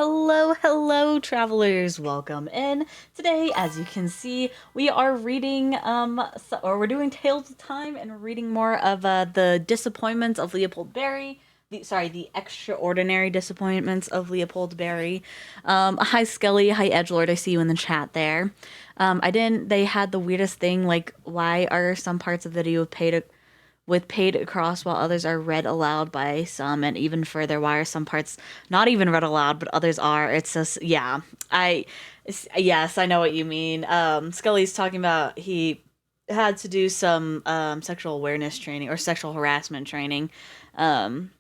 Hello, travelers. Welcome in. Today, as you can see, we are reading, or we're doing Tales of Time and reading more of the disappointments of Leopold Berry. The extraordinary disappointments of Leopold Berry. Hi, Skelly. Hi, Edgelord. I see you in the chat there. They had the weirdest thing, like, why are some parts of the video paid across while others are read aloud by some, and even further, why are some parts not even read aloud but others are? It's just, yeah, yes, I know what you mean. Scully's talking about he had to do some sexual awareness training or sexual harassment training, um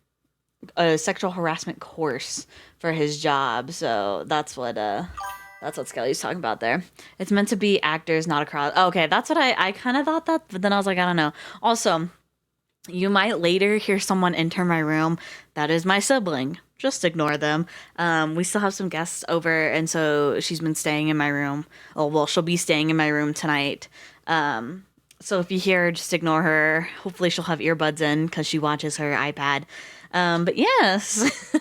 a sexual harassment course for his job. So that's what Skelly's talking about there. It's meant to be actors, not a crowd. Okay, that's what I kind of thought that, but then I was like, I don't know. Also, you might later hear someone enter my room. That is my sibling. Just ignore them. We still have some guests over, and so she's been staying in my room. Oh, well, she'll be staying in my room tonight. So if you hear her, just ignore her. Hopefully she'll have earbuds in because she watches her iPad. But yes.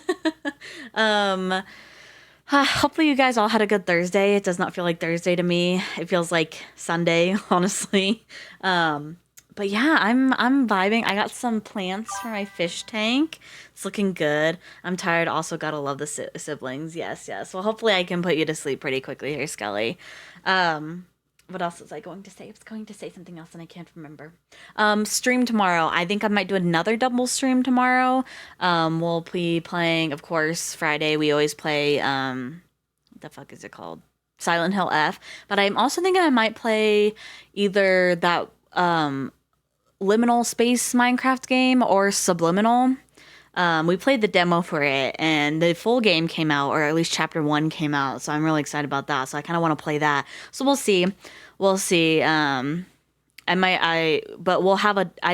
um, Hopefully you guys all had a good Thursday. It does not feel like Thursday to me. It feels like Sunday, honestly. But yeah, I'm vibing. I got some plants for my fish tank. It's looking good. I'm tired. Also, gotta love the siblings. Yes, yes. Well, hopefully I can put you to sleep pretty quickly here, Skelly. What else was I going to say? I was going to say something else and I can't remember. Stream tomorrow. I think I might do another double stream tomorrow. We'll be playing, of course, Friday. We always play, what the fuck is it called? Silent Hill F. But I'm also thinking I might play either that, liminal space Minecraft game or Subliminal. We played the demo for it and the full game came out, or at least chapter 1 came out, so I'm really excited about that. So I kind of want to play that. So we'll see. We'll see. But I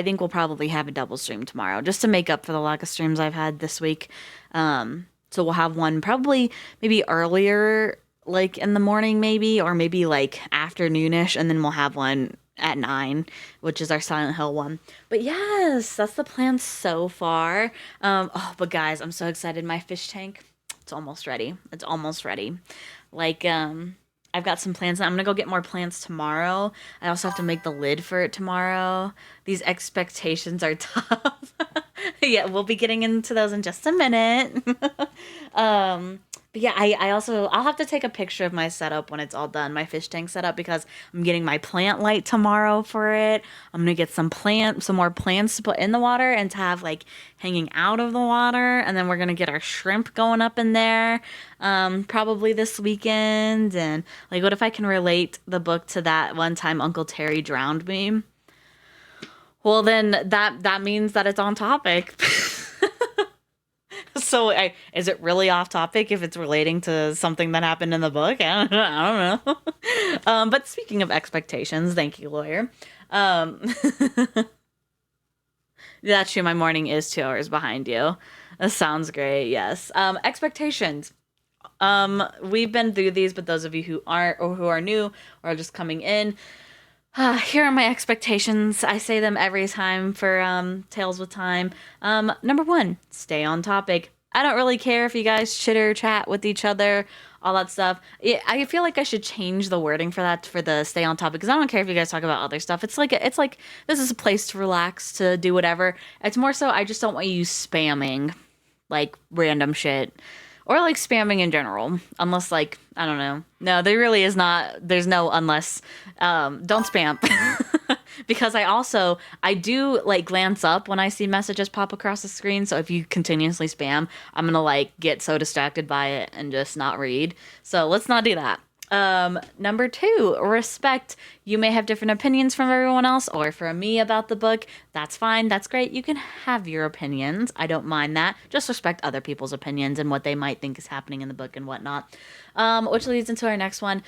think we'll probably have a double stream tomorrow just to make up for the lack of streams I've had this week. So we'll have one probably maybe earlier, like in the morning maybe, or maybe like afternoonish, and then we'll have one at 9, which is our Silent Hill one. But yes, that's the plan so far. But guys, I'm so excited. My fish tank, it's almost ready. It's almost ready. Like, I've got some plants. I'm gonna go get more plants tomorrow. I also have to make the lid for it tomorrow. These expectations are tough. Yeah, we'll be getting into those in just a minute. But yeah, I'll have to take a picture of my setup when it's all done, my fish tank setup, because I'm getting my plant light tomorrow for it. I'm gonna get some more plants to put in the water and to have like hanging out of the water, and then we're gonna get our shrimp going up in there, probably this weekend. And like, what if I can relate the book to that one time Uncle Terry drowned me? Well, then that means that it's on topic. So is it really off topic if it's relating to something that happened in the book? I don't know. But speaking of expectations, thank you, lawyer. That's true. My morning is 2 hours behind you. That sounds great. Yes. Expectations. We've been through these, but those of you who aren't, or who are new or just coming in, here are my expectations. I say them every time for Tales with Time. Number 1, stay on topic. I don't really care if you guys chitter chat with each other, all that stuff. I feel like I should change the wording for that, for the stay on topic, because I don't care if you guys talk about other stuff. It's like this is a place to relax, to do whatever. It's more so I just don't want you spamming like random shit. Or like spamming in general, unless like, I don't know. No, there really is not, there's no unless, don't spam. Because I do like glance up when I see messages pop across the screen. So if you continuously spam, I'm gonna like get so distracted by it and just not read. So let's not do that. Number 2, respect. You may have different opinions from everyone else or from me about the book. That's fine. That's great. You can have your opinions. I don't mind that. Just respect other people's opinions and what they might think is happening in the book and whatnot. Which leads into our next one.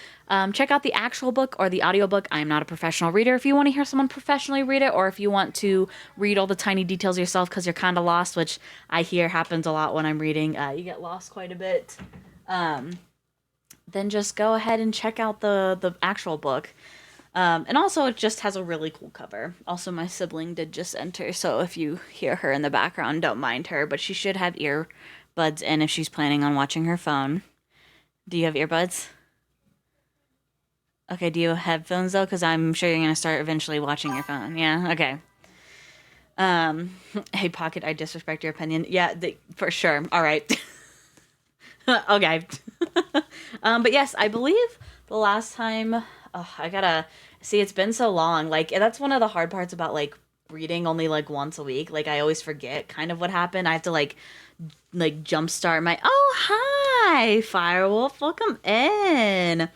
Check out the actual book or the audiobook. I am not a professional reader. If you want to hear someone professionally read it, or if you want to read all the tiny details yourself because you're kind of lost, which I hear happens a lot when I'm reading. You get lost quite a bit. Then just go ahead and check out the actual book. And also, it just has a really cool cover. Also, my sibling did just enter, so if you hear her in the background, don't mind her, but she should have buds in if she's planning on watching her phone. Do you have earbuds? Okay, do you have headphones though? Because I'm sure you're gonna start eventually watching your phone. Yeah, okay. Um, hey, Pocket, I disrespect your opinion. Yeah, for sure. All right. Okay. But yes, I believe the last time, oh, I gotta see, it's been so long. Like, that's one of the hard parts about like reading only like once a week. Like, I always forget kind of what happened. I have to like jumpstart my, oh, hi, Firewolf, welcome in.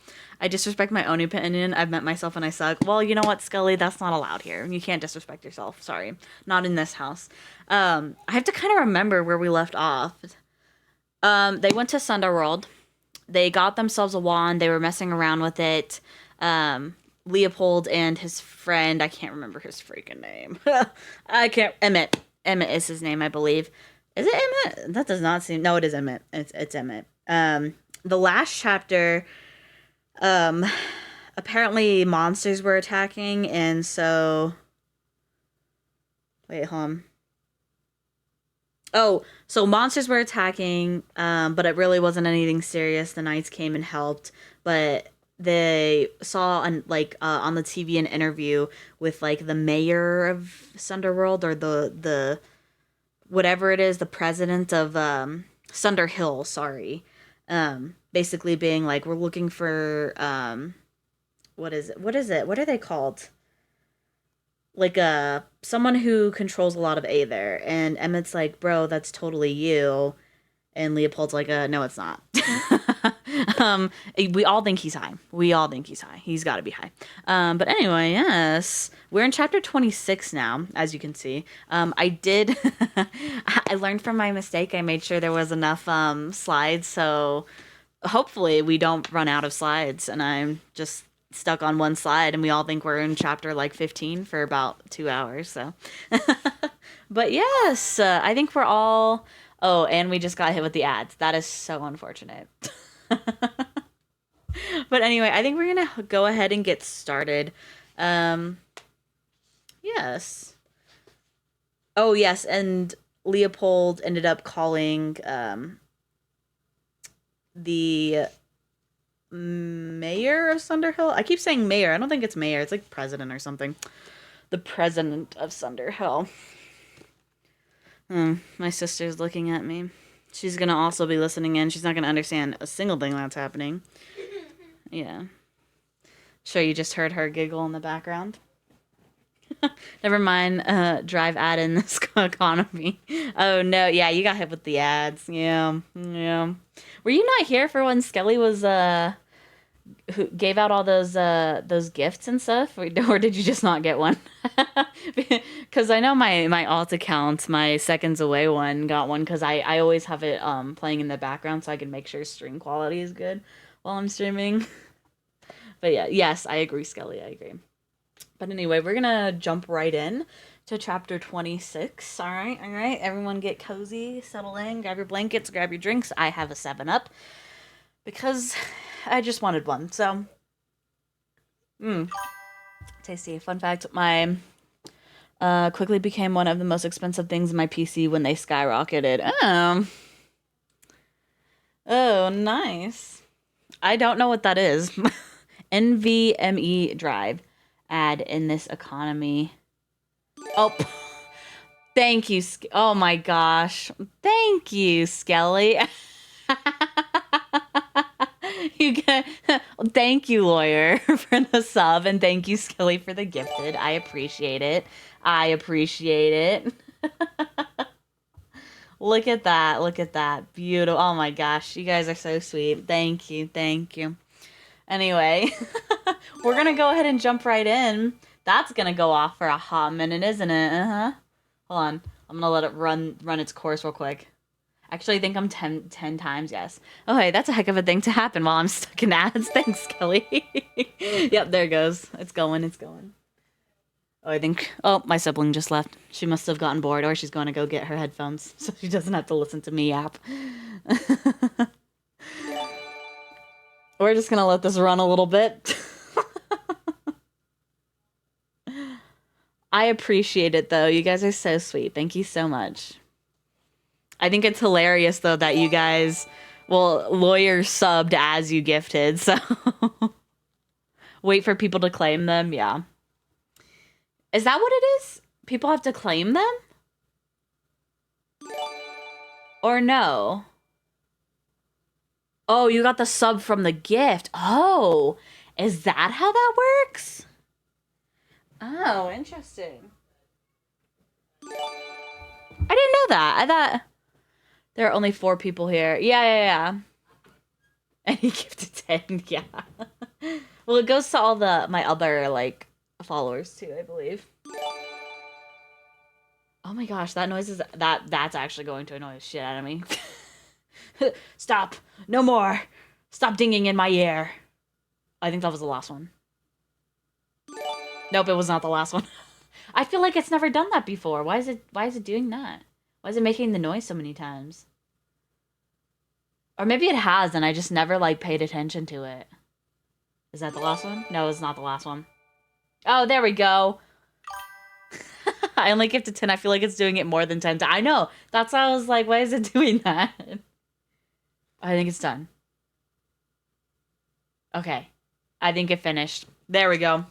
I disrespect my own opinion. I've met myself and I suck. Well, you know what, Scully? That's not allowed here. You can't disrespect yourself. Sorry. Not in this house. I have to kind of remember where we left off. They went to Sunderworld. They got themselves a wand. They were messing around with it. Leopold and his friend, I can't remember his freaking name. I can't. Emmett. Emmett is his name, I believe. Is it Emmett? That does not seem. No, it is Emmett. It's Emmett. The last chapter, um, apparently monsters were attacking, and so. Wait, hold on. Oh, so monsters were attacking, but it really wasn't anything serious. The knights came and helped, but they saw on the TV an interview with like the mayor of Sunderworld or the whatever it is, the president of Sunder Hill, sorry. Basically being like, we're looking for what is it? What is it? What are they called? Like someone who controls a lot of Aether, and Emmett's like, bro, that's totally you. And Leopold's like, no, it's not. We all think he's high. We all think he's high. He's got to be high. But anyway, yes, we're in chapter 26 now, as you can see. I did, I learned from my mistake. I made sure there was enough slides, so hopefully we don't run out of slides. And I'm just stuck on one slide, and we all think we're in chapter like 15 for about 2 hours. So, but yes, I think we're all. Oh, and we just got hit with the ads. That is so unfortunate. But anyway, I think we're gonna go ahead and get started. Um, yes. Oh, yes, and Leopold ended up calling the mayor of Sunderhill. I keep saying mayor. I don't think it's mayor. It's like president or something. The president of Sunderhill. My sister's looking at me. She's gonna also be listening in. She's not gonna understand a single thing that's happening. Yeah. Sure, you just heard her giggle in the background. Never mind, drive ad in this economy. Oh no, yeah, you got hit with the ads. Yeah, yeah. Were you not here for when Skelly was who gave out all those gifts and stuff, or did you just not get one? Because I know my alt account, my seconds away one, got one because I always have it playing in the background so I can make sure stream quality is good while I'm streaming. But yeah, yes, I agree, Skelly. I agree. But anyway, we're gonna jump right in to chapter 26. All right, all right. Everyone get cozy, settle in, grab your blankets, grab your drinks. I have a 7-Up because I just wanted one. So, tasty. Fun fact: my quickly became one of the most expensive things in my PC when they skyrocketed. Oh, nice. I don't know what that is. NVMe drive. Add in this economy. Oh, thank you. Oh my gosh. Thank you, Skelly. You get. Thank you, lawyer, for the sub, and thank you, Skelly, for the gifted. I appreciate it. I appreciate it. Look at that. Look at that. Beautiful. Oh my gosh. You guys are so sweet. Thank you. Thank you. Anyway, we're going to go ahead and jump right in. That's going to go off for a hot minute, isn't it? Uh-huh. Hold on. I'm going to let it run its course real quick. Actually, I think I'm 10 times, yes. Oh, hey, that's a heck of a thing to happen while I'm stuck in ads. Thanks, Kelly. Yep, there it goes. It's going, it's going. Oh, I think... Oh, my sibling just left. She must have gotten bored, or she's going to go get her headphones, so she doesn't have to listen to me yap. We're just going to let this run a little bit. I appreciate it, though. You guys are so sweet. Thank you so much. I think it's hilarious though that you guys, well, lawyers subbed as you gifted, so wait for people to claim them. Yeah. Is that what it is? People have to claim them? Or no? Oh, you got the sub from the gift. Oh, is that how that works? Oh, interesting. I didn't know that. I thought there are only 4 people here. Yeah. And he gifted 10, yeah. Well, it goes to all my other, like, followers, too, I believe. Oh my gosh, that noise is... That's actually going to annoy the shit out of me. Stop. No more. Stop dinging in my ear. I think that was the last one. Nope, it was not the last one. I feel like it's never done that before. Why is it doing that? Why is it making the noise so many times? Or maybe it has and I just never like paid attention to it. Is that the last one? No, it's not the last one. Oh, there we go. I only gifted 10. I feel like it's doing it more than 10 times. I know. That's why I was like, why is it doing that? I think it's done. Okay. I think it finished. There we go.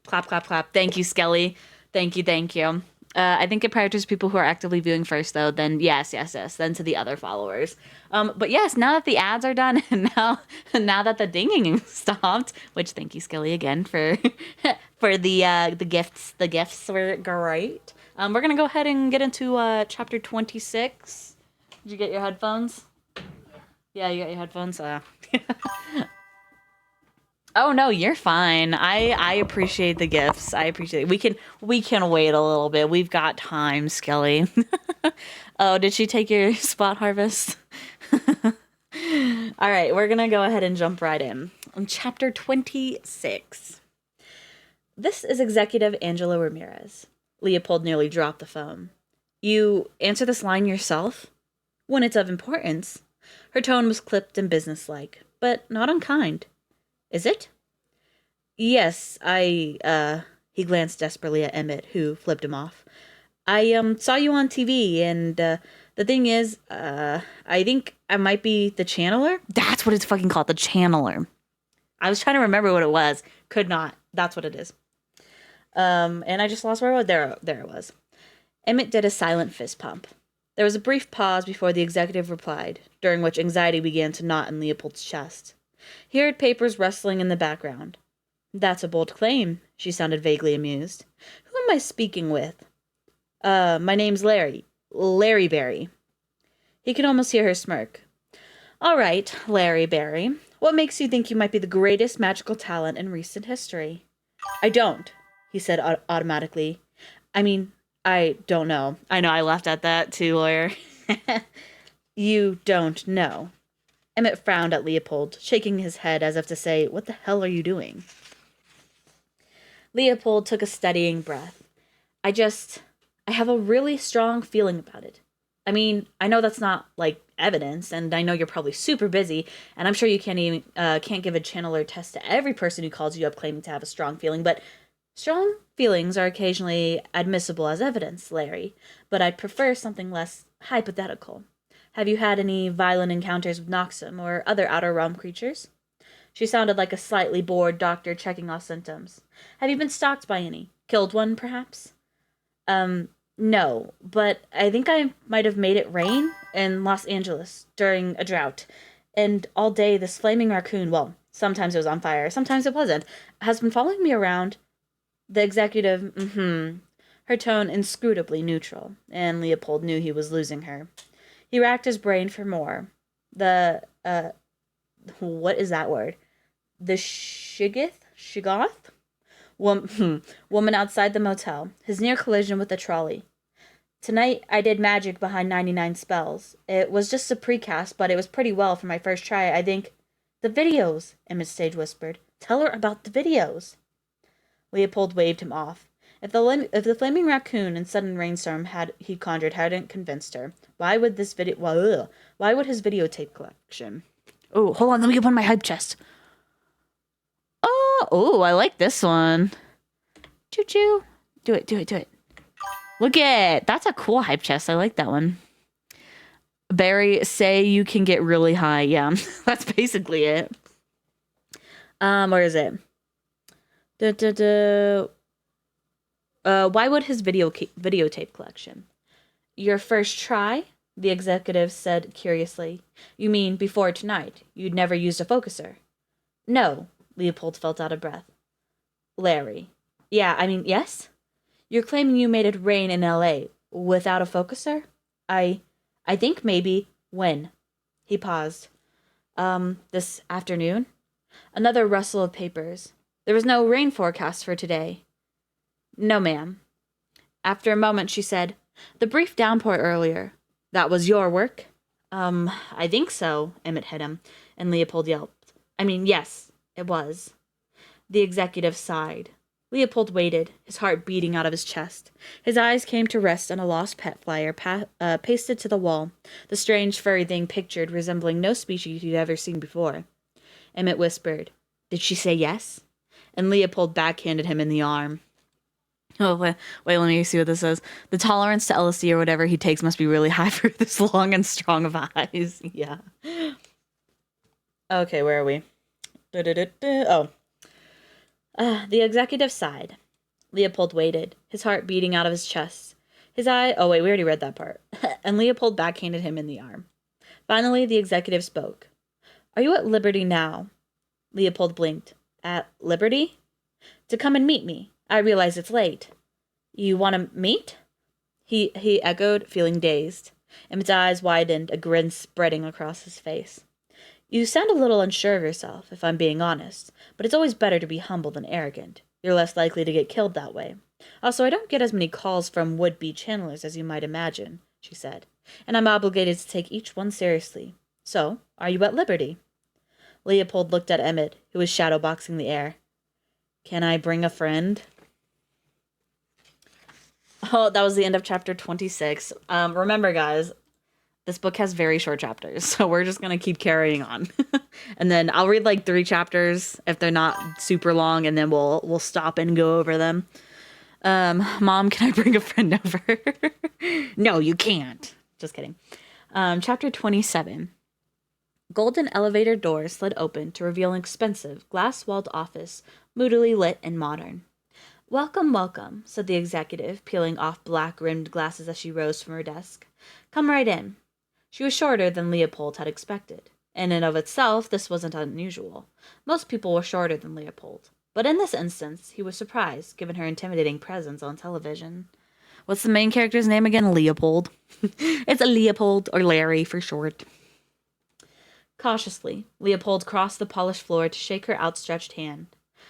Clap, clap, clap. Thank you, Skelly. Thank you. I think it prioritizes people who are actively viewing first, though. Then yes. Then to the other followers. But yes, now that the ads are done, and now that the dinging stopped, which thank you, Skelly, again for for the gifts. The gifts were great. We're gonna go ahead and get into chapter 26. Did you get your headphones? Yeah, you got your headphones. Oh no, you're fine. I appreciate the gifts. I appreciate it. We can wait a little bit. We've got time, Skelly. Oh, did she take your spot harvest? All right, we're gonna go ahead and jump right in. On chapter 26. This is Executive Angela Ramirez. Leopold nearly dropped the phone. You answer this line yourself? When it's of importance. Her tone was clipped and businesslike, but not unkind. Is it? Yes, he glanced desperately at Emmett, who flipped him off. I saw you on TV, and, the thing is, I think I might be the channeler? That's what it's fucking called, the channeler. I was trying to remember what it was. Could not. That's what it is. And I just lost where I was. There it was. Emmett did a silent fist pump. There was a brief pause before the executive replied, during which anxiety began to knot in Leopold's chest. He heard papers rustling in the background. That's a bold claim, she sounded vaguely amused. Who am I speaking with? My name's Larry. Larry Barry. He could almost hear her smirk. All right, Larry Barry. What makes you think you might be the greatest magical talent in recent history? I don't, he said automatically. I mean, I don't know. I know I laughed at that too, lawyer. You don't know. Emmett frowned at Leopold, shaking his head as if to say, what the hell are you doing? Leopold took a steadying breath. I have a really strong feeling about it. I mean, I know that's not, like, evidence, and I know you're probably super busy, and I'm sure you can't give a channeler test to every person who calls you up claiming to have a strong feeling, but strong feelings are occasionally admissible as evidence, Larry, but I'd prefer something less hypothetical. Have you had any violent encounters with Noxum or other outer realm creatures? She sounded like a slightly bored doctor checking off symptoms. Have you been stalked by any? Killed one, perhaps? No, but I think I might have made it rain in Los Angeles during a drought. And all day this flaming raccoon, well, sometimes it was on fire, sometimes it wasn't, has been following me around. The executive, her tone inscrutably neutral, and Leopold knew he was losing her. He racked his brain for more. What is that word? The Shiggoth? Woman outside the motel. His near collision with the trolley. Tonight, I did magic behind 99 spells. It was just a precast, but it was pretty well for my first try, I think. The videos, Emmett Stage whispered. Tell her about the videos. Leopold waved him off. If the flaming raccoon and sudden rainstorm he conjured hadn't convinced her, why would his videotape collection? Oh, hold on, let me open my hype chest. Oh, I like this one. Choo-choo. Do it. Look at it. That's a cool hype chest. I like that one. Barry, say you can get really high. Yeah, that's basically it. Where is it? Da, da, da. Why would his videotape collection? Your first try? The executive said curiously. You mean before tonight? You'd never used a focuser? No. Leopold felt out of breath. Larry. Yeah, I mean, yes? You're claiming you made it rain in L.A. without a focuser? I think maybe. When? He paused. This afternoon? Another rustle of papers. There was no rain forecast for today. No, ma'am. After a moment, she said, the brief downpour earlier. That was your work? I think so, Emmett hit him, and Leopold yelped. I mean, yes, it was. The executive sighed. Leopold waited, his heart beating out of his chest. His eyes came to rest on a lost pet flyer pasted to the wall, the strange furry thing pictured resembling no species he'd ever seen before. Emmett whispered, Did she say yes? And Leopold backhanded him in the arm. Oh, wait, let me see what this says. The tolerance to LSD or whatever he takes must be really high for this long and strong of eyes. Yeah. Okay, where are we? Oh. The executive sighed. Leopold waited, his heart beating out of his chest. Oh wait, we already read that part. And Leopold backhanded him in the arm. Finally, the executive spoke. Are you at liberty now? Leopold blinked. At liberty? To come and meet me. I realize it's late. You want to meet? He echoed, feeling dazed. Emmett's eyes widened, a grin spreading across his face. You sound a little unsure of yourself, if I'm being honest, but it's always better to be humble than arrogant. You're less likely to get killed that way. Also, I don't get as many calls from would-be channelers as you might imagine, she said, and I'm obligated to take each one seriously. So, are you at liberty? Leopold looked at Emmett, who was shadowboxing the air. Can I bring a friend? Oh, that was the end of chapter 26. Remember, guys, this book has very short chapters, so we're just going to keep carrying on. And then I'll read like 3 chapters if they're not super long, and then we'll stop and go over them. Mom, can I bring a friend over? No, you can't. Just kidding. Chapter 27. Golden elevator doors slid open to reveal an expensive, glass-walled office, moodily lit and modern. Welcome, welcome, said the executive, peeling off black-rimmed glasses as she rose from her desk. Come right in. She was shorter than Leopold had expected. In and of itself, this wasn't unusual. Most people were shorter than Leopold. But in this instance, he was surprised, given her intimidating presence on television. What's the main character's name again? Leopold. It's a Leopold, or Larry for short. Cautiously, Leopold crossed the polished floor to shake her outstretched hand.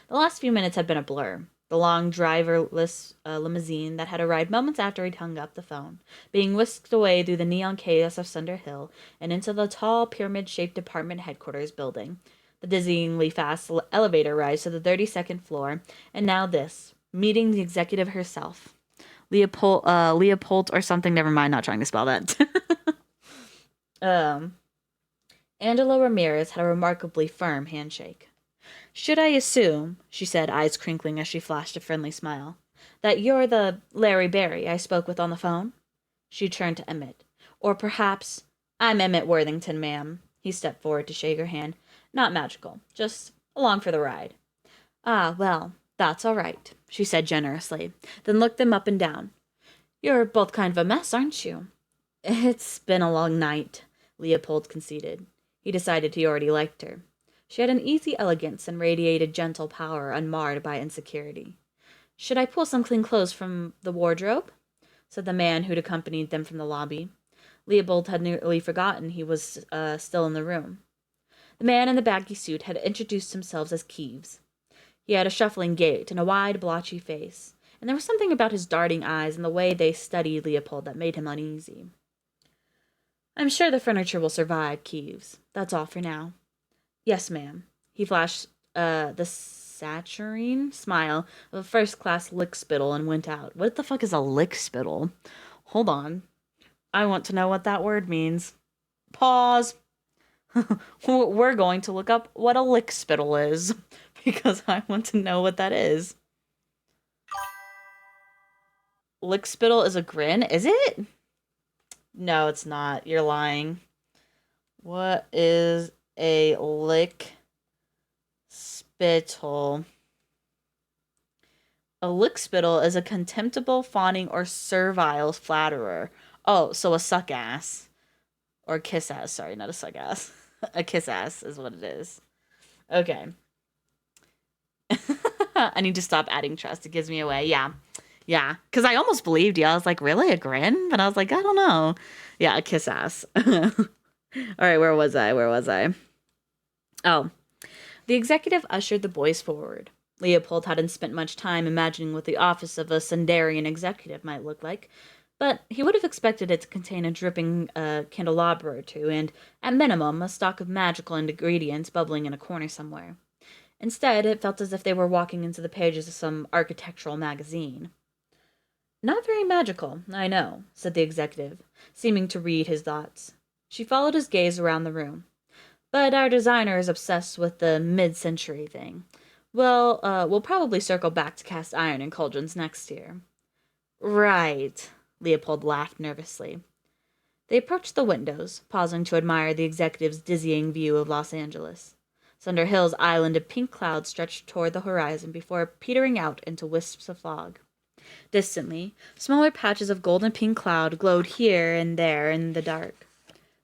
The last few minutes had been a blur. The long, driverless limousine that had arrived moments after he'd hung up the phone, being whisked away through the neon chaos of Sunder Hill and into the tall, pyramid-shaped department headquarters building, the dizzyingly fast elevator rise to the 32nd floor, and now this, meeting the executive herself. Leopold or something, never mind, not trying to spell that. Angela Ramirez had a remarkably firm handshake. Should I assume, she said, eyes crinkling as she flashed a friendly smile, that you're the Larry Barry I spoke with on the phone? She turned to Emmett. Or perhaps, I'm Emmett Worthington, ma'am. He stepped forward to shake her hand. Not magical, just along for the ride. Ah, well, that's all right, she said generously, then looked them up and down. You're both kind of a mess, aren't you? It's been a long night, Leopold conceded. He decided he already liked her. She had an easy elegance and radiated gentle power unmarred by insecurity. Should I pull some clean clothes from the wardrobe? Said the man who'd accompanied them from the lobby. Leopold had nearly forgotten he was still in the room. The man in the baggy suit had introduced himself as Keeves. He had a shuffling gait and a wide, blotchy face, and there was something about his darting eyes and the way they studied Leopold that made him uneasy. I'm sure the furniture will survive, Keeves. That's all for now. Yes, ma'am. He flashed the saturnine smile of a first-class lickspittle and went out. What the fuck is a lickspittle? Hold on. I want to know what that word means. Pause. We're going to look up what a lickspittle is, because I want to know what that is. Lickspittle is a grin, is it? No, it's not. You're lying. What is a lick spittle? A lickspittle is a contemptible, fawning, or servile flatterer. Oh, so a suck ass. Or kiss ass. Sorry, not a suck ass. A kiss ass is what it is. Okay. I need to stop adding trust. It gives me away. Yeah. Yeah. Because I almost believed you. I was like, really? A grin? But I was like, I don't know. Yeah, a kiss ass. All right, where was I? Where was I? Oh, the executive ushered the boys forward. Leopold hadn't spent much time imagining what the office of a Sundarian executive might look like, but he would have expected it to contain a dripping candelabra or two, and, at minimum, a stock of magical ingredients bubbling in a corner somewhere. Instead, it felt as if they were walking into the pages of some architectural magazine. Not very magical, I know, said the executive, seeming to read his thoughts. She followed his gaze around the room. But our designer is obsessed with the mid-century thing. Well, we'll probably circle back to cast iron and cauldrons next year. Right, Leopold laughed nervously. They approached the windows, pausing to admire the executive's dizzying view of Los Angeles. Sunder Hill's island of pink clouds stretched toward the horizon before petering out into wisps of fog. Distantly, smaller patches of golden pink cloud glowed here and there in the dark.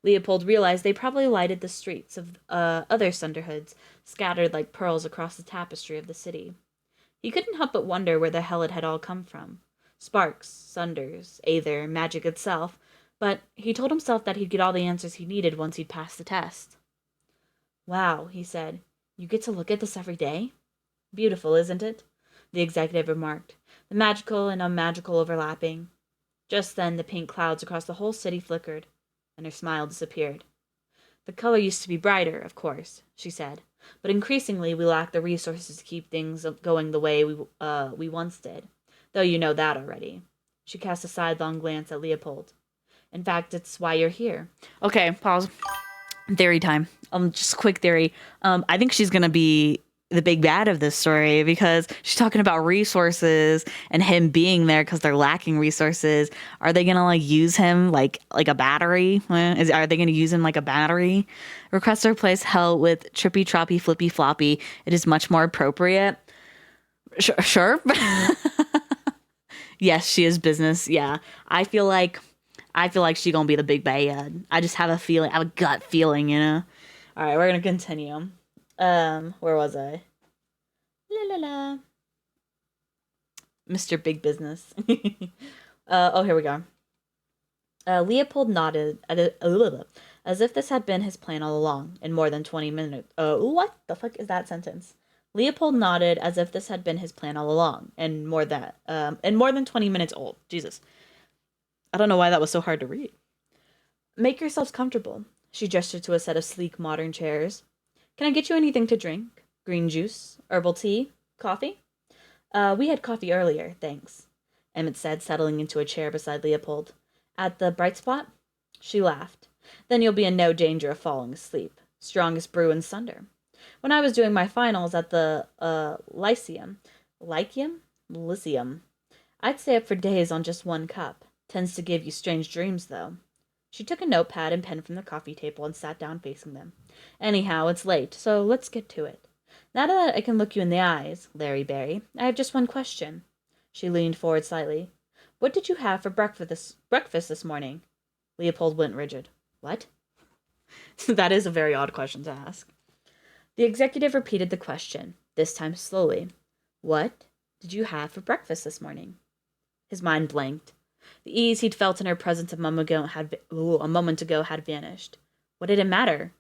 Leopold realized they probably lighted the streets of other Sunderhoods, scattered like pearls across the tapestry of the city. He couldn't help but wonder where the hell it had all come from. Sparks, Sunders, Aether, magic itself, but he told himself that he'd get all the answers he needed once he'd passed the test. Wow, he said. You get to look at this every day? Beautiful, isn't it? The executive remarked, the magical and unmagical overlapping. Just then the pink clouds across the whole city flickered, and her smile disappeared. The color used to be brighter, of course, she said, but increasingly we lack the resources to keep things going the way we once did, though you know that already. She cast a sidelong glance at Leopold. In fact, it's why you're here. Okay, pause. Theory time. Just a quick theory. I think she's gonna be the big bad of this story because she's talking about resources and him being there because they're lacking resources. Are they gonna like use him like a battery? Are they gonna use him like a battery? Request to replace hell with trippy troppy flippy floppy. It is much more appropriate. Sure. Yes, she is business. Yeah, I feel like she's gonna be the big bad. I just have a feeling. I have a gut feeling, you know. All right, we're gonna continue. Where was I? La la la. Mr. Big Business. Oh, here we go. Leopold nodded as if this had been his plan all along. In more than 20 minutes. What the fuck is that sentence? Leopold nodded as if this had been his plan all along, and more than 20 minutes old. Jesus. I don't know why that was so hard to read. Make yourselves comfortable. She gestured to a set of sleek modern chairs. Can I get you anything to drink? Green juice? Herbal tea? Coffee? We had coffee earlier, thanks, Emmett said, settling into a chair beside Leopold. At the bright spot? She laughed. Then you'll be in no danger of falling asleep. Strongest brew in Sunder. When I was doing my finals at the, Lyceum? I'd stay up for days on just one cup. Tends to give you strange dreams, though. She took a notepad and pen from the coffee table and sat down facing them. Anyhow, it's late, so let's get to it. Now that I can look you in the eyes, Larry Berry, I have just one question. She leaned forward slightly. What did you have for breakfast this morning? Leopold went rigid. What? That is a very odd question to ask. The executive repeated the question, this time slowly. What did you have for breakfast this morning? His mind blanked. The ease he'd felt in her presence a moment ago had vanished. What did it matter?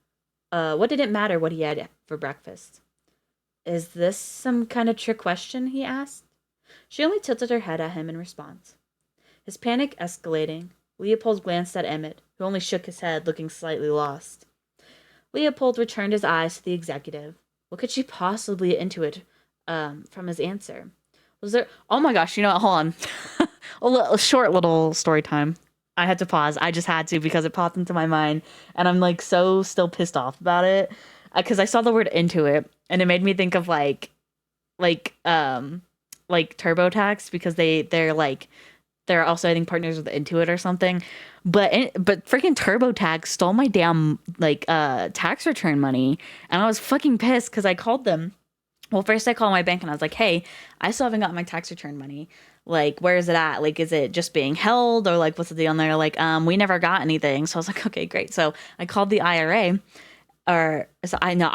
What did it matter what he had for breakfast? Is this some kind of trick question? He asked. She only tilted her head at him in response. His panic escalating, Leopold glanced at Emmett, who only shook his head, looking slightly lost. Leopold returned his eyes to the executive. What could she possibly intuit from his answer? Was there... Oh my gosh, you know what? Hold on. A short little story time. I had to pause. I just had to because it popped into my mind. And I'm like so still pissed off about it. Because I saw the word intuit and it made me think of like TurboTax because they're like They're also, I think, partners with Intuit or something. But freaking TurboTax stole my damn like tax return money, and I was fucking pissed because I called them. Well, first I called my bank and I was like, "Hey, I still haven't got my tax return money. Like, where is it at? Like, is it just being held or like what's the deal?" And they're like, we never got anything." So I was like, "Okay, great." So I called the IRA, or is it, I know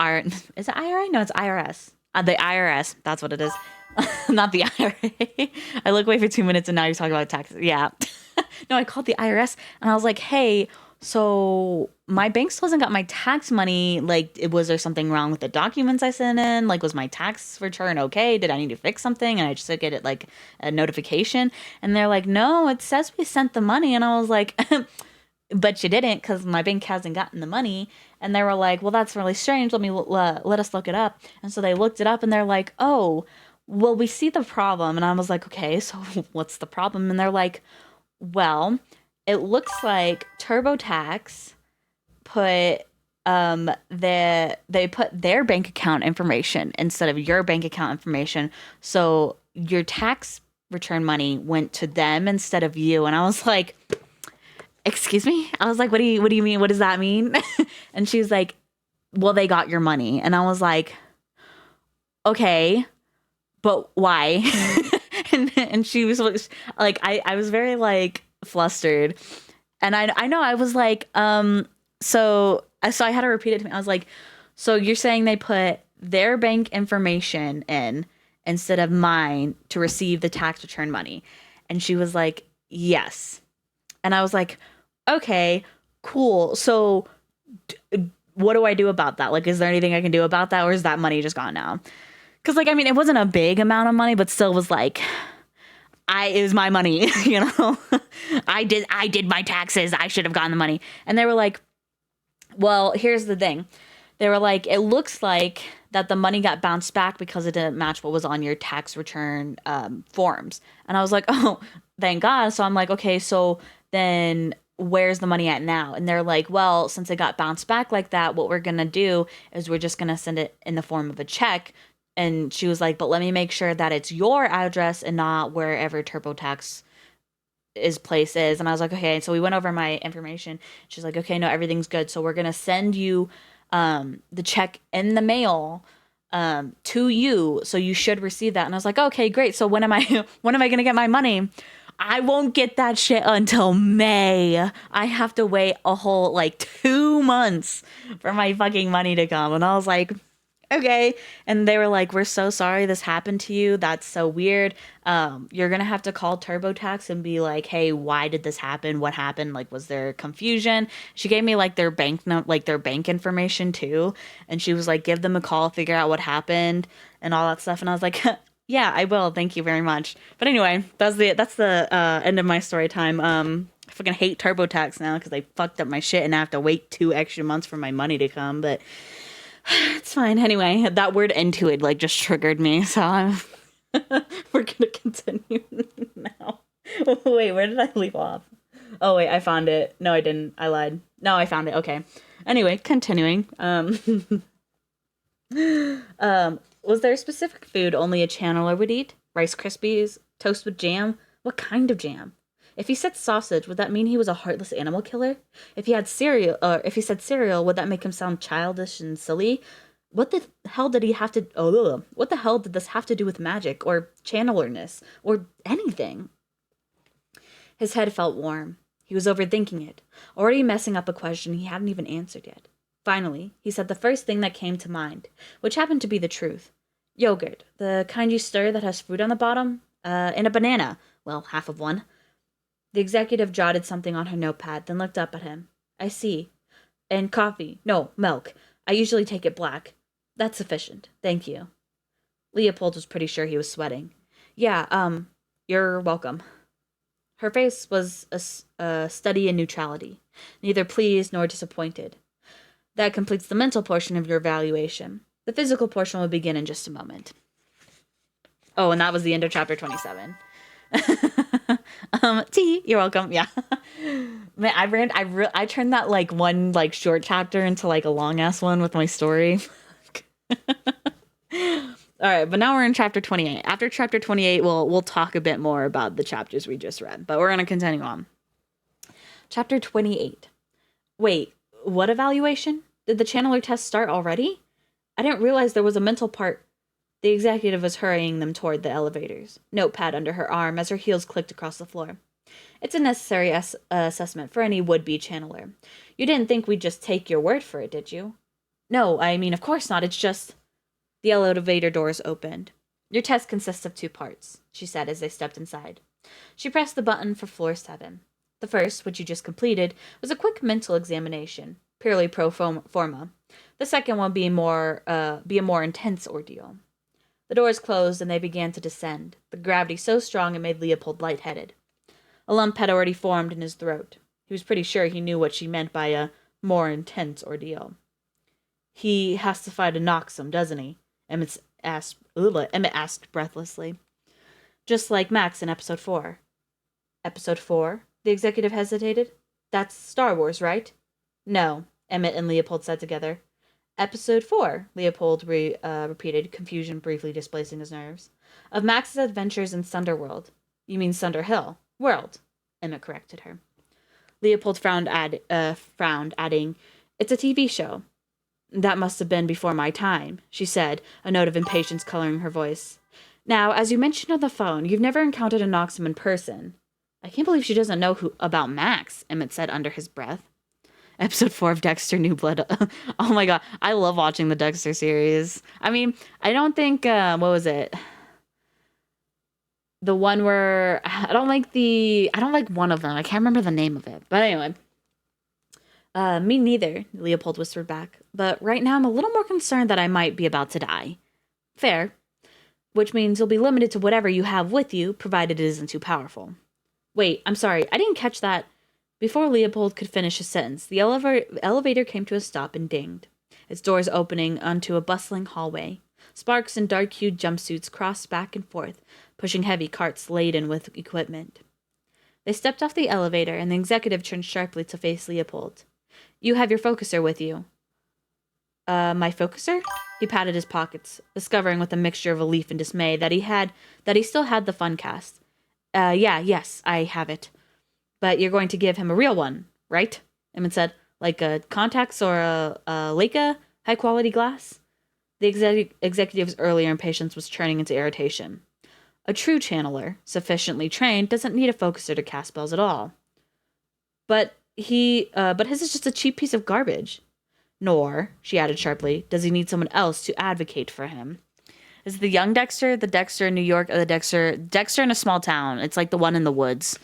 is it IRA? No, it's IRS. The IRS. That's what it is. Not the IRA. I look away for 2 minutes and now you're talking about taxes. Yeah. No, I called the IRS and I was like, "Hey, so my bank still hasn't got my tax money. Like, was there something wrong with the documents I sent in? Like, was my tax return okay? Did I need to fix something?" And I just get it like a notification. And they're like, "No, it says we sent the money." And I was like, "But you didn't, because my bank hasn't gotten the money." And they were like, "Well, that's really strange. Let us look it up." And so they looked it up and they're like, "Oh, well, we see the problem." And I was like, "Okay, so what's the problem?" And they're like, "Well, it looks like TurboTax put they put their bank account information instead of your bank account information. So your tax return money went to them instead of you." And I was like, "Excuse me?" I was like, what do you mean? What does that mean?" And she's like, "Well, they got your money." And I was like, "Okay, but why?" And she was like, I was very like flustered. And I know I was like, so I had to repeat it to me. I was like, "So you're saying they put their bank information in instead of mine to receive the tax return money?" And she was like, "Yes." And I was like, "Okay, cool. So what do I do about that? Like, is there anything I can do about that, or is that money just gone now?" Because, like, I mean, it wasn't a big amount of money, but still was like, it was my money, you know? I did my taxes. I should have gotten the money. And they were like, "Well, here's the thing." They were like, "It looks like that the money got bounced back because it didn't match what was on your tax return forms." And I was like, "Oh, thank God." So I'm like, "Okay, so then where's the money at now?" And they're like, "Well, since it got bounced back like that, what we're going to do is we're just going to send it in the form of a check." And she was like, "But let me make sure that it's your address and not wherever TurboTax is place is." And I was like, "Okay." So we went over my information. She's like, "Okay, no, everything's good. So we're gonna send you the check in the mail to you. So you should receive that." And I was like, "Okay, great. So when am I when am I gonna get my money?" "I won't get that shit until May. I have to wait a whole like 2 months for my fucking money to come." And I was like, "Okay." And they were like, "We're so sorry this happened to you. That's so weird. You're gonna have to call TurboTax and be like, 'Hey, why did this happen? What happened? Like, was there confusion?'" She gave me like their bank note, like their bank information too, and she was like, "Give them a call, figure out what happened, and all that stuff." And I was like, "Yeah, I will. Thank you very much." But anyway, that's the end of my story time. I fucking hate TurboTax now because they fucked up my shit and I have to wait 2 extra months for my money to come. But it's fine. Anyway, that word Intuit like just triggered me, so we're gonna continue now. Wait, where did I leave off? Oh wait, I found it. No, I didn't. I lied. No, I found it. Okay. Anyway, continuing. Was there a specific food only a channeler would eat? Rice Krispies, toast with jam? What kind of jam? If he said sausage, would that mean he was a heartless animal killer? If he said cereal, would that make him sound childish and silly? What the hell did he have to? Oh, what the hell did this have to do with magic or channelerness or anything? His head felt warm. He was overthinking it, already messing up a question he hadn't even answered yet. Finally, he said the first thing that came to mind, which happened to be the truth. Yogurt, the kind you stir that has fruit on the bottom, and a banana. Well, half of one. The executive jotted something on her notepad, then looked up at him. "I see. And coffee. No, milk. I usually take it black. That's sufficient. Thank you." Leopold was pretty sure he was sweating. "Yeah, you're welcome." Her face was a study in neutrality, neither pleased nor disappointed. That completes the mental portion of your evaluation. The physical portion will begin in just a moment. Oh, and that was the end of chapter 27. You're welcome. Yeah. Man, I turned that like one like short chapter into like a long ass one with my story. All right, but now we're in chapter 28. After chapter 28, we'll talk a bit more about the chapters we just read, but we're going to continue on. Chapter 28. Wait, what evaluation? Did the channeler test start already? I didn't realize there was a mental part. The executive was hurrying them toward the elevators, notepad under her arm as her heels clicked across the floor. It's a necessary assessment for any would-be channeler. You didn't think we'd just take your word for it, did you? No, I mean, of course not. It's just... The elevator doors opened. Your test consists of 2 parts, she said as they stepped inside. She pressed the button for floor 7. The first, which you just completed, was a quick mental examination, purely pro forma. The second one be a more intense ordeal. The doors closed and they began to descend, the gravity so strong it made Leopold lightheaded. A lump had already formed in his throat. He was pretty sure he knew what she meant by a more intense ordeal. He has to fight a Noxum, doesn't he? Emmett asked breathlessly. Just like Max in episode 4. Episode 4? The executive hesitated. That's Star Wars, right? No, Emmett and Leopold said together. Episode 4, Leopold repeated, confusion briefly displacing his nerves. Of Max's adventures in Sunderworld. You mean Sunder Hill. World, Emmett corrected her. Leopold frowned, adding, It's a TV show. That must have been before my time, she said, a note of impatience coloring her voice. Now, as you mentioned on the phone, you've never encountered a Noxum in person. I can't believe she doesn't know about Max, Emmett said under his breath. Episode 4 of Dexter New Blood. Oh my god, I love watching the Dexter series. I mean, I don't think, what was it? The one where, I don't like one of them. I can't remember the name of it. But anyway. Me neither, Leopold whispered back. But right now I'm a little more concerned that I might be about to die. Fair. Which means you'll be limited to whatever you have with you, provided it isn't too powerful. Wait, I'm sorry, I didn't catch that. Before Leopold could finish his sentence, the elevator came to a stop and dinged, its doors opening onto a bustling hallway. Sparks in dark-hued jumpsuits crossed back and forth, pushing heavy carts laden with equipment. They stepped off the elevator, and the executive turned sharply to face Leopold. You have your focuser with you. My focuser? He patted his pockets, discovering with a mixture of relief and dismay that he still had the Funcast. Yes, I have it. But you're going to give him a real one, right? Emmett said, like a contacts or a Leica high-quality glass? The executive's earlier impatience was turning into irritation. A true channeler, sufficiently trained, doesn't need a focuser to cast spells at all. But his is just a cheap piece of garbage. Nor, she added sharply, does he need someone else to advocate for him. Is it the young Dexter, the Dexter in New York, or the Dexter in a small town? It's like the one in the woods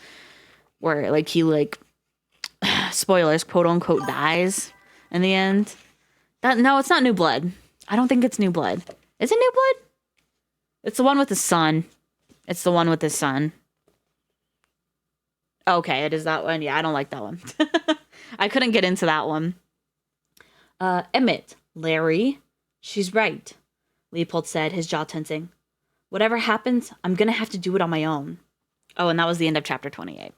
where like he spoilers, quote unquote, dies in the end. No, it's not New Blood. I don't think it's New Blood. Is it New Blood? It's the one with his son. It's the one with his son. Okay, it is that one. Yeah, I don't like that one. I couldn't get into that one. Emmett, Larry, she's right, Leopold said, his jaw tensing. Whatever happens, I'm gonna have to do it on my own. Oh, and that was the end of chapter 28.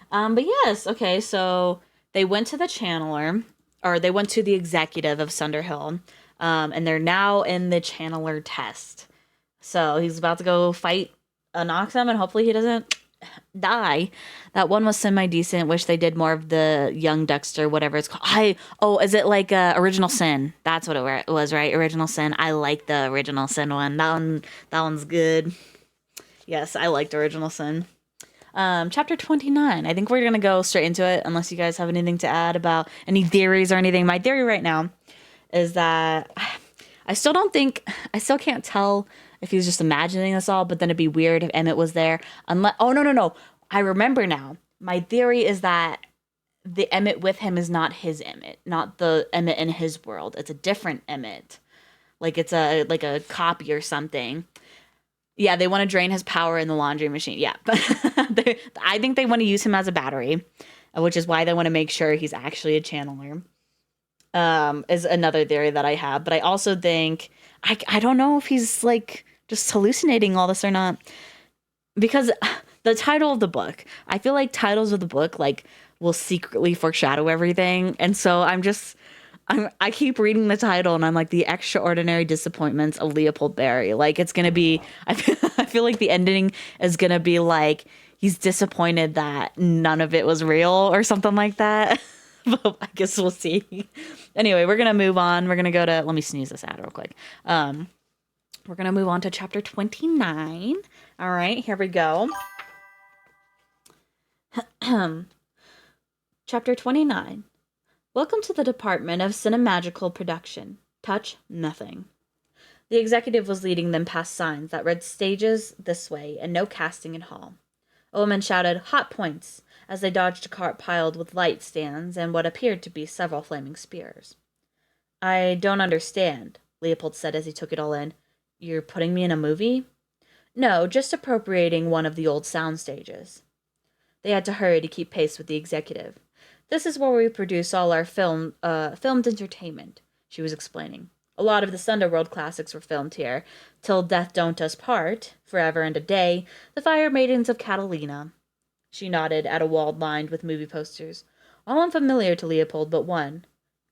But yes, okay, so they went to the channeler, or they went to the executive of Sunder Hill, and they're now in the channeler test. So he's about to go fight a Noxum, and hopefully he doesn't die. That one was semi-decent. Wish they did more of the young Dexter, whatever it's called. Is it like Original Sin? That's what it was, right? Original Sin. I like the Original Sin one. That one's good. Yes, I liked Original Sin. Chapter 29. I think we're gonna go straight into it, unless you guys have anything to add about any theories or anything. My theory right now is that I still can't tell if he was just imagining this all, but then it'd be weird if Emmett was there. No. I remember now. My theory is that the Emmett with him is not his Emmett, not the Emmett in his world. It's a different Emmett. Like it's a copy or something. Yeah, they want to drain his power in the laundry machine. Yeah, but I think they want to use him as a battery, which is why they want to make sure he's actually a channeler. Is another theory that I have. But I also think, I don't know if he's like just hallucinating all this or not. Because the title of the book, I feel like titles of the book like will secretly foreshadow everything. And so I keep reading the title and I'm like, the extraordinary disappointments of Leopold Berry. Like, it's gonna be. I feel like the ending is gonna be like he's disappointed that none of it was real or something like that. But I guess we'll see. Anyway, we're gonna move on. We're gonna go to. Let me sneeze this out real quick. We're gonna move on to chapter 29. All right, here we go. Chapter 29. Welcome to the Department of Cinemagical Production. Touch nothing. The executive was leading them past signs that read stages this way and no casting in hall. A woman shouted, "Hot points," as they dodged a cart piled with light stands and what appeared to be several flaming spears. "I don't understand," Leopold said as he took it all in. "You're putting me in a movie?" "No, just appropriating one of the old sound stages." They had to hurry to keep pace with the executive. "This is where we produce all our filmed entertainment," she was explaining. "A lot of the Underworld classics were filmed here. Till Death Don't Us Part, Forever and a Day, The Fire Maidens of Catalina." She nodded at a wall lined with movie posters, all unfamiliar to Leopold but one,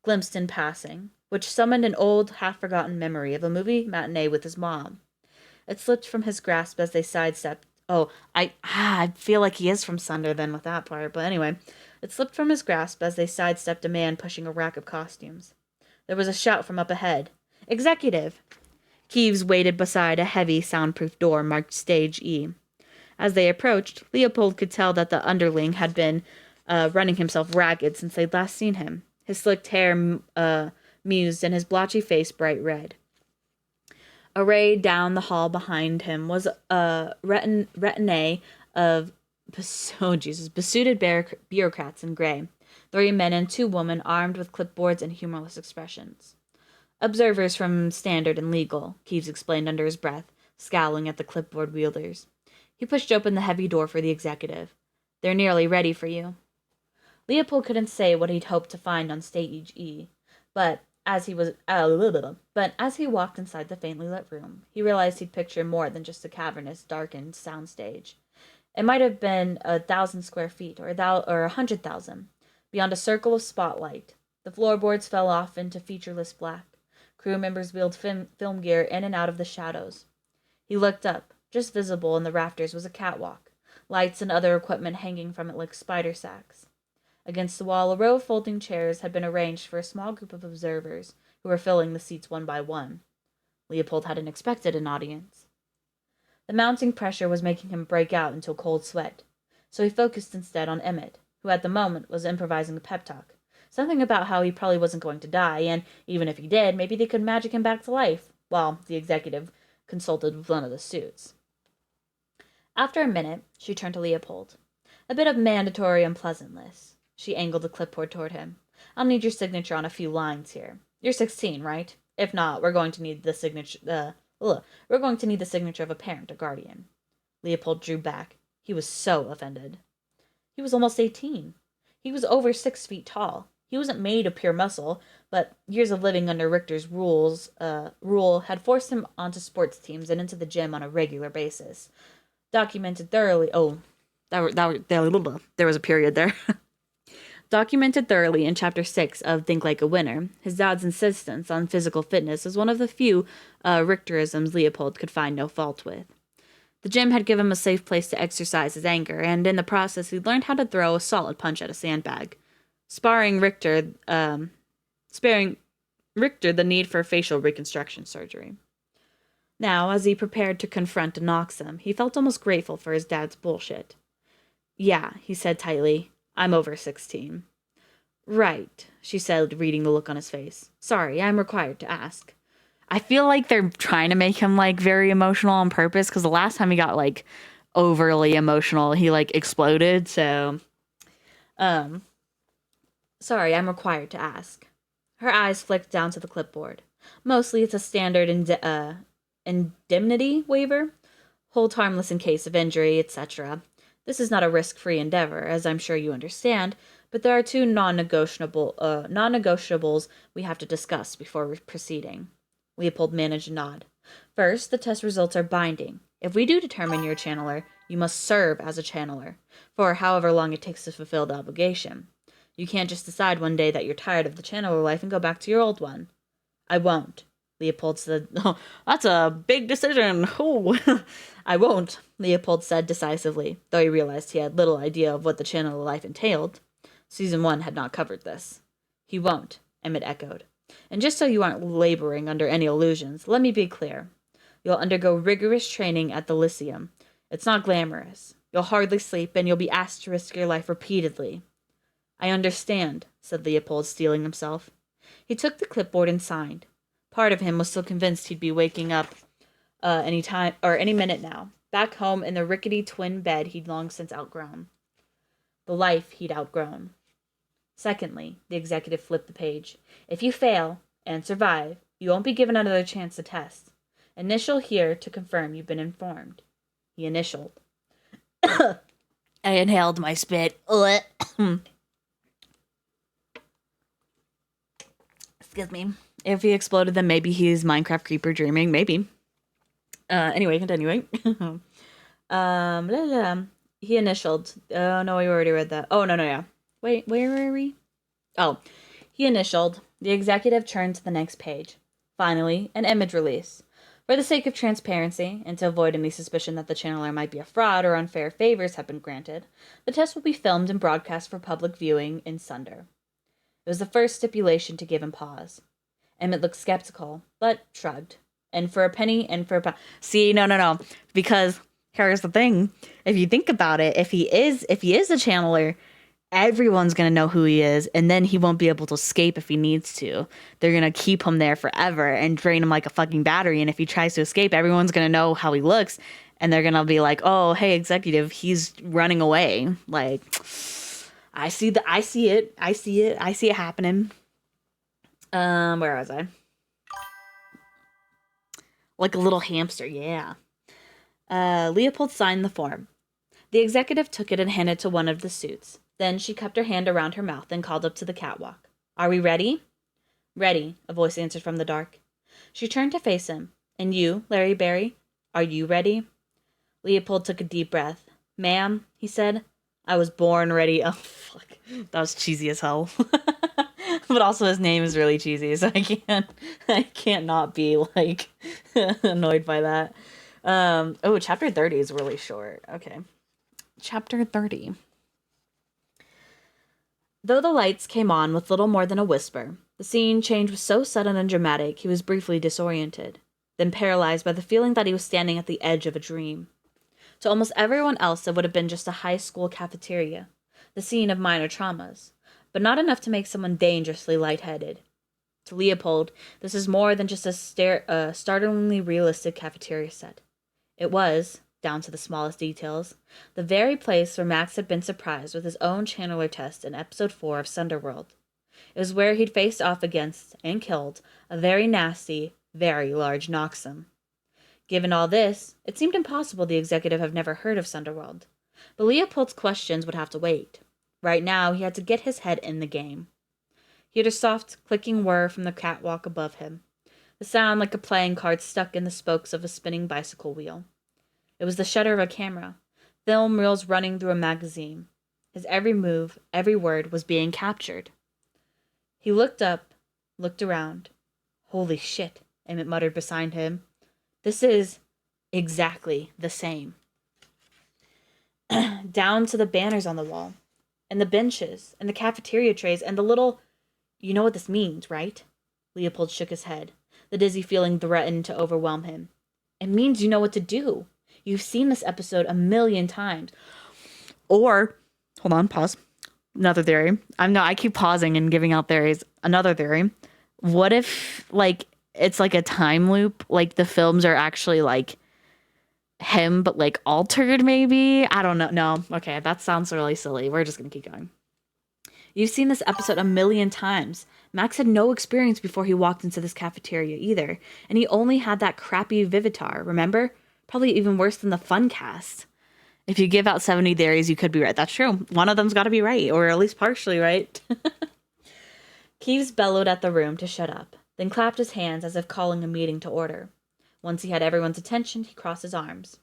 glimpsed in passing, which summoned an old, half-forgotten memory of a movie matinee with his mom. It slipped from his grasp as they sidestepped. Oh, I feel like he is from Sunder then with that part, but anyway. It slipped from his grasp as they sidestepped a man pushing a rack of costumes. There was a shout from up ahead. "Executive!" Keeves waited beside a heavy, soundproof door marked Stage E. As they approached, Leopold could tell that the underling had been running himself ragged since they'd last seen him. His slicked hair mused and his blotchy face bright red. Arrayed down the hall behind him was a retinue of besooted bureaucrats in gray, 3 men and 2 women armed with clipboards and humorless expressions. "Observers from Standard and Legal," Keeves explained under his breath, scowling at the clipboard wielders. He pushed open the heavy door for the executive. "They're nearly ready for you." Leopold couldn't say what he'd hoped to find on Stage E, but as he walked inside the faintly lit room, he realized he'd pictured more than just a cavernous, darkened soundstage. It might have been 1,000 square feet, or 100,000. Beyond a circle of spotlight, the floorboards fell off into featureless black. Crew members wheeled film gear in and out of the shadows. He looked up. Just visible in the rafters was a catwalk, lights and other equipment hanging from it like spider sacks. Against the wall, a row of folding chairs had been arranged for a small group of observers who were filling the seats one by one. Leopold hadn't expected an audience. The mounting pressure was making him break out into a cold sweat, so he focused instead on Emmett, who at the moment was improvising a pep talk. Something about how he probably wasn't going to die, and even if he did, maybe they could magic him back to life, while the executive consulted with one of the suits. After a minute, she turned to Leopold. "A bit of mandatory unpleasantness." She angled the clipboard toward him. "I'll need your signature on a few lines here. You're 16, right? If not, we're going to need the signature of a parent or guardian." Leopold drew back. He was so offended. He was almost 18. He was over 6 feet tall. He wasn't made of pure muscle, but years of living under Richter's rule had forced him onto sports teams and into the gym on a regular basis. Documented thoroughly. Oh, there was a period there. Documented thoroughly in Chapter 6 of Think Like a Winner, his dad's insistence on physical fitness was one of the few Richterisms Leopold could find no fault with. The gym had given him a safe place to exercise his anger, and in the process he'd learned how to throw a solid punch at a sandbag, sparing Richter the need for facial reconstruction surgery. Now, as he prepared to confront and knock him, he felt almost grateful for his dad's bullshit. "Yeah," he said tightly, "I'm over 16. "Right," she said, reading the look on his face. "Sorry, I'm required to ask." I feel like they're trying to make him, like, very emotional on purpose, because the last time he got, like, overly emotional, he, like, exploded, so... "Sorry, I'm required to ask." Her eyes flicked down to the clipboard. "Mostly it's a standard indemnity waiver. Hold harmless in case of injury, etc. This is not a risk-free endeavor, as I'm sure you understand, but there are 2 non-negotiables we have to discuss before proceeding." Leopold managed a nod. "First, the test results are binding. If we do determine you're a channeler, you must serve as a channeler, for however long it takes to fulfill the obligation. You can't just decide one day that you're tired of the channeler life and go back to your old one. I won't, Leopold said. Oh, that's a big decision. Oh, I won't, Leopold said decisively, though he realized he had little idea of what the channeler life entailed. Season 1 had not covered this. He won't, Emmett echoed. And just so you aren't laboring under any illusions, let me be clear. You'll undergo rigorous training at the Lyceum. It's not glamorous. You'll hardly sleep, and you'll be asked to risk your life repeatedly. I understand, said Leopold, steeling himself. He took the clipboard and signed. Part of him was still convinced he'd be waking up any minute now, back home in the rickety twin bed he'd long since outgrown. The life he'd outgrown. Secondly, the executive flipped the page. If you fail, and survive, you won't be given another chance to test. Initial here to confirm you've been informed. He initialed. I inhaled my spit. Excuse me. If he exploded, then maybe he's Minecraft creeper dreaming. Maybe. Anyway, continuing. He initialed. Oh, no, we already read that. Oh, no, yeah. Wait, where were we? Oh, he initialed. The executive turned to the next page. Finally, an image release. For the sake of transparency, and to avoid any suspicion that the channeler might be a fraud or unfair favors have been granted, the test will be filmed and broadcast for public viewing in Sunder. It was the first stipulation to give him pause. Emmett looked skeptical, but shrugged. And for a penny and for a pound. See, no. Because here's the thing. If you think about it, if he is a channeler, everyone's going to know who he is, and then he won't be able to escape if he needs to. They're going to keep him there forever and drain him like a fucking battery, and if he tries to escape, everyone's going to know how he looks, and they're going to be like, oh, hey, executive, he's running away. Like, I see it happening. Where was I? Like a little hamster, yeah. Leopold signed the form. The executive took it and handed it to one of the suits. Then she cupped her hand around her mouth and called up to the catwalk. Are we ready? Ready, a voice answered from the dark. She turned to face him. And you, Larry Barry, are you ready? Leopold took a deep breath. Ma'am, he said, I was born ready. Oh, fuck. That was cheesy as hell. But also his name is really cheesy, so I can't not be, like, annoyed by that. Chapter 30 is really short. Okay. Chapter 30. Though the lights came on with little more than a whisper, the scene change was so sudden and dramatic he was briefly disoriented, then paralyzed by the feeling that he was standing at the edge of a dream. To almost everyone else it would have been just a high school cafeteria, the scene of minor traumas, but not enough to make someone dangerously lightheaded. To Leopold, this is more than just a startlingly realistic cafeteria set. It was, down to the smallest details, the very place where Max had been surprised with his own channeler test in episode 4 of Sunderworld. It was where he'd faced off against, and killed, a very nasty, very large Noxum. Given all this, it seemed impossible the executive have never heard of Sunderworld. But Leopold's questions would have to wait. Right now, he had to get his head in the game. He heard a soft, clicking whir from the catwalk above him, the sound like a playing card stuck in the spokes of a spinning bicycle wheel. It was the shutter of a camera, film reels running through a magazine. His every move, every word was being captured. He looked up, looked around. Holy shit, Emmett muttered beside him. This is exactly the same. Down to the banners on the wall, and the benches, and the cafeteria trays, and the little... You know what this means, right? Leopold shook his head. The dizzy feeling threatened to overwhelm him. It means you know what to do. You've seen this episode 1,000,000 times. Or, hold on, pause. Another theory. I keep pausing and giving out theories. Another theory. What if, like, it's like a time loop? Like, the films are actually, like, him, but, like, altered, maybe? I don't know. No. Okay, that sounds really silly. We're just gonna keep going. You've seen this episode 1,000,000 times. Max had no experience before he walked into this cafeteria either. And he only had that crappy Vivitar, remember? Probably even worse than the fun cast. If you give out 70 theories, you could be right. That's true. One of them's got to be right, or at least partially right. Keeves bellowed at the room to shut up, then clapped his hands as if calling a meeting to order. Once he had everyone's attention, he crossed his arms.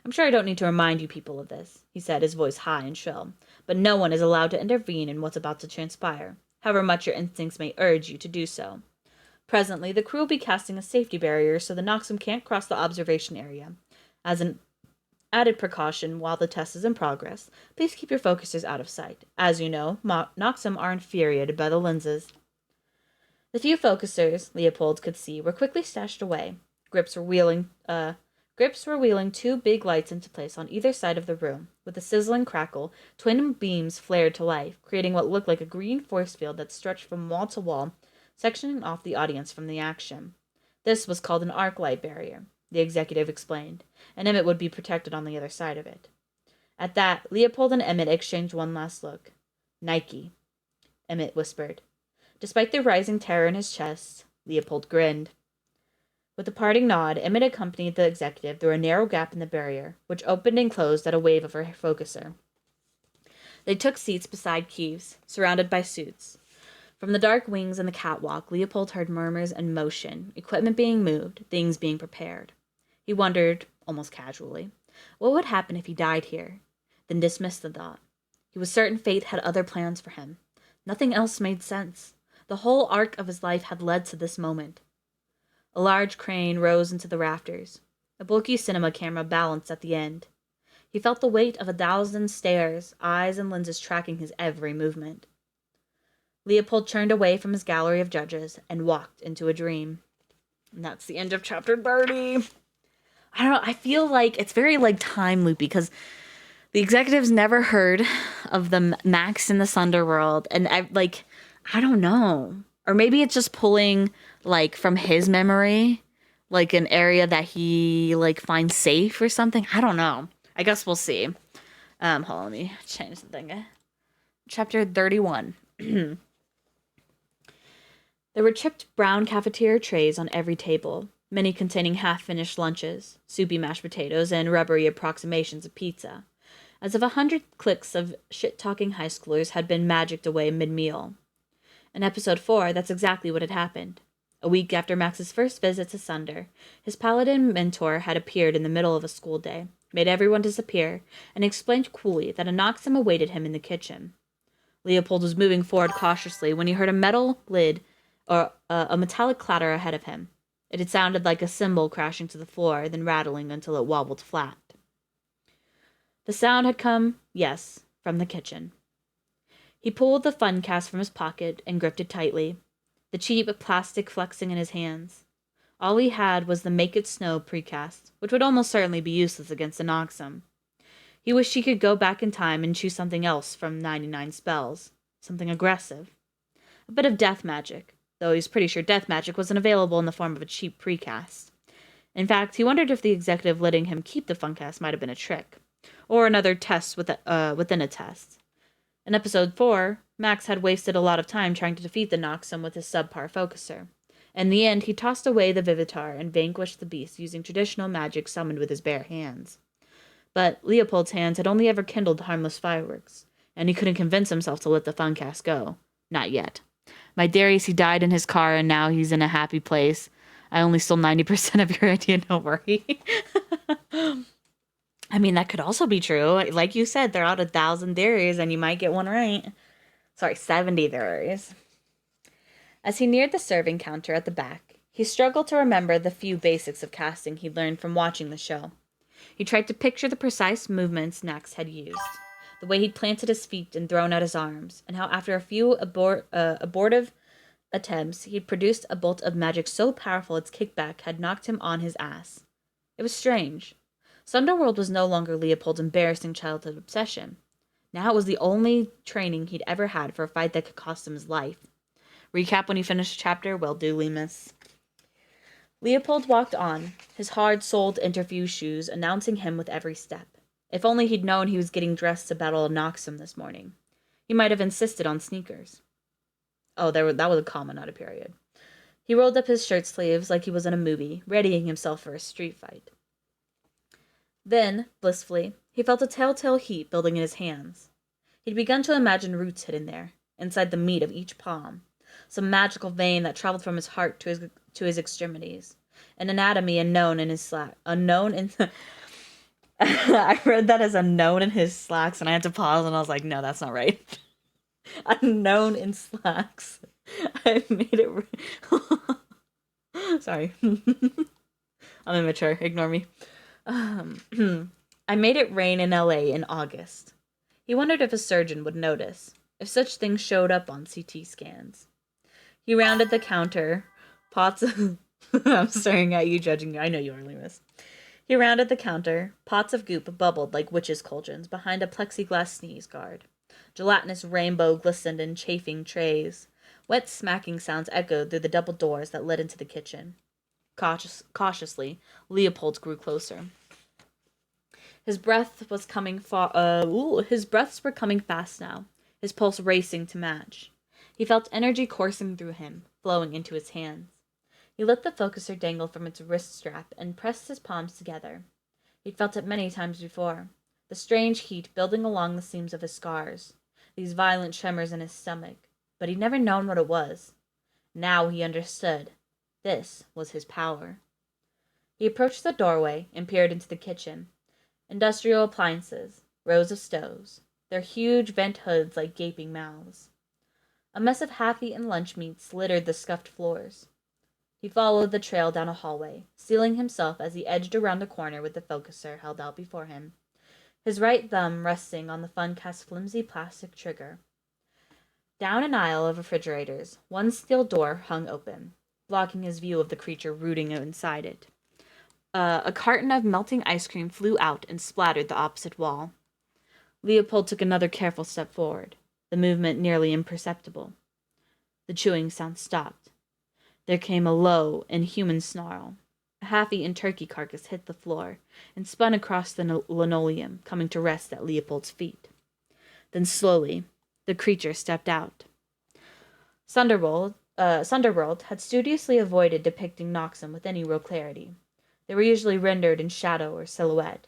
I'm sure I don't need to remind you people of this, he said, his voice high and shrill. But no one is allowed to intervene in what's about to transpire, however much your instincts may urge you to do so. Presently, the crew will be casting a safety barrier so the Noxum can't cross the observation area. As an added precaution while the test is in progress, please keep your focusers out of sight. As you know, Noxum are infuriated by the lenses. The few focusers Leopold could see were quickly stashed away. Grips were wheeling two big lights into place on either side of the room. With a sizzling crackle, twin beams flared to life, creating what looked like a green force field that stretched from wall to wall, sectioning off the audience from the action. This was called an arc light barrier, the executive explained, and Emmett would be protected on the other side of it. At that, Leopold and Emmett exchanged one last look. Nike, Emmett whispered. Despite the rising terror in his chest, Leopold grinned. With a parting nod, Emmett accompanied the executive through a narrow gap in the barrier, which opened and closed at a wave of her focuser. They took seats beside Kieves, surrounded by suits. From the dark wings and the catwalk, Leopold heard murmurs and motion, equipment being moved, things being prepared. He wondered, almost casually, what would happen if he died here, then dismissed the thought. He was certain fate had other plans for him. Nothing else made sense. The whole arc of his life had led to this moment. A large crane rose into the rafters. A bulky cinema camera balanced at the end. He felt the weight of 1,000 stares, eyes and lenses tracking his every movement. Leopold turned away from his gallery of judges and walked into a dream. And that's the end of chapter 30. I don't know, I feel like it's very time loopy because the executives never heard of the Max in the Sunderworld, and I don't know. Or maybe it's just pulling, from his memory, an area that he, finds safe or something. I don't know. I guess we'll see. Hold on, let me change the thing. Chapter 31. There were chipped brown cafeteria trays on every table, many containing half-finished lunches, soupy mashed potatoes, and rubbery approximations of pizza, as if 100 cliques of shit-talking high schoolers had been magicked away mid-meal. In episode 4, that's exactly what had happened. A week after Max's first visit to Sunder, his paladin mentor had appeared in the middle of a school day, made everyone disappear, and explained coolly that a Noxum awaited him in the kitchen. Leopold was moving forward cautiously when he heard a metal lid or a metallic clatter ahead of him. It had sounded like a cymbal crashing to the floor, then rattling until it wobbled flat. The sound had come, yes, from the kitchen. He pulled the fun cast from his pocket and gripped it tightly, the cheap plastic flexing in his hands. All he had was the Make It Snow precast, which would almost certainly be useless against an Noxum. He wished he could go back in time and choose something else from 99 spells, something aggressive. A bit of death magic, though he was pretty sure death magic wasn't available in the form of a cheap precast. In fact, he wondered if the executive letting him keep the funcast might have been a trick, or another test within a test. In episode 4, Max had wasted a lot of time trying to defeat the Noxum with his subpar focuser. In the end, he tossed away the Vivitar and vanquished the beast using traditional magic summoned with his bare hands. But Leopold's hands had only ever kindled harmless fireworks, and he couldn't convince himself to let the funcast go. Not yet. My Darius, he died in his car, and now he's in a happy place. I only stole 90% of your idea, don't worry. I mean, that could also be true. Like you said, they're out 1,000 theories, and you might get one right. Sorry, 70 theories. As he neared the serving counter at the back, he struggled to remember the few basics of casting he'd learned from watching the show. He tried to picture the precise movements Nax had used, the way he'd planted his feet and thrown out his arms, and how after a few abortive attempts, he'd produced a bolt of magic so powerful its kickback had knocked him on his ass. It was strange. Sunderworld was no longer Leopold's embarrassing childhood obsession. Now it was the only training he'd ever had for a fight that could cost him his life. Recap when you finish the chapter? Well, do, Lemus. Leopold walked on, his hard-soled interview shoes announcing him with every step. If only he'd known he was getting dressed to battle a Noxum this morning. He might have insisted on sneakers. Oh, that was a comma, not a period. He rolled up his shirt sleeves like he was in a movie, readying himself for a street fight. Then, blissfully, he felt a telltale heat building in his hands. He'd begun to imagine roots hidden there, inside the meat of each palm, some magical vein that traveled from his heart to his extremities, an anatomy unknown in his I read that as unknown in his slacks, and I had to pause, and I was like, no, that's not right. Unknown in slacks. I made it. Sorry. I'm immature. Ignore me. I made it rain in LA in August. He wondered if a surgeon would notice, if such things showed up on CT scans. He rounded the counter. Pots of... I'm staring at you, judging you. I know you are, Loomis. He rounded the counter. Pots of goop bubbled like witches' cauldrons behind a plexiglass sneeze guard. Gelatinous rainbow glistened in chafing trays. Wet smacking sounds echoed through the double doors that led into the kitchen. Cautiously, Leopold grew closer. His breath was coming his breaths were coming fast now, his pulse racing to match. He felt energy coursing through him, flowing into his hands. He let the focuser dangle from its wrist strap and pressed his palms together. He'd felt it many times before, the strange heat building along the seams of his scars, these violent tremors in his stomach, but he'd never known what it was. Now he understood. This was his power. He approached the doorway and peered into the kitchen. Industrial appliances, rows of stoves, their huge vent hoods like gaping mouths. A mess of half-eaten lunch meats littered the scuffed floors. He followed the trail down a hallway, steeling himself as he edged around the corner with the focuser held out before him, his right thumb resting on the Funcast's flimsy plastic trigger. Down an aisle of refrigerators, one steel door hung open, blocking his view of the creature rooting inside it. A carton of melting ice cream flew out and splattered the opposite wall. Leopold took another careful step forward, the movement nearly imperceptible. The chewing sound stopped. There came a low, inhuman snarl. A half-eaten turkey carcass hit the floor and spun across the linoleum, coming to rest at Leopold's feet. Then slowly, the creature stepped out. Sunderworld had studiously avoided depicting Noxum with any real clarity. They were usually rendered in shadow or silhouette.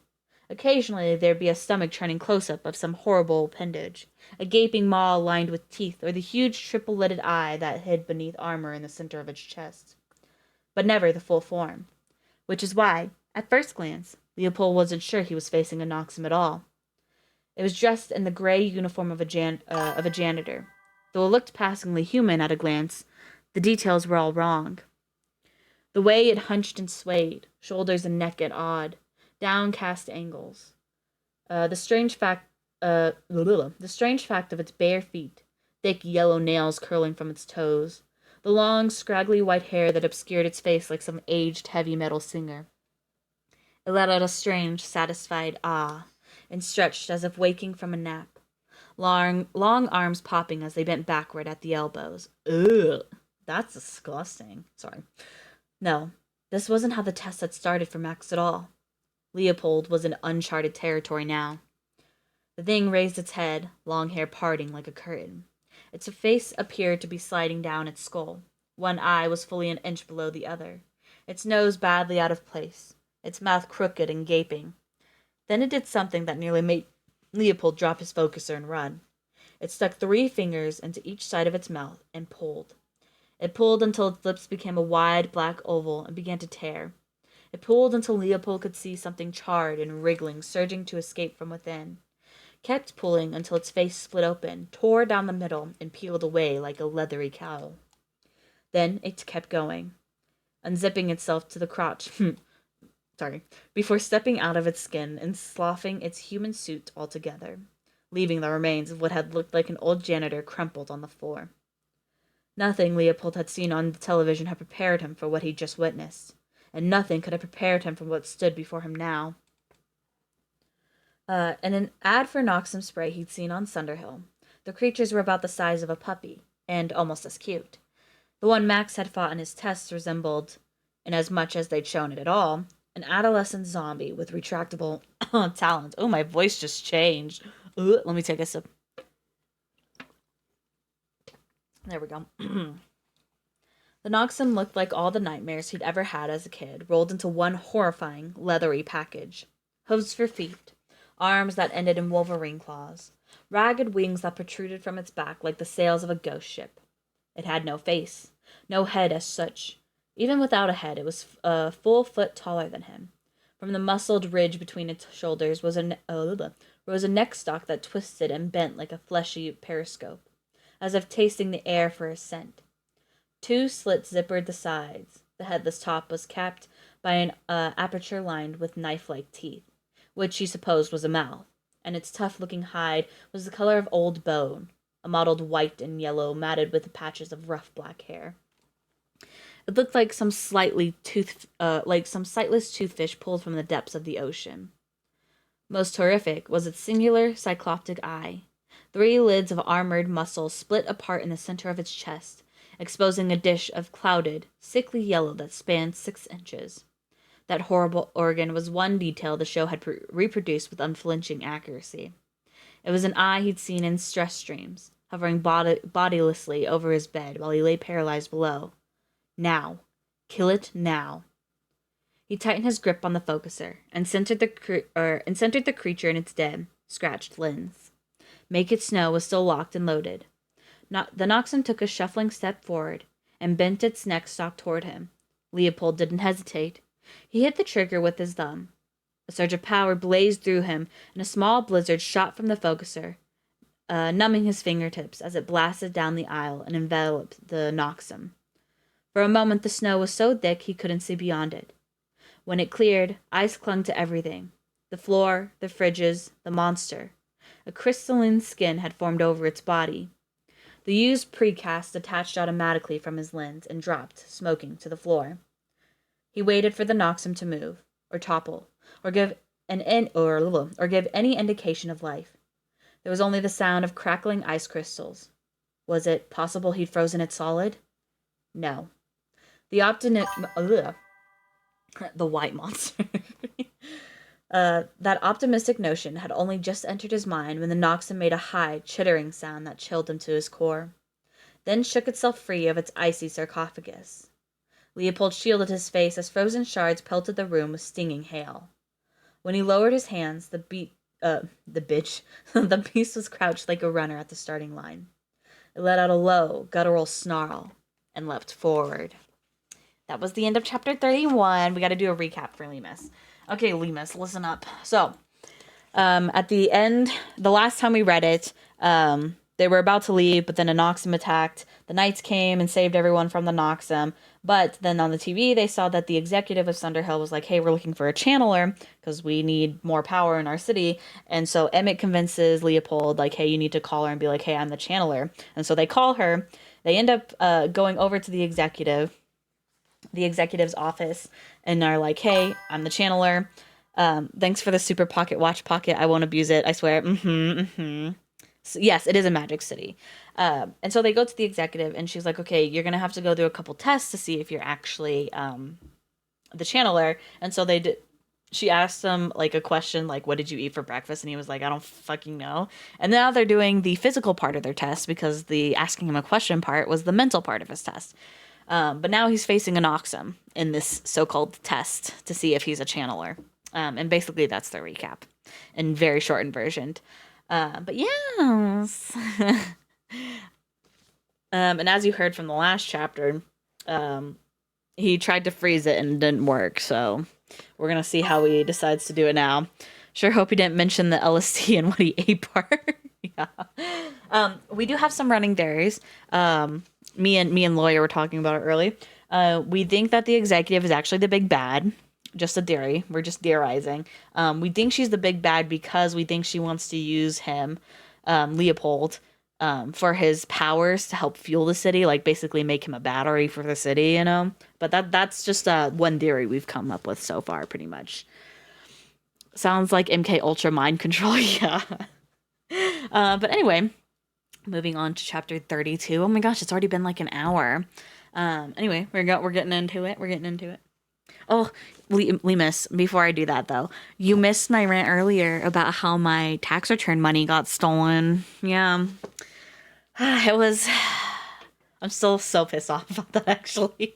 Occasionally there'd be a stomach-churning close-up of some horrible appendage, a gaping maw lined with teeth, or the huge triple-lidded eye that hid beneath armor in the center of its chest. But never the full form. Which is why, at first glance, Leopold wasn't sure he was facing a Noxum at all. It was dressed in the gray uniform of a janitor. Though it looked passingly human at a glance, the details were all wrong. The way it hunched and swayed, shoulders and neck at odd, downcast angles. The strange fact of its bare feet, thick yellow nails curling from its toes, the long, scraggly white hair that obscured its face like some aged heavy metal singer. It let out a strange, satisfied ah, and stretched as if waking from a nap. Long arms popping as they bent backward at the elbows. Ugh, that's disgusting. Sorry. No, this wasn't how the test had started for Max at all. Leopold was in uncharted territory now. The thing raised its head, long hair parting like a curtain. Its face appeared to be sliding down its skull. One eye was fully an inch below the other, its nose badly out of place, its mouth crooked and gaping. Then it did something that nearly made Leopold drop his focuser and run. It stuck 3 fingers into each side of its mouth and pulled. It pulled until its lips became a wide black oval and began to tear. It pulled until Leopold could see something charred and wriggling, surging to escape from within. Kept pulling until its face split open, tore down the middle, and peeled away like a leathery cowl. Then it kept going, unzipping itself to the crotch, before stepping out of its skin and sloughing its human suit altogether, leaving the remains of what had looked like an old janitor crumpled on the floor. Nothing Leopold had seen on the television had prepared him for what he'd just witnessed, and nothing could have prepared him for what stood before him now. In an ad for Noxum spray he'd seen on Sunderhill, the creatures were about the size of a puppy, and almost as cute. The one Max had fought in his tests resembled, inasmuch as they'd shown it at all, an adolescent zombie with retractable talons. Oh, my voice just changed. Let me take a sip. There we go. The Noxum looked like all the nightmares he'd ever had as a kid, rolled into one horrifying, leathery package. Hooves for feet, arms that ended in wolverine claws, ragged wings that protruded from its back like the sails of a ghost ship. It had no face, no head as such. Even without a head, it was a full foot taller than him. From the muscled ridge between its shoulders rose a neck stalk that twisted and bent like a fleshy periscope, as if tasting the air for a scent. Two slits zippered the sides. The headless top was capped by an aperture lined with knife-like teeth, which she supposed was a mouth, and its tough-looking hide was the color of old bone, a mottled white and yellow matted with patches of rough black hair. It looked like some sightless toothfish pulled from the depths of the ocean. Most horrific was its singular cycloptic eye. 3 lids of armored muscle split apart in the center of its chest, exposing a dish of clouded, sickly yellow that spanned 6 inches. That horrible organ was one detail the show had reproduced with unflinching accuracy. It was an eye he'd seen in stress dreams, hovering bodilessly over his bed while he lay paralyzed below. Now. Kill it now. He tightened his grip on the focuser and centered the creature in its dead, scratched lens. Make It Snow was still locked and loaded. The Noxon took a shuffling step forward and bent its neck stalk toward him. Leopold didn't hesitate. He hit the trigger with his thumb. A surge of power blazed through him, and a small blizzard shot from the focuser, numbing his fingertips as it blasted down the aisle and enveloped the Noxum. For a moment the snow was so thick he couldn't see beyond it. When it cleared, ice clung to everything. The floor, the fridges, the monster. A crystalline skin had formed over its body. The used precast detached automatically from his lens and dropped, smoking, to the floor. He waited for the Noxum to move, or topple, or give any indication of life. There was only the sound of crackling ice crystals. Was it possible he'd frozen it solid? No. The white monster. That optimistic notion had only just entered his mind when the Noxum made a high, chittering sound that chilled him to his core, then shook itself free of its icy sarcophagus. Leopold shielded his face as frozen shards pelted the room with stinging hail. When he lowered his hands, the beast was crouched like a runner at the starting line. It let out a low, guttural snarl and leapt forward. That was the end of chapter 31. We got to do a recap for Lemus. Okay, Lemus, listen up. So, at the end, the last time we read it, they were about to leave, but then a Noxum attacked. The knights came and saved everyone from the Noxum. But then on the TV, they saw that the executive of Sunderhill was like, hey, we're looking for a channeler because we need more power in our city. And so Emmett convinces Leopold, like, hey, you need to call her and be like, hey, I'm the channeler. And so they call her. They end up going over to the executive's office, and are like, hey, I'm the channeler. Thanks for the super pocket watch pocket. I won't abuse it. I swear. So, yes, it is a magic city. And so they go to the executive, and she's like, okay, you're going to have to go through a couple tests to see if you're actually the channeler. And so she asked him, like, a question, like, what did you eat for breakfast? And he was like, I don't fucking know. And now they're doing the physical part of their test, because the asking him a question part was the mental part of his test. But now he's facing an Noxum in this so-called test to see if he's a channeler. And basically that's the recap in very shortened version. But yes. And as you heard from the last chapter, he tried to freeze it and it didn't work. So we're going to see how he decides to do it now. Sure hope he didn't mention the LSD and what he ate part. Yeah. We do have some running theories. Me and Lawyer were talking about it early. We think that the executive is actually the big bad. Just a theory. We're just theorizing. We think she's the big bad because we think she wants to use him, Leopold, for his powers to help fuel the city, like basically make him a battery for the city, you know? But that's just one theory we've come up with so far, pretty much. Sounds like MK Ultra mind control, yeah. But anyway, moving on to chapter 32. Oh my gosh, it's already been like an hour. Anyway, we're getting into it. Oh, Lemus, before I do that though, you missed my rant earlier about how my tax return money got stolen. Yeah. I'm still so pissed off about that, actually.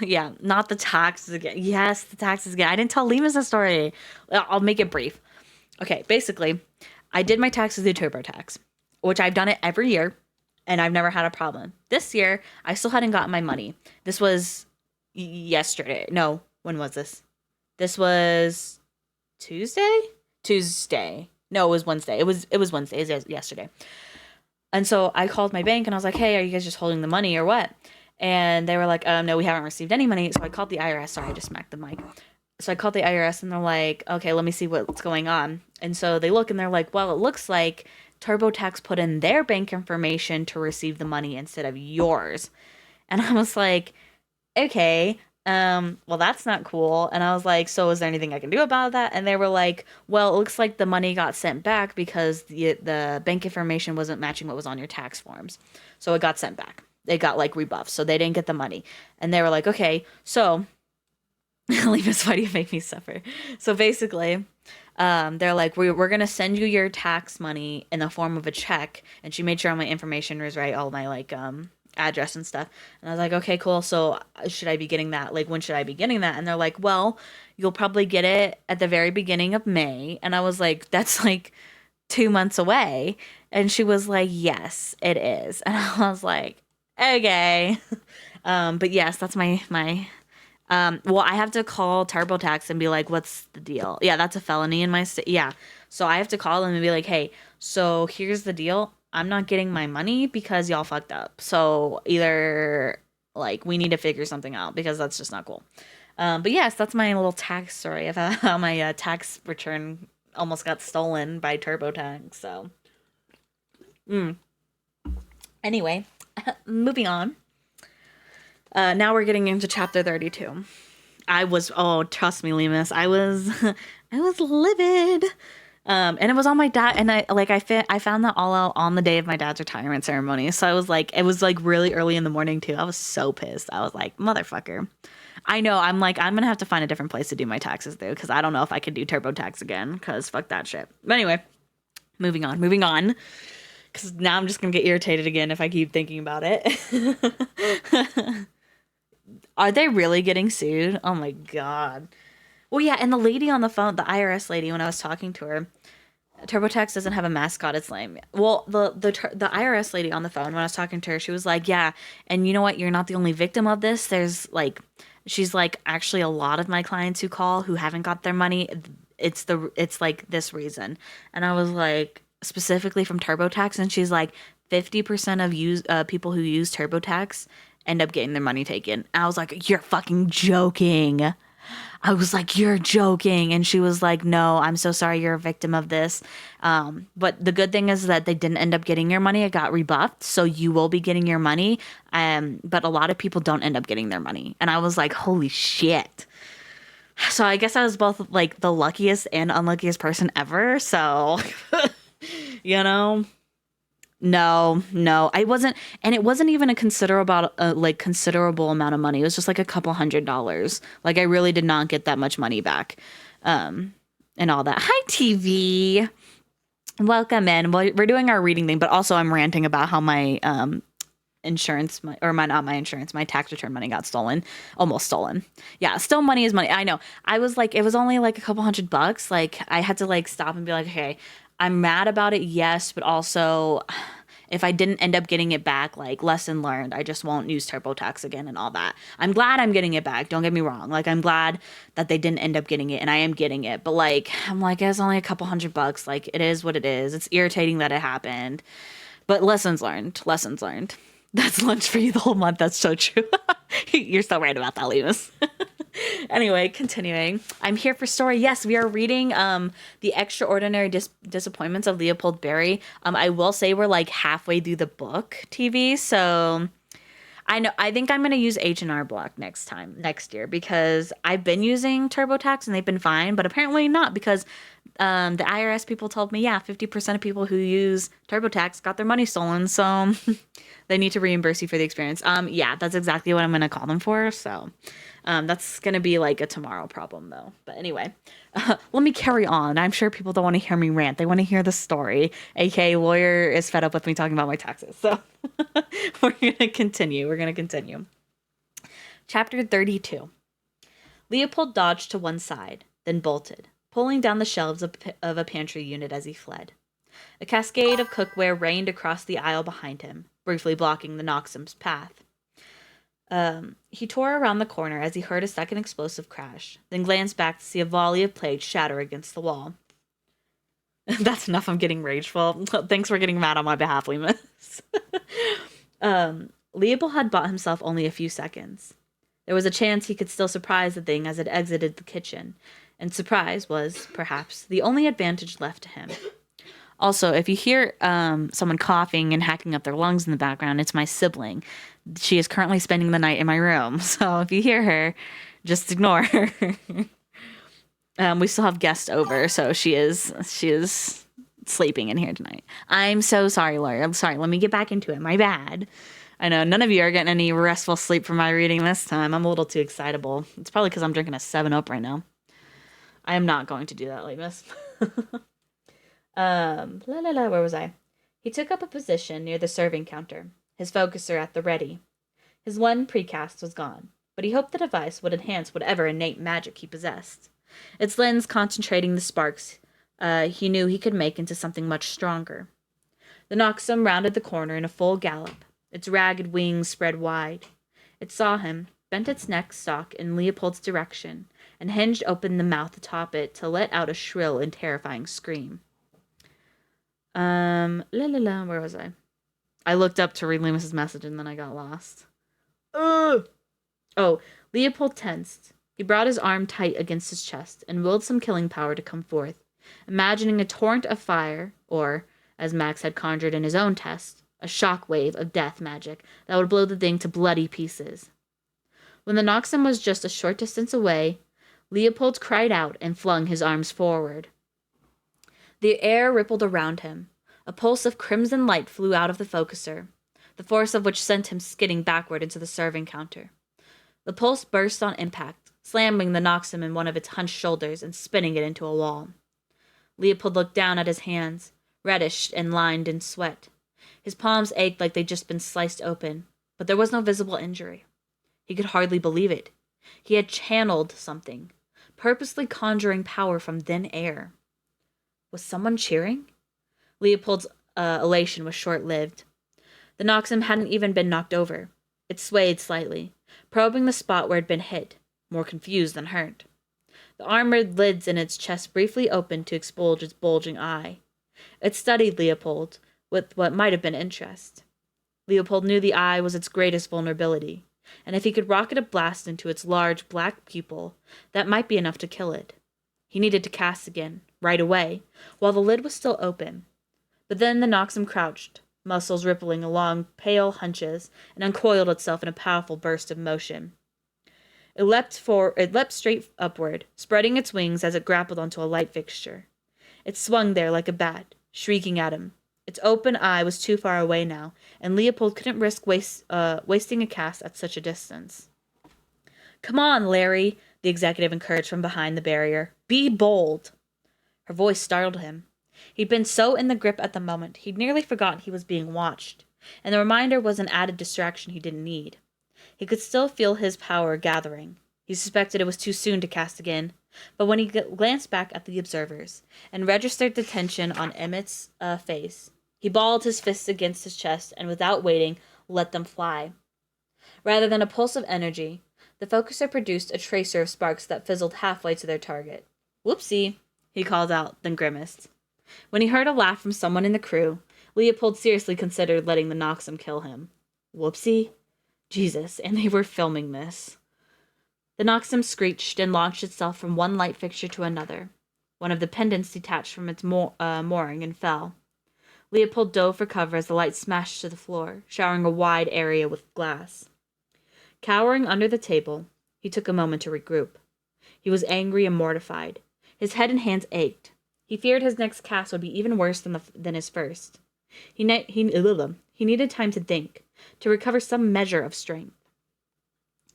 Yeah, not the taxes again. Yes, the taxes again. I didn't tell Lemus the story. I'll make it brief. Okay, basically, I did my taxes through TurboTax, which I've done it every year, and I've never had a problem. This year, I still hadn't gotten my money. This was yesterday. No, when was this? This was Tuesday? Tuesday. No, it was Wednesday. It was Wednesday. It was yesterday. And so I called my bank and I was like, "Hey, are you guys just holding the money or what?" And they were like, "No, we haven't received any money." So I called the IRS. Sorry, I just smacked the mic. So I called the IRS and they're like, "Okay, let me see what's going on." And so they look and they're like, "Well, it looks like TurboTax put in their bank information to receive the money instead of yours." And I was like, "Okay, well, that's not cool." And I was like, "So is there anything I can do about that?" And they were like, "Well, it looks like the money got sent back because the bank information wasn't matching what was on your tax forms. So it got sent back. They got like rebuffed. So they didn't get the money." And they were like, "Okay, so Levis, why do you make me suffer?" So basically, they're like, we're gonna send you your tax money in the form of a check. And she made sure all my information was right, all my like address and stuff. And I was like, "Okay, cool. So should I be getting that? Like, when should I be getting that?" And they're like, "Well, you'll probably get it at the very beginning of May." And I was like, "That's like 2 months away." And she was like, "Yes, it is." And I was like, "Okay." But yes, that's my well, I have to call TurboTax and be like, "What's the deal?" Yeah, that's a felony in my state. Yeah. So I have to call them and be like, "Hey, so here's the deal. I'm not getting my money because y'all fucked up. So either like we need to figure something out because that's just not cool." But yes, that's my little tax story of how my tax return almost got stolen by TurboTax. So, anyway, moving on. Now we're getting into chapter 32. Oh, trust me, Lemus, I was livid. And it was on my dad, and I found that all out on the day of my dad's retirement ceremony. So I was like, it was like really early in the morning too. I was so pissed. I was like, motherfucker. I know. I'm like, I'm gonna have to find a different place to do my taxes though, because I don't know if I could do TurboTax again, because fuck that shit. But anyway, moving on. Because now I'm just gonna get irritated again if I keep thinking about it. Are they really getting sued? Oh my god. Well, yeah, and the lady on the phone, the IRS lady, when I was talking to her, TurboTax doesn't have a mascot. It's lame. Well, the IRS lady on the phone, when I was talking to her, she was like, "Yeah, and you know what? You're not the only victim of this. There's like," she's like, "Actually, a lot of my clients who call who haven't got their money, it's like this reason." And I was like, specifically from TurboTax, and she's like, 50% of people who use TurboTax end up getting their money taken. And I was like, "You're fucking joking." I was like, "You're joking." And she was like, "No, I'm so sorry you're a victim of this. But the good thing is that they didn't end up getting your money. It got rebuffed. So you will be getting your money. But a lot of people don't end up getting their money." And I was like, holy shit. So I guess I was both like the luckiest and unluckiest person ever. So, you know. No, I wasn't, and it wasn't even a considerable amount of money. It was just like a couple $100s. Like I really did not get that much money back, and all that. Hi, TV. Welcome in. Well, we're doing our reading thing, but also I'm ranting about how my insurance, not my insurance, my tax return money got stolen, almost stolen. Yeah, still money is money. I know. I was like, it was only like a couple $100. Like I had to like stop and be like, "Okay, I'm mad about it, yes, but also if I didn't end up getting it back, like lesson learned, I just won't use TurboTax again and all that." I'm glad I'm getting it back. Don't get me wrong. Like I'm glad that they didn't end up getting it and I am getting it. But like I'm like, it's only a couple $100. Like it is what it is. It's irritating that it happened. But lessons learned. Lessons learned. That's lunch for you the whole month. That's so true. You're so right about that, Lemus. Anyway, continuing. I'm here for story. Yes, we are reading The Extraordinary Disappointments of Leopold Berry. I will say we're like halfway through the book, TV, so I think I'm gonna use H&R Block next year, because I've been using TurboTax and they've been fine, but apparently not, because the IRS people told me, yeah, 50% of people who use TurboTax got their money stolen, so they need to reimburse you for the experience. Yeah, that's exactly what I'm gonna call them for. So, that's gonna be like a tomorrow problem though. But anyway, let me carry on. I'm sure people don't want to hear me rant. They want to hear the story. AK lawyer is fed up with me talking about my taxes. So we're gonna continue. Chapter 32. Leopold dodged to one side, then bolted, pulling down the shelves of a pantry unit as he fled. A cascade of cookware rained across the aisle behind him, briefly blocking the Noxum's path. He tore around the corner as he heard a second explosive crash, then glanced back to see a volley of plates shatter against the wall. That's enough. I'm getting rageful. Thanks for getting mad on my behalf, Lemus. Leopold had bought himself only a few seconds. There was a chance he could still surprise the thing as it exited the kitchen, and surprise was, perhaps, the only advantage left to him. Also, if you hear someone coughing and hacking up their lungs in the background, it's my sibling. She is currently spending the night in my room, so if you hear her, just ignore her. We still have guests over, so she is sleeping in here tonight. I'm so sorry, Lori. I'm sorry. Let me get back into it. My bad. I know none of you are getting any restful sleep from my reading this time. I'm a little too excitable. It's probably because I'm drinking a 7-Up right now. I am not going to do that, Lemus. Where was I? He took up a position near the serving counter, his focuser at the ready. His one precast was gone, but he hoped the device would enhance whatever innate magic he possessed. Its lens concentrating the sparks he knew he could make into something much stronger. The Noxum rounded the corner in a full gallop, its ragged wings spread wide. It saw him, bent its neck stalk in Leopold's direction, and hinged open the mouth atop it to let out a shrill and terrifying scream. Where was I? I looked up to read Lemus's message and then I got lost. Oh, Leopold tensed. He brought his arm tight against his chest and willed some killing power to come forth, imagining a torrent of fire, or, as Max had conjured in his own test, a shock wave of death magic that would blow the thing to bloody pieces. When the Noxum was just a short distance away, Leopold cried out and flung his arms forward. The air rippled around him. A pulse of crimson light flew out of the focuser, the force of which sent him skidding backward into the serving counter. The pulse burst on impact, slamming the Noxum in one of its hunched shoulders and spinning it into a wall. Leopold looked down at his hands, reddish and lined in sweat. His palms ached like they'd just been sliced open, but there was no visible injury. He could hardly believe it. He had channeled something, purposely conjuring power from thin air. Was someone cheering? Leopold's elation was short-lived. The Noxum hadn't even been knocked over. It swayed slightly, probing the spot where it had been hit, more confused than hurt. The armored lids in its chest briefly opened to expose its bulging eye. It studied Leopold with what might have been interest. Leopold knew the eye was its greatest vulnerability, and if he could rocket a blast into its large black pupil, that might be enough to kill it. He needed to cast again, right away, while the lid was still open. But then the Noxum crouched, muscles rippling along pale hunches, and uncoiled itself in a powerful burst of motion. It leapt straight upward, spreading its wings as it grappled onto a light fixture. It swung there like a bat, shrieking at him. Its open eye was too far away now, and Leopold couldn't risk wasting a cast at such a distance. "Come on, Larry," the executive encouraged from behind the barrier. "Be bold." Her voice startled him. He'd been so in the grip at the moment, he'd nearly forgotten he was being watched, and the reminder was an added distraction he didn't need. He could still feel his power gathering. He suspected it was too soon to cast again, but when he glanced back at the observers and registered the tension on Emmett's face, he balled his fists against his chest and, without waiting, let them fly. Rather than a pulse of energy, the focuser produced a tracer of sparks that fizzled halfway to their target. "Whoopsie," he called out, then grimaced. When he heard a laugh from someone in the crew, Leopold seriously considered letting the Noxum kill him. Whoopsie? Jesus, and they were filming this. The Noxum screeched and launched itself from one light fixture to another. One of the pendants detached from its mooring and fell. Leopold dove for cover as the light smashed to the floor, showering a wide area with glass. Cowering under the table, he took a moment to regroup. He was angry and mortified. His head and hands ached. He feared his next cast would be even worse than his first. He needed time to think, to recover some measure of strength.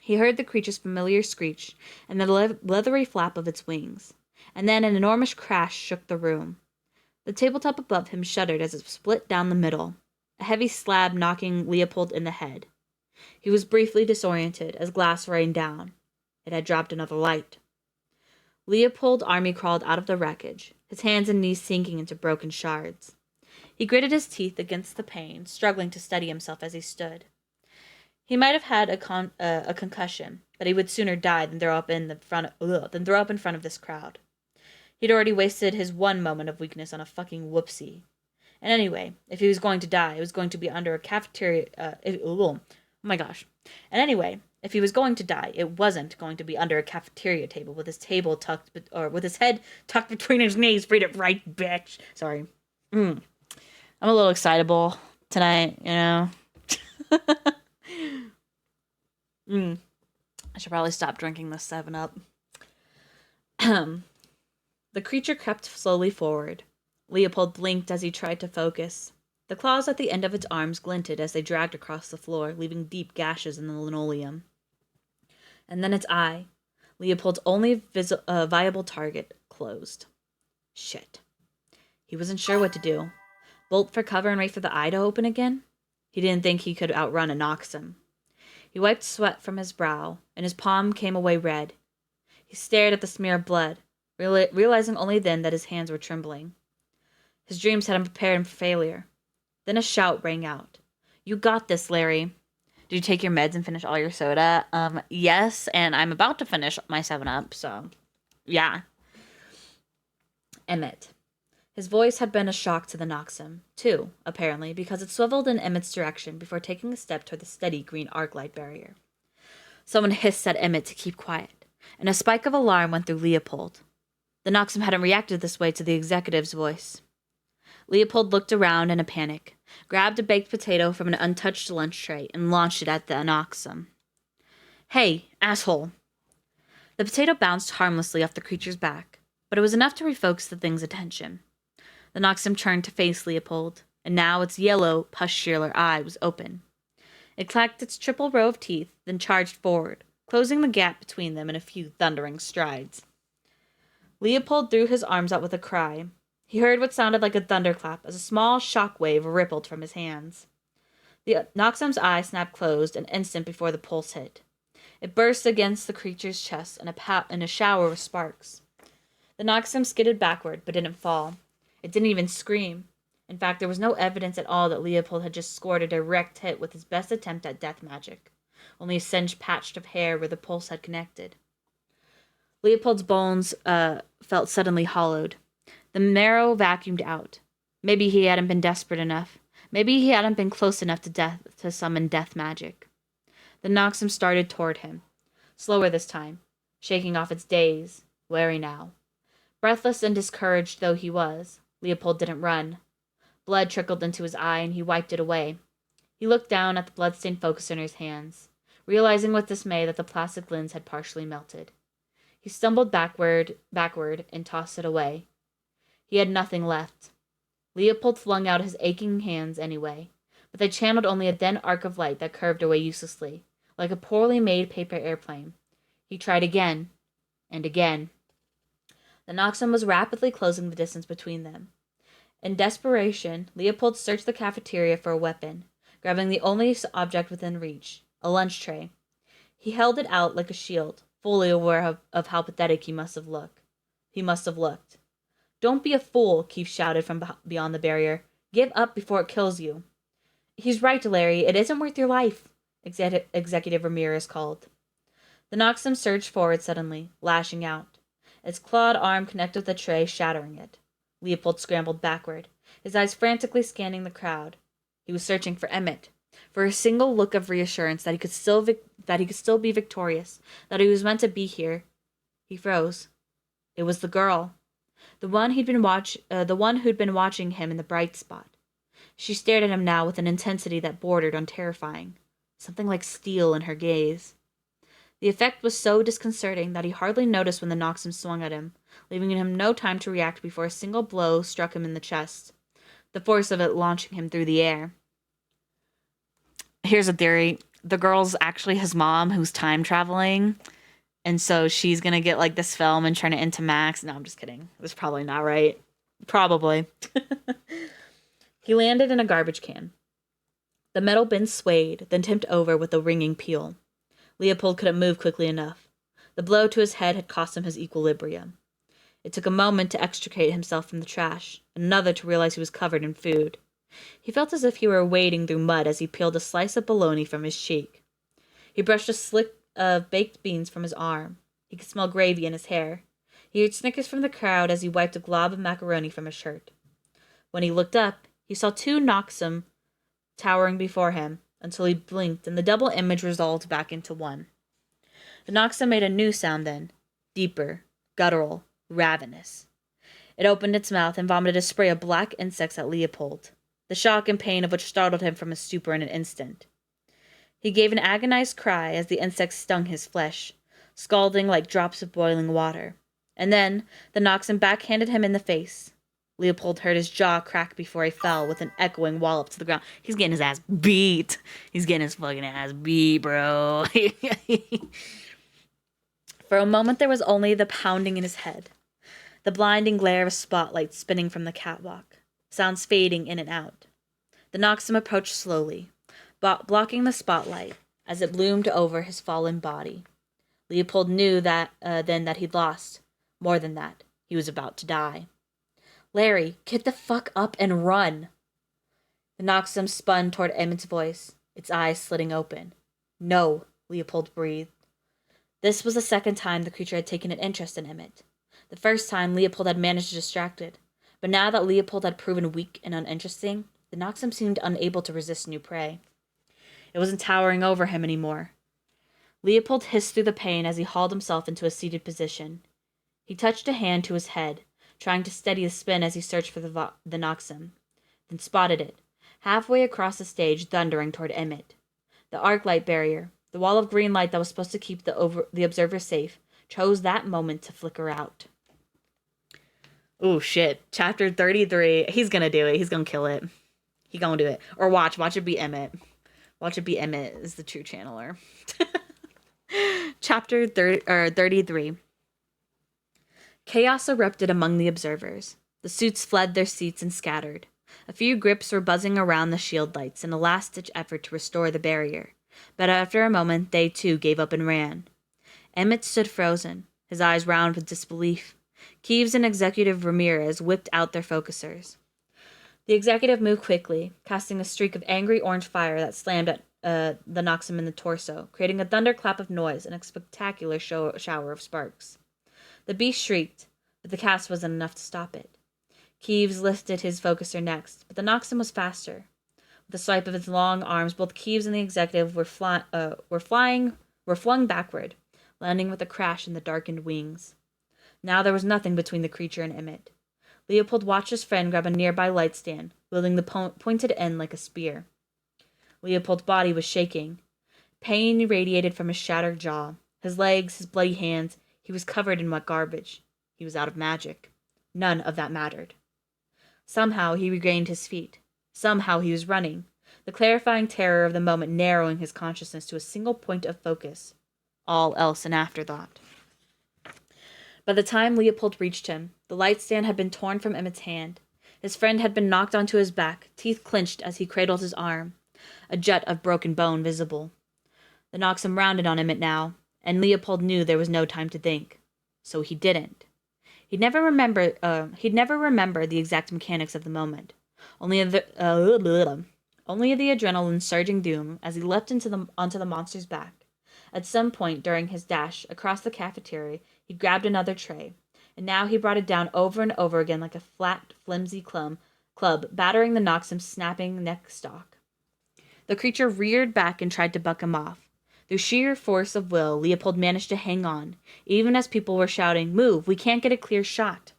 He heard the creature's familiar screech and the leathery flap of its wings, and then an enormous crash shook the room. The tabletop above him shuddered as it split down the middle, a heavy slab knocking Leopold in the head. He was briefly disoriented as glass rained down. It had dropped another light. Leopold army-crawled out of the wreckage, his hands and knees sinking into broken shards. He gritted his teeth against the pane, struggling to steady himself as he stood. He might have had a concussion, but he would sooner die than throw up in front of this crowd. He'd already wasted his one moment of weakness on a fucking whoopsie. And anyway, if he was going to die, it was going to be under a cafeteria. Oh my gosh. And anyway, if he was going to die, it wasn't going to be under a cafeteria table with his head tucked between his knees. Read it right, bitch. Sorry. I'm a little excitable tonight, you know. I should probably stop drinking this 7-Up. The creature crept slowly forward. Leopold blinked as he tried to focus. The claws at the end of its arms glinted as they dragged across the floor, leaving deep gashes in the linoleum. And then its eye, Leopold's only viable target, closed. Shit. He wasn't sure what to do. Bolt for cover and wait for the eye to open again? He didn't think he could outrun a Noxum. He wiped sweat from his brow, and his palm came away red. He stared at the smear of blood, realizing only then that his hands were trembling. His dreams had him prepared for failure. Then a shout rang out. "You got this, Larry." Did you take your meds and finish all your soda? Yes, and I'm about to finish my 7-Up, so yeah. Emmett. His voice had been a shock to the Noxum, too, apparently, because it swiveled in Emmett's direction before taking a step toward the steady green arc light barrier. Someone hissed at Emmett to keep quiet, and a spike of alarm went through Leopold. The Noxum hadn't reacted this way to the executive's voice. Leopold looked around in a panic, grabbed a baked potato from an untouched lunch tray, and launched it at the Noxum. "Hey, asshole!" The potato bounced harmlessly off the creature's back, but it was enough to refocus the thing's attention. The Noxum turned to face Leopold, and now its yellow, pustular eye was open. It clacked its triple row of teeth, then charged forward, closing the gap between them in a few thundering strides. Leopold threw his arms out with a cry. He heard what sounded like a thunderclap as a small shock wave rippled from his hands. The Noxum's eye snapped closed an instant before the pulse hit. It burst against the creature's chest in a shower of sparks. The Noxum skidded backward, but didn't fall. It didn't even scream. In fact, there was no evidence at all that Leopold had just scored a direct hit with his best attempt at death magic, only a singed patch of hair where the pulse had connected. Leopold's bones felt suddenly hollowed. The marrow vacuumed out. Maybe he hadn't been desperate enough. Maybe he hadn't been close enough to death to summon death magic. The Noxum started toward him, slower this time, shaking off its daze, wary now. Breathless and discouraged though he was, Leopold didn't run. Blood trickled into his eye, and he wiped it away. He looked down at the blood-stained focus in his hands, realizing with dismay that the plastic lens had partially melted. He stumbled backward, and tossed it away. He had nothing left. Leopold flung out his aching hands anyway, but they channeled only a thin arc of light that curved away uselessly, like a poorly made paper airplane. He tried again, and again. The Noxum was rapidly closing the distance between them. In desperation, Leopold searched the cafeteria for a weapon, grabbing the only object within reach, a lunch tray. He held it out like a shield, fully aware of how pathetic he must have looked. "Don't be a fool," Keith shouted from beyond the barrier. "Give up before it kills you." "He's right, Larry. It isn't worth your life," Executive Ramirez called. The Noxum surged forward suddenly, lashing out. Its clawed arm connected with the tray, shattering it. Leopold scrambled backward, his eyes frantically scanning the crowd. He was searching for Emmett, for a single look of reassurance that he could still be victorious, that he was meant to be here. He froze. It was the girl. The one who'd been watching him in the bright spot. She stared at him now with an intensity that bordered on terrifying, something like steel in her gaze. The effect was so disconcerting that he hardly noticed when the Noxum swung at him, leaving him no time to react before a single blow struck him in the chest, the force of it launching him through the air. Here's a theory. The girl's actually his mom who's time traveling. And so she's going to get like this film and turn it into Max. No, I'm just kidding. That's probably not right. Probably. He landed in a garbage can. The metal bin swayed, then tipped over with a ringing peal. Leopold couldn't move quickly enough. The blow to his head had cost him his equilibrium. It took a moment to extricate himself from the trash, and another to realize he was covered in food. He felt as if he were wading through mud as he peeled a slice of bologna from his cheek. He brushed a slick of baked beans from his arm. He could smell gravy in his hair. He heard snickers from the crowd as he wiped a glob of macaroni from his shirt. When he looked up, he saw two Noxum towering before him until he blinked and the double image resolved back into one. The Noxum made a new sound then, deeper, guttural, ravenous. It opened its mouth and vomited a spray of black insects at Leopold, the shock and pain of which startled him from his stupor in an instant. He gave an agonized cry as the insects stung his flesh, scalding like drops of boiling water. And then the Noxum backhanded him in the face. Leopold heard his jaw crack before he fell with an echoing wallop to the ground. He's getting his ass beat. He's getting his fucking ass beat, bro. For a moment there was only the pounding in his head, the blinding glare of a spotlight spinning from the catwalk, sounds fading in and out. The Noxum approached slowly, blocking the spotlight as it bloomed over his fallen body. Leopold knew then that he'd lost. More than that, he was about to die. Larry, get the fuck up and run! The Noxum spun toward Emmett's voice, its eyes slitting open. No, Leopold breathed. This was the second time the creature had taken an interest in Emmett. The first time, Leopold had managed to distract it, but now that Leopold had proven weak and uninteresting, the Noxum seemed unable to resist new prey. It wasn't towering over him anymore. Leopold hissed through the pain as he hauled himself into a seated position. He touched a hand to his head, trying to steady the spin as he searched for the Noxum, then spotted it, halfway across the stage, thundering toward Emmett. The arc light barrier, the wall of green light that was supposed to keep the observer safe, chose that moment to flicker out. Oh shit. Chapter 33. He's gonna do it. He's gonna kill it. He gonna do it. Or watch it be Emmett. Watch it be Emmett is the true channeler. Chapter 33. Chaos erupted among the observers. The suits fled their seats and scattered. A few grips were buzzing around the shield lights in a last-ditch effort to restore the barrier. But after a moment, they too gave up and ran. Emmett stood frozen, his eyes round with disbelief. Kieves and Executive Ramirez whipped out their focusers. The executive moved quickly, casting a streak of angry orange fire that slammed at the Noxum in the torso, creating a thunderclap of noise and a spectacular shower of sparks. The beast shrieked, but the cast wasn't enough to stop it. Kieves lifted his focuser next, but the Noxum was faster. With a swipe of its long arms, both Kieves and the executive were flung backward, landing with a crash in the darkened wings. Now there was nothing between the creature and Emmett. Leopold watched his friend grab a nearby light stand, wielding the pointed end like a spear. Leopold's body was shaking. Pain radiated from his shattered jaw. His legs, his bloody hands, he was covered in wet garbage. He was out of magic. None of that mattered. Somehow he regained his feet. Somehow he was running, the clarifying terror of the moment narrowing his consciousness to a single point of focus. All else an afterthought. By the time Leopold reached him, the light stand had been torn from Emmett's hand. His friend had been knocked onto his back, teeth clenched as he cradled his arm, a jet of broken bone visible. The Noxum rounded on Emmett now, and Leopold knew there was no time to think. So he didn't. He'd never remember the exact mechanics of the moment. Only the adrenaline surging doom as he leapt onto the monster's back. At some point during his dash across the cafeteria, he grabbed another tray, and now he brought it down over and over again like a flat, flimsy club, battering the Noxum's snapping neck stalk. The creature reared back and tried to buck him off. Through sheer force of will, Leopold managed to hang on, even as people were shouting, "Move, we can't get a clear shot."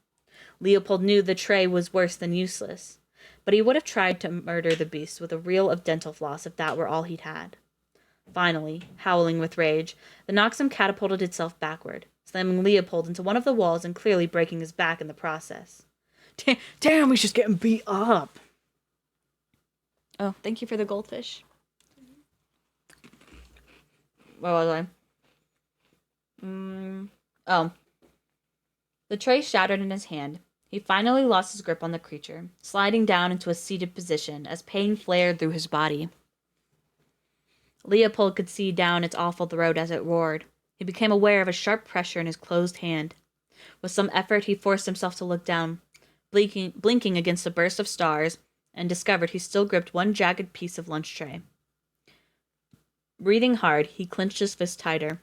Leopold knew the tray was worse than useless, but he would have tried to murder the beast with a reel of dental floss if that were all he'd had. Finally, howling with rage, the Noxum catapulted itself backward, slamming Leopold into one of the walls and clearly breaking his back in the process. Damn, he's just getting beat up. Oh, thank you for the goldfish. Where was I? Oh. The tray shattered in his hand. He finally lost his grip on the creature, sliding down into a seated position as pain flared through his body. Leopold could see down its awful throat as it roared. He became aware of a sharp pressure in his closed hand. With some effort, he forced himself to look down, blinking against a burst of stars, and discovered he still gripped one jagged piece of lunch tray. Breathing hard, he clenched his fist tighter,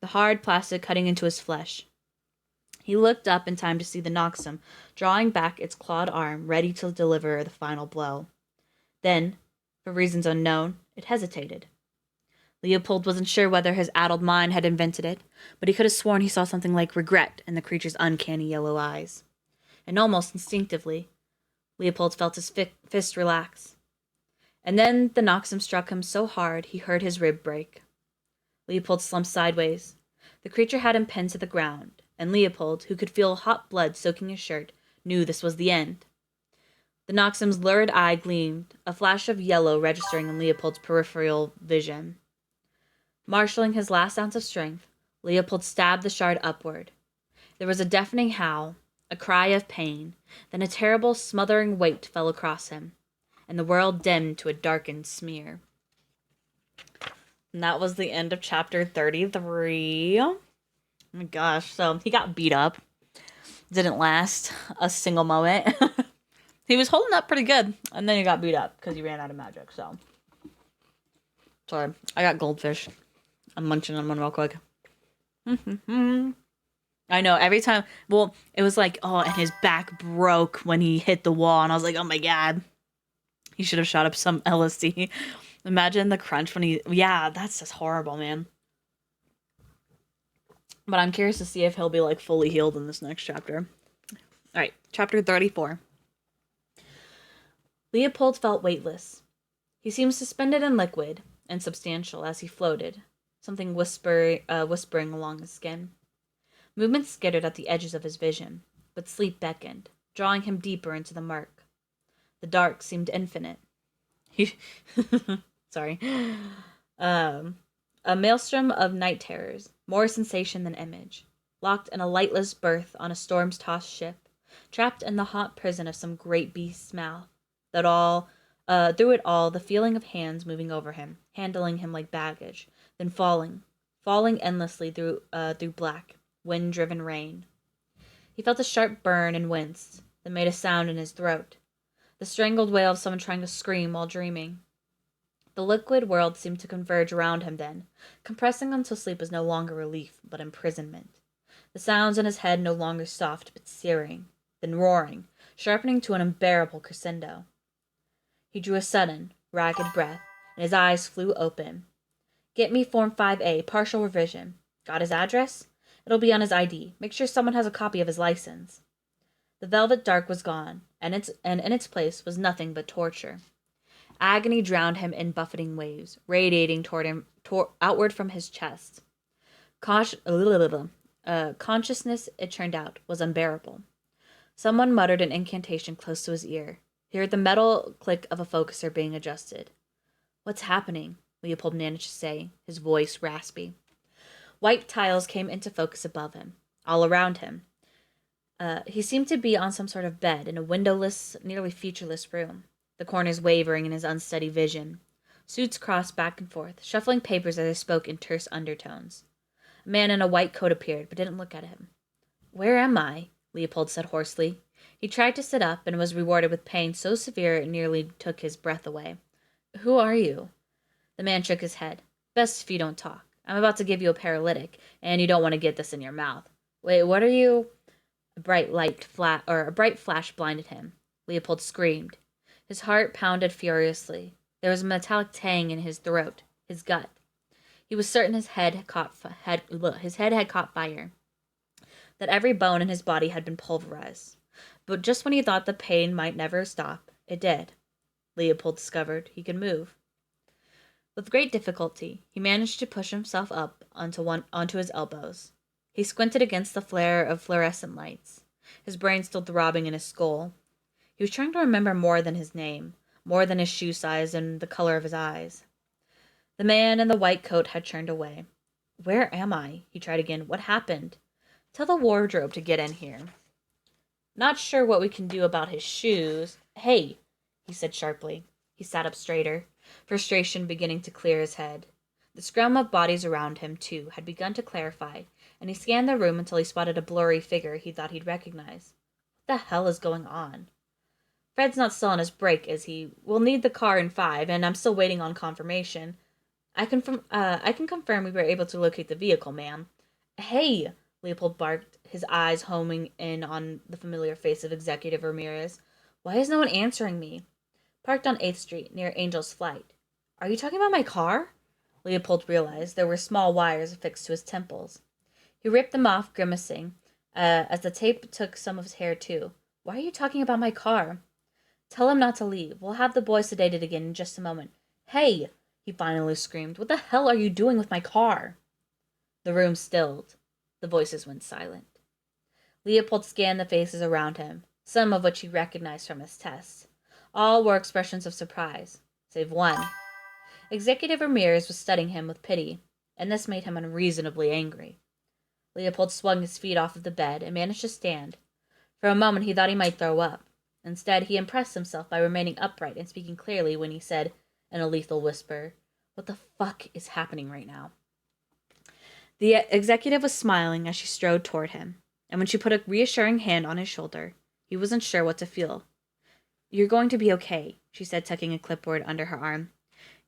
the hard plastic cutting into his flesh. He looked up in time to see the Noxum drawing back its clawed arm, ready to deliver the final blow. Then, for reasons unknown, it hesitated. Leopold wasn't sure whether his addled mind had invented it, but he could have sworn he saw something like regret in the creature's uncanny yellow eyes. And almost instinctively, Leopold felt his fist relax. And then the Noxum struck him so hard he heard his rib break. Leopold slumped sideways. The creature had him pinned to the ground, and Leopold, who could feel hot blood soaking his shirt, knew this was the end. The Noxum's lurid eye gleamed, a flash of yellow registering in Leopold's peripheral vision. Marshalling his last ounce of strength, Leopold stabbed the shard upward. There was a deafening howl, a cry of pain, then a terrible, smothering weight fell across him, and the world dimmed to a darkened smear. And that was the end of chapter 33. Oh my gosh, so he got beat up. Didn't last a single moment. He was holding up pretty good, and then he got beat up because he ran out of magic, so. Sorry, I got goldfish. I'm munching on one real quick. I know, every time, well, it was like, oh, and his back broke when he hit the wall, and I was like, oh my god. He should have shot up some LSD. Imagine the crunch when yeah, that's just horrible, man. But I'm curious to see if he'll be, like, fully healed in this next chapter. Alright, chapter 34. Leopold felt weightless. He seemed suspended in liquid and substantial as he floated, something whispering along his skin. Movement skittered at the edges of his vision, but sleep beckoned, drawing him deeper into the murk. The dark seemed infinite. Sorry. A maelstrom of night terrors, more sensation than image, locked in a lightless berth on a storm-tossed ship, trapped in the hot prison of some great beast's mouth. Through it all, the feeling of hands moving over him, handling him like baggage, then falling endlessly through black, wind-driven rain. He felt a sharp burn and winced, then made a sound in his throat, the strangled wail of someone trying to scream while dreaming. The liquid world seemed to converge around him then, compressing until sleep was no longer relief, but imprisonment. The sounds in his head no longer soft, but searing, then roaring, sharpening to an unbearable crescendo. He drew a sudden, ragged breath, and his eyes flew open. Get me Form 5A, partial revision. Got his address? It'll be on his ID. Make sure someone has a copy of his license. The velvet dark was gone, and in its place was nothing but torture. Agony drowned him in buffeting waves, radiating toward him, outward from his chest. Consciousness, it turned out, was unbearable. Someone muttered an incantation close to his ear. He heard the metal click of a focuser being adjusted. What's happening? Leopold managed to say, his voice raspy. White tiles came into focus above him, all around him. He seemed to be on some sort of bed in a windowless, nearly featureless room, the corners wavering in his unsteady vision. Suits crossed back and forth, shuffling papers as they spoke in terse undertones. A man in a white coat appeared, but didn't look at him. Where am I? Leopold said hoarsely. He tried to sit up and was rewarded with pain so severe it nearly took his breath away. Who are you? The man shook his head. Best if you don't talk. I'm about to give you a paralytic, and you don't want to get this in your mouth. Wait, what are you? A bright flash blinded him. Leopold screamed. His heart pounded furiously. There was a metallic tang in his throat, his gut. He was certain his head had caught fire, that every bone in his body had been pulverized. But just when he thought the pain might never stop, it did. Leopold discovered he could move. With great difficulty, he managed to push himself up onto his elbows. He squinted against the flare of fluorescent lights, his brain still throbbing in his skull. He was trying to remember more than his name, more than his shoe size and the color of his eyes. The man in the white coat had turned away. Where am I? He tried again. What happened? Tell the wardrobe to get in here. Not sure what we can do about his shoes. Hey, he said sharply. He sat up straighter, frustration beginning to clear his head. The scrum of bodies around him, too, had begun to clarify, and he scanned the room until he spotted a blurry figure he thought he'd recognize. What the hell is going on? Fred's not still on his break, is he? We'll need the car in 5, and I'm still waiting on confirmation. I can confirm we were able to locate the vehicle, ma'am. Hey! Leopold barked, his eyes homing in on the familiar face of Executive Ramirez. Why is no one answering me? Parked on 8th Street, near Angel's Flight. Are you talking about my car? Leopold realized there were small wires affixed to his temples. He ripped them off, grimacing, as the tape took some of his hair too. Why are you talking about my car? Tell him not to leave. We'll have the boy sedated again in just a moment. Hey! He finally screamed. What the hell are you doing with my car? The room stilled. The voices went silent. Leopold scanned the faces around him, some of which he recognized from his tests. All wore expressions of surprise, save one. Executive Ramirez was studying him with pity, and this made him unreasonably angry. Leopold swung his feet off of the bed and managed to stand. For a moment he thought he might throw up. Instead, he impressed himself by remaining upright and speaking clearly when he said, in a lethal whisper, "What the fuck is happening right now?" The executive was smiling as she strode toward him, and when she put a reassuring hand on his shoulder, he wasn't sure what to feel. "You're going to be okay," she said, tucking a clipboard under her arm.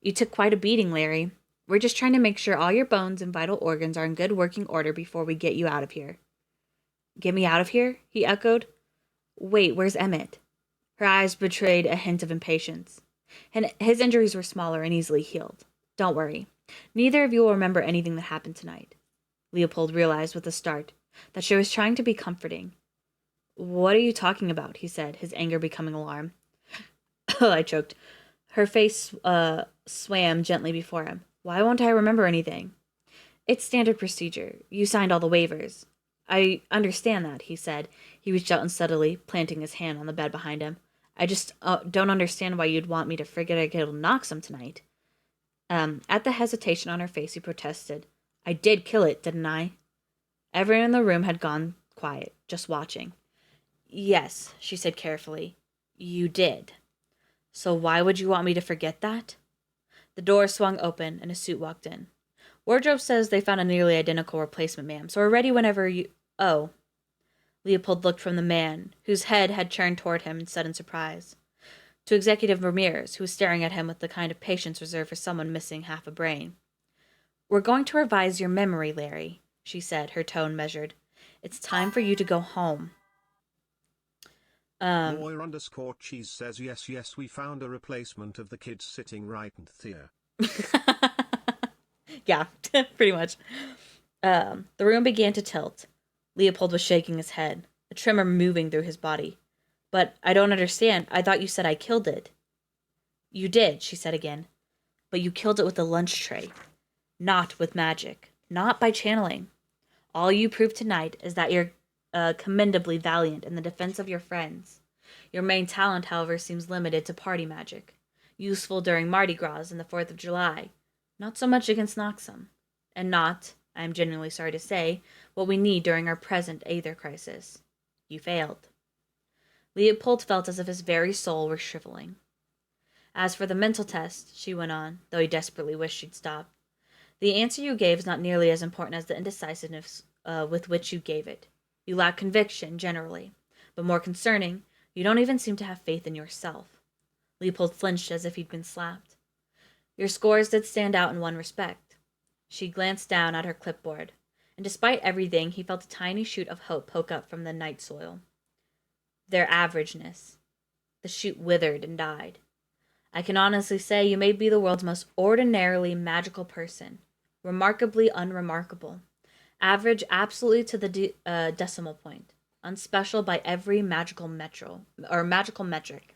"You took quite a beating, Larry. We're just trying to make sure all your bones and vital organs are in good working order before we get you out of here." "Get me out of here?" he echoed. "Wait, where's Emmett?" Her eyes betrayed a hint of impatience. And his injuries were smaller and easily healed. "Don't worry. Neither of you will remember anything that happened tonight." Leopold realized with a start that she was trying to be comforting. "What are you talking about?" he said, his anger becoming alarm. I choked. Her face swam gently before him. "Why won't I remember anything?" "It's standard procedure. You signed all the waivers." "I understand that," he said. He reached out unsteadily, planting his hand on the bed behind him. "I just don't understand why you'd want me to forget I killed Noxum tonight." At the hesitation on her face, he protested. "I did kill it, didn't I?" Everyone in the room had gone quiet, just watching. "Yes," she said carefully. "You did. So why would you want me to forget that?" The door swung open, and a suit walked in. "Wardrobe says they found a nearly identical replacement, ma'am, so we're ready whenever you—" "Oh." Leopold looked from the man, whose head had turned toward him in sudden surprise, to Executive Ramirez, who was staring at him with the kind of patience reserved for someone missing half a brain. "We're going to revise your memory, Larry," she said, her tone measured. "It's time for you to go home." Lawyer_cheese says yes, we found a replacement of the kid sitting right here. Yeah, pretty much. The room began to tilt. Leopold was shaking his head, a tremor moving through his body. "But I don't understand. I thought you said I killed it." "You did," she said again. "But you killed it with a lunch tray. Not with magic. Not by channeling. All you proved tonight is that you're commendably valiant in the defense of your friends. Your main talent, however, seems limited to party magic. Useful during Mardi Gras and the 4th of July. Not so much against Noxum. And not, I am genuinely sorry to say, what we need during our present Aether crisis. You failed." Leopold felt as if his very soul were shriveling. "As for the mental test," she went on, though he desperately wished she'd stop, "the answer you gave is not nearly as important as the indecisiveness with which you gave it. You lack conviction, generally. But more concerning, you don't even seem to have faith in yourself." Leopold flinched as if he'd been slapped. "Your scores did stand out in one respect." She glanced down at her clipboard, and despite everything, he felt a tiny shoot of hope poke up from the night soil. "Their averageness." The shoot withered and died. "I can honestly say you may be the world's most ordinarily magical person. Remarkably unremarkable. Average absolutely to the decimal point. Unspecial by every magical metric."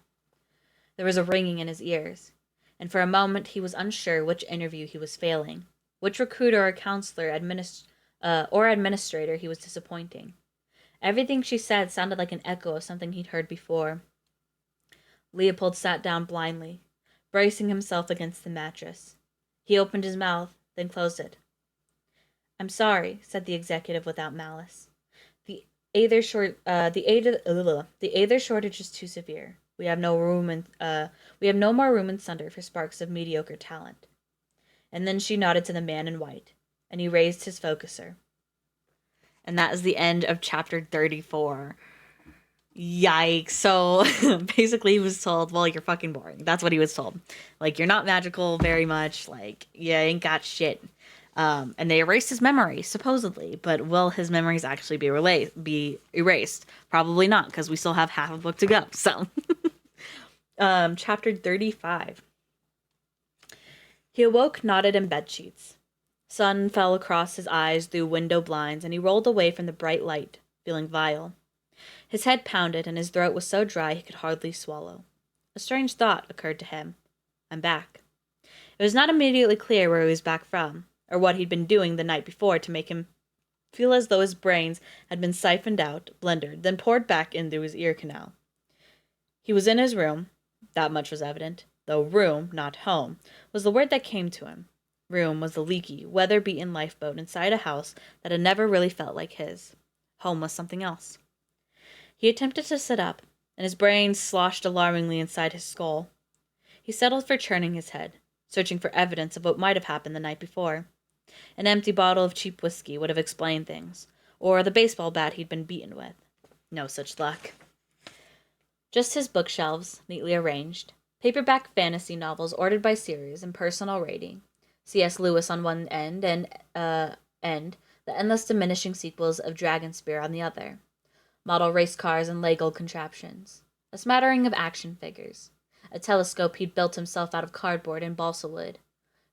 There was a ringing in his ears, and for a moment he was unsure which interview he was failing, which recruiter or counselor or administrator he was disappointing. Everything she said sounded like an echo of something he'd heard before. Leopold sat down blindly, bracing himself against the mattress. He opened his mouth, then closed it. "I'm sorry," said the executive without malice. The aether shortage is too severe. We have no more room in Sunder for sparks of mediocre talent." And then she nodded to the man in white, and he raised his focuser. And that is the end of chapter 34. Yikes. So basically, he was told, well, you're fucking boring. That's what he was told. Like, you're not magical very much. Like, you ain't got shit. And they erased his memory, supposedly. But will his memories actually be erased? Probably not, because we still have half a book to go. So, chapter 35. He awoke knotted in bed sheets. Sun fell across his eyes through window blinds, and he rolled away from the bright light, feeling vile. His head pounded, and his throat was so dry he could hardly swallow. A strange thought occurred to him. I'm back. It was not immediately clear where he was back from, or what he'd been doing the night before to make him feel as though his brains had been siphoned out, blendered, then poured back in through his ear canal. He was in his room. That much was evident, though room, not home, was the word that came to him. Room was the leaky, weather-beaten lifeboat inside a house that had never really felt like his. Home was something else. He attempted to sit up, and his brain sloshed alarmingly inside his skull. He settled for churning his head, searching for evidence of what might have happened the night before. An empty bottle of cheap whiskey would have explained things, or the baseball bat he'd been beaten with. No such luck. Just his bookshelves, neatly arranged, paperback fantasy novels ordered by series and personal rating, C.S. Lewis on one end, and the endless diminishing sequels of Dragonspear on the other, model race cars and Lego contraptions, a smattering of action figures, a telescope he'd built himself out of cardboard and balsa wood,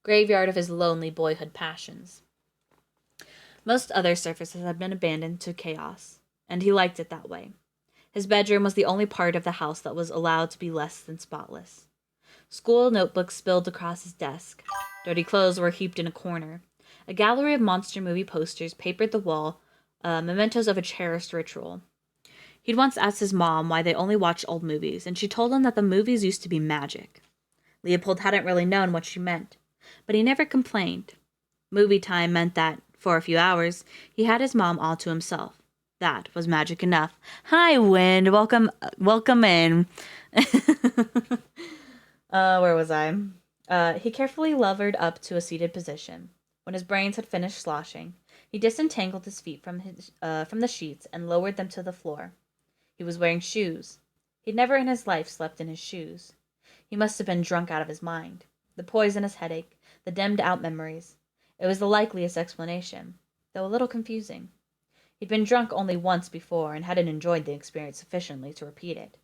graveyard of his lonely boyhood passions. Most other surfaces had been abandoned to chaos, and he liked it that way. His bedroom was the only part of the house that was allowed to be less than spotless. School notebooks spilled across his desk. Dirty clothes were heaped in a corner. A gallery of monster movie posters papered the wall, mementos of a cherished ritual. He'd once asked his mom why they only watched old movies, and she told him that the movies used to be magic. Leopold hadn't really known what she meant, but he never complained. Movie time meant that, for a few hours, he had his mom all to himself. That was magic enough. Hi, Wind. Welcome in. Where was I? He carefully levered up to a seated position. When his brains had finished sloshing, he disentangled his feet from the sheets and lowered them to the floor. He was wearing shoes. He'd never in his life slept in his shoes. He must have been drunk out of his mind. The poisonous headache, the dimmed-out memories. It was the likeliest explanation, though a little confusing. He'd been drunk only once before and hadn't enjoyed the experience sufficiently to repeat it.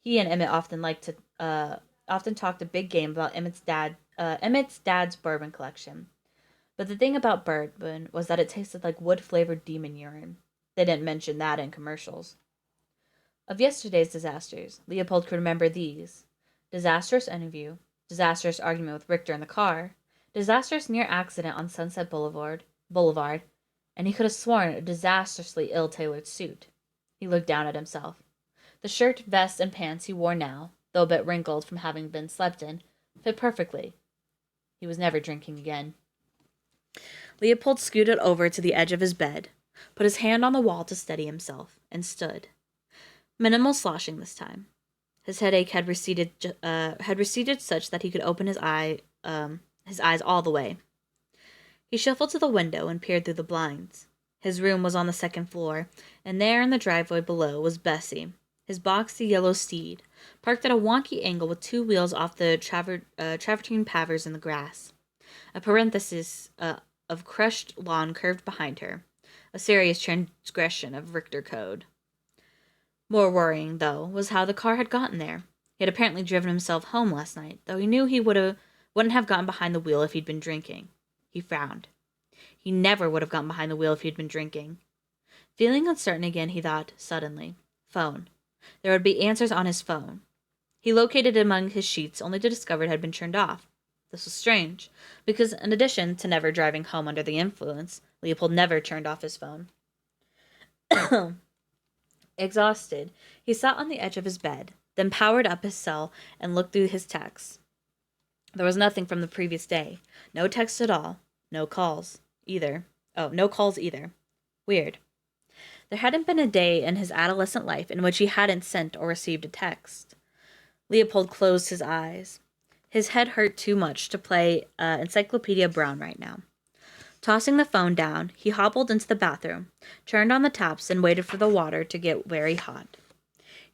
He and Emmett often talked a big game about Emmett's dad's bourbon collection. But the thing about bourbon was that it tasted like wood-flavored demon urine. They didn't mention that in commercials. Of yesterday's disasters, Leopold could remember these: disastrous interview, disastrous argument with Richter in the car, disastrous near accident on Sunset Boulevard, and he could have sworn a disastrously ill-tailored suit. He looked down at himself. The shirt, vest, and pants he wore now, though a bit wrinkled from having been slept in, fit perfectly. He was never drinking again. Leopold scooted over to the edge of his bed, put his hand on the wall to steady himself, and stood. Minimal sloshing this time. His headache had receded such that he could open his eyes all the way. He shuffled to the window and peered through the blinds. His room was on the second floor, and there in the driveway below was Bessie, his boxy yellow steed, parked at a wonky angle with two wheels off the travertine pavers in the grass. A parenthesis of crushed lawn curved behind her, a serious transgression of Richter code. More worrying, though, was how the car had gotten there. He had apparently driven himself home last night, though he knew he wouldn't have gotten behind the wheel if he'd been drinking. He frowned. He never would have gotten behind the wheel if he'd been drinking. Feeling uncertain again, he thought, suddenly, phone. There would be answers on his phone. He located it among his sheets, only to discover it had been turned off. This was strange, because in addition to never driving home under the influence, Leopold never turned off his phone. Exhausted, he sat on the edge of his bed, then powered up his cell and looked through his texts. There was nothing from the previous day. No text at all. No calls either. Weird. There hadn't been a day in his adolescent life in which he hadn't sent or received a text. Leopold closed his eyes. His head hurt too much to play Encyclopedia Brown right now. Tossing the phone down, he hobbled into the bathroom, turned on the taps, and waited for the water to get very hot.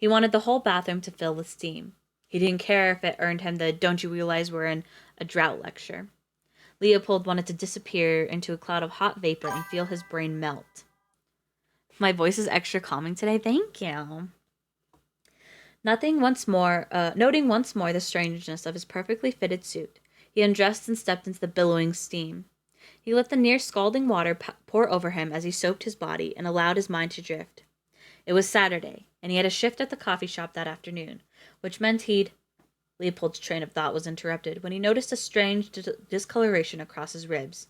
He wanted the whole bathroom to fill with steam. He didn't care if it earned him the "don't you realize we're in a drought" lecture. Leopold wanted to disappear into a cloud of hot vapor and feel his brain melt. My voice is extra calming today. Thank you. Noting once more the strangeness of his perfectly fitted suit, he undressed and stepped into the billowing steam. He let the near scalding water pour over him as he soaped his body and allowed his mind to drift. It was Saturday, and he had a shift at the coffee shop that afternoon, which meant he'd... Leopold's train of thought was interrupted when he noticed a strange discoloration across his ribs,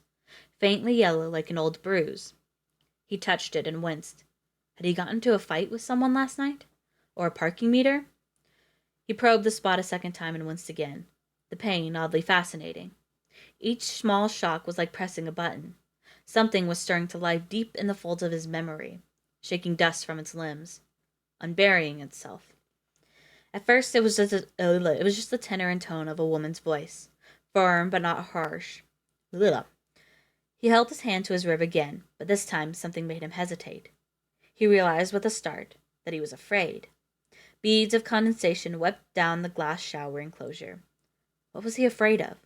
faintly yellow like an old bruise. He touched it and winced. Had he gotten into a fight with someone last night? Or a parking meter? He probed the spot a second time and winced again, the pain oddly fascinating. Each small shock was like pressing a button. Something was stirring to life deep in the folds of his memory, shaking dust from its limbs, unburying itself. At first, it was just the tenor and tone of a woman's voice, firm but not harsh. Ugh. He held his hand to his rib again, but this time something made him hesitate. He realized with a start that he was afraid. Beads of condensation wept down the glass shower enclosure. What was he afraid of?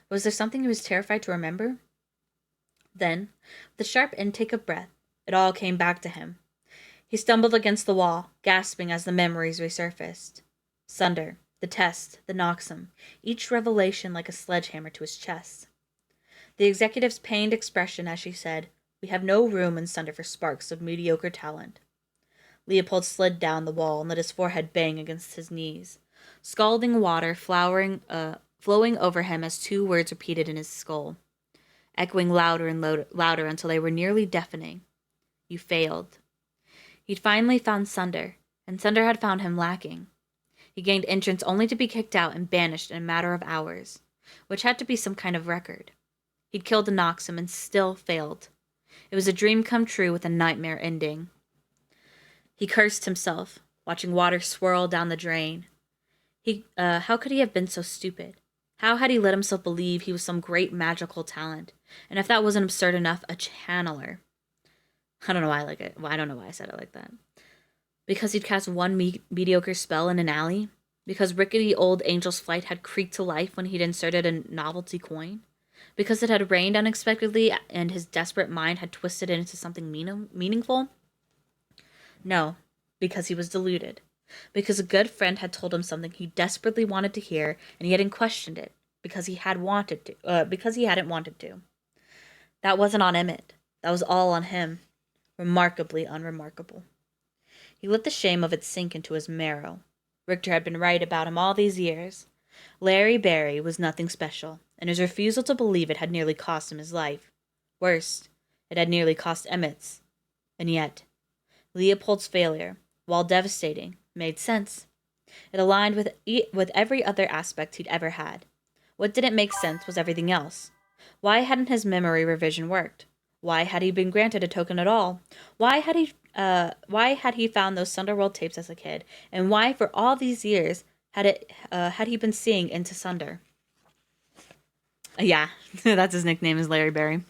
Was there something he was terrified to remember? Then, with a sharp intake of breath, it all came back to him. He stumbled against the wall, gasping as the memories resurfaced. Sunder, the test, the Noxum, each revelation like a sledgehammer to his chest. The executive's pained expression as she said, "We have no room in Sunder for sparks of mediocre talent." Leopold slid down the wall and let his forehead bang against his knees. Scalding water flowing over him as two words repeated in his skull, echoing louder and louder until they were nearly deafening. You failed. He'd finally found Sunder, and Sunder had found him lacking. He gained entrance only to be kicked out and banished in a matter of hours, which had to be some kind of record. He'd killed the Noxum and still failed. It was a dream come true with a nightmare ending. He cursed himself, watching water swirl down the drain. How could he have been so stupid? How had he let himself believe he was some great magical talent? And if that wasn't absurd enough, a channeler. I don't know why I like it. Well, I don't know why I said it like that. Because he'd cast one mediocre spell in an alley? Because rickety old Angel's Flight had creaked to life when he'd inserted a novelty coin? Because it had rained unexpectedly and his desperate mind had twisted it into something meaningful? No, because he was deluded. Because a good friend had told him something he desperately wanted to hear and he hadn't questioned it. Because he hadn't wanted to. That wasn't on Emmett. That was all on him. Remarkably unremarkable. He let the shame of it sink into his marrow. Richter had been right about him all these years. Larry Barry was nothing special, and his refusal to believe it had nearly cost him his life. Worse, it had nearly cost Emmett's. And yet, Leopold's failure, while devastating, made sense. It aligned with every other aspect he'd ever had. What didn't make sense was everything else. Why hadn't his memory revision worked? Why had he been granted a token at all? Why had he found those Sunderworld tapes as a kid? And why, for all these years, had he been seeing into Sunder? Yeah, that's his nickname, is Larry Barry.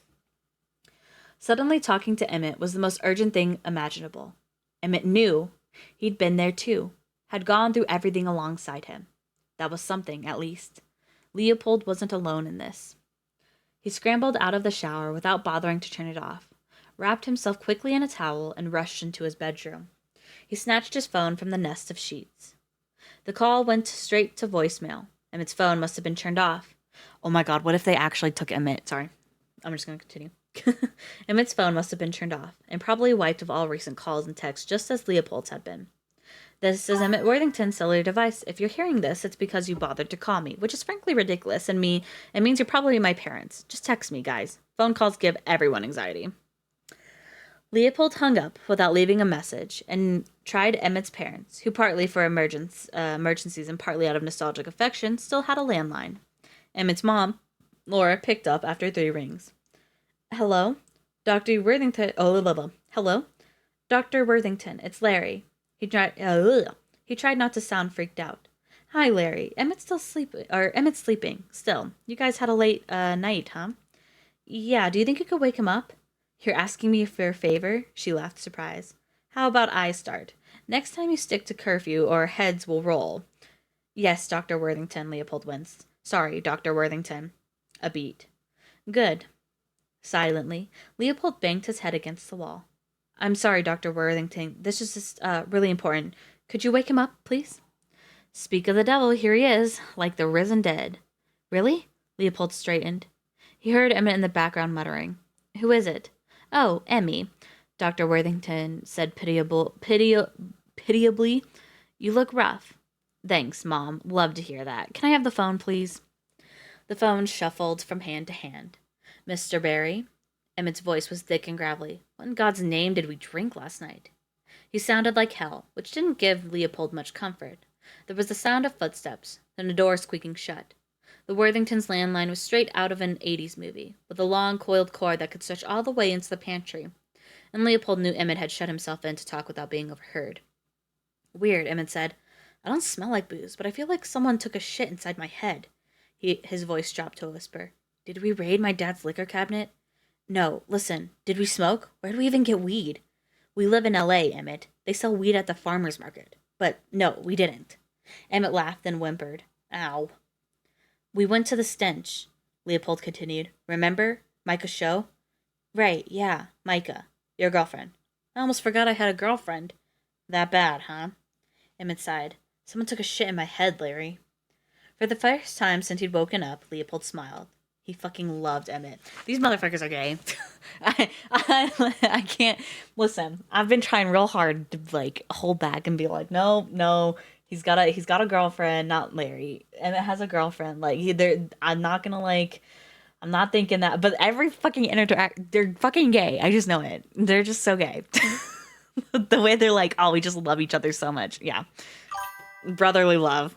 Suddenly talking to Emmett was the most urgent thing imaginable. Emmett knew. He'd been there too. Had gone through everything alongside him. That was something, at least. Leopold wasn't alone in this. He scrambled out of the shower without bothering to turn it off, wrapped himself quickly in a towel, and rushed into his bedroom. He snatched his phone from the nest of sheets. The call went straight to voicemail. Emmett's phone must have been turned off. Oh my god, what if they actually took Emmett? Sorry, I'm just going to continue. Emmett's phone must have been turned off, and probably wiped of all recent calls and texts, just as Leopold's had been. This is Emmett Worthington's cellular device. If you're hearing this, it's because you bothered to call me, which is frankly ridiculous, and it means you're probably my parents. Just text me, guys. Phone calls give everyone anxiety. Leopold hung up without leaving a message, and tried Emmett's parents, who partly for emergencies and partly out of nostalgic affection, still had a landline. Emmett's mom, Laura, picked up after 3 rings. Hello? Dr. Worthington... Hello? Dr. Worthington, it's Larry. He tried not to sound freaked out. Hi, Larry. Emmett's sleeping. Still. You guys had a late night, huh? Yeah, do you think you could wake him up? You're asking me for a favor? She laughed, surprised. How about I start? Next time you stick to curfew or heads will roll. Yes, Dr. Worthington, Leopold winced. Sorry, Dr. Worthington. A beat. Good. Silently, Leopold banged his head against the wall. I'm sorry, Dr. Worthington. This is just really important. Could you wake him up, please? Speak of the devil, here he is, like the risen dead. Really? Leopold straightened. He heard Emmett in the background muttering. Who is it? Oh, Emmy, Dr. Worthington said pitiably. You look rough. Thanks, Mom. Love to hear that. Can I have the phone, please? The phone shuffled from hand to hand. Mr. Barry? Emmett's voice was thick and gravelly. What in God's name did we drink last night? He sounded like hell, which didn't give Leopold much comfort. There was the sound of footsteps, then a door squeaking shut. The Worthingtons' landline was straight out of an 80s movie, with a long coiled cord that could stretch all the way into the pantry, and Leopold knew Emmett had shut himself in to talk without being overheard. Weird, Emmett said. I don't smell like booze, but I feel like someone took a shit inside my head. His voice dropped to a whisper. Did we raid my dad's liquor cabinet? No, listen, did we smoke? Where do we even get weed? We live in L.A., Emmett. They sell weed at the farmer's market. But no, we didn't. Emmett laughed, then whimpered. Ow. We went to the stench, Leopold continued. Remember? Micah's show? Right, yeah, Micah. Your girlfriend. I almost forgot I had a girlfriend. That bad, huh? Emmett sighed. Someone took a shit in my head, Larry. For the first time since he'd woken up, Leopold smiled. He fucking loved Emmett. These motherfuckers are gay. I can't. Listen, I've been trying real hard to, like, hold back and be like, no, no. He's got a girlfriend, not Larry. Emmett has a girlfriend. Like, I'm not gonna, like, I'm not thinking that. But every fucking interact, they're fucking gay. I just know it. They're just so gay. The way they're like, oh, we just love each other so much. Yeah. Brotherly love.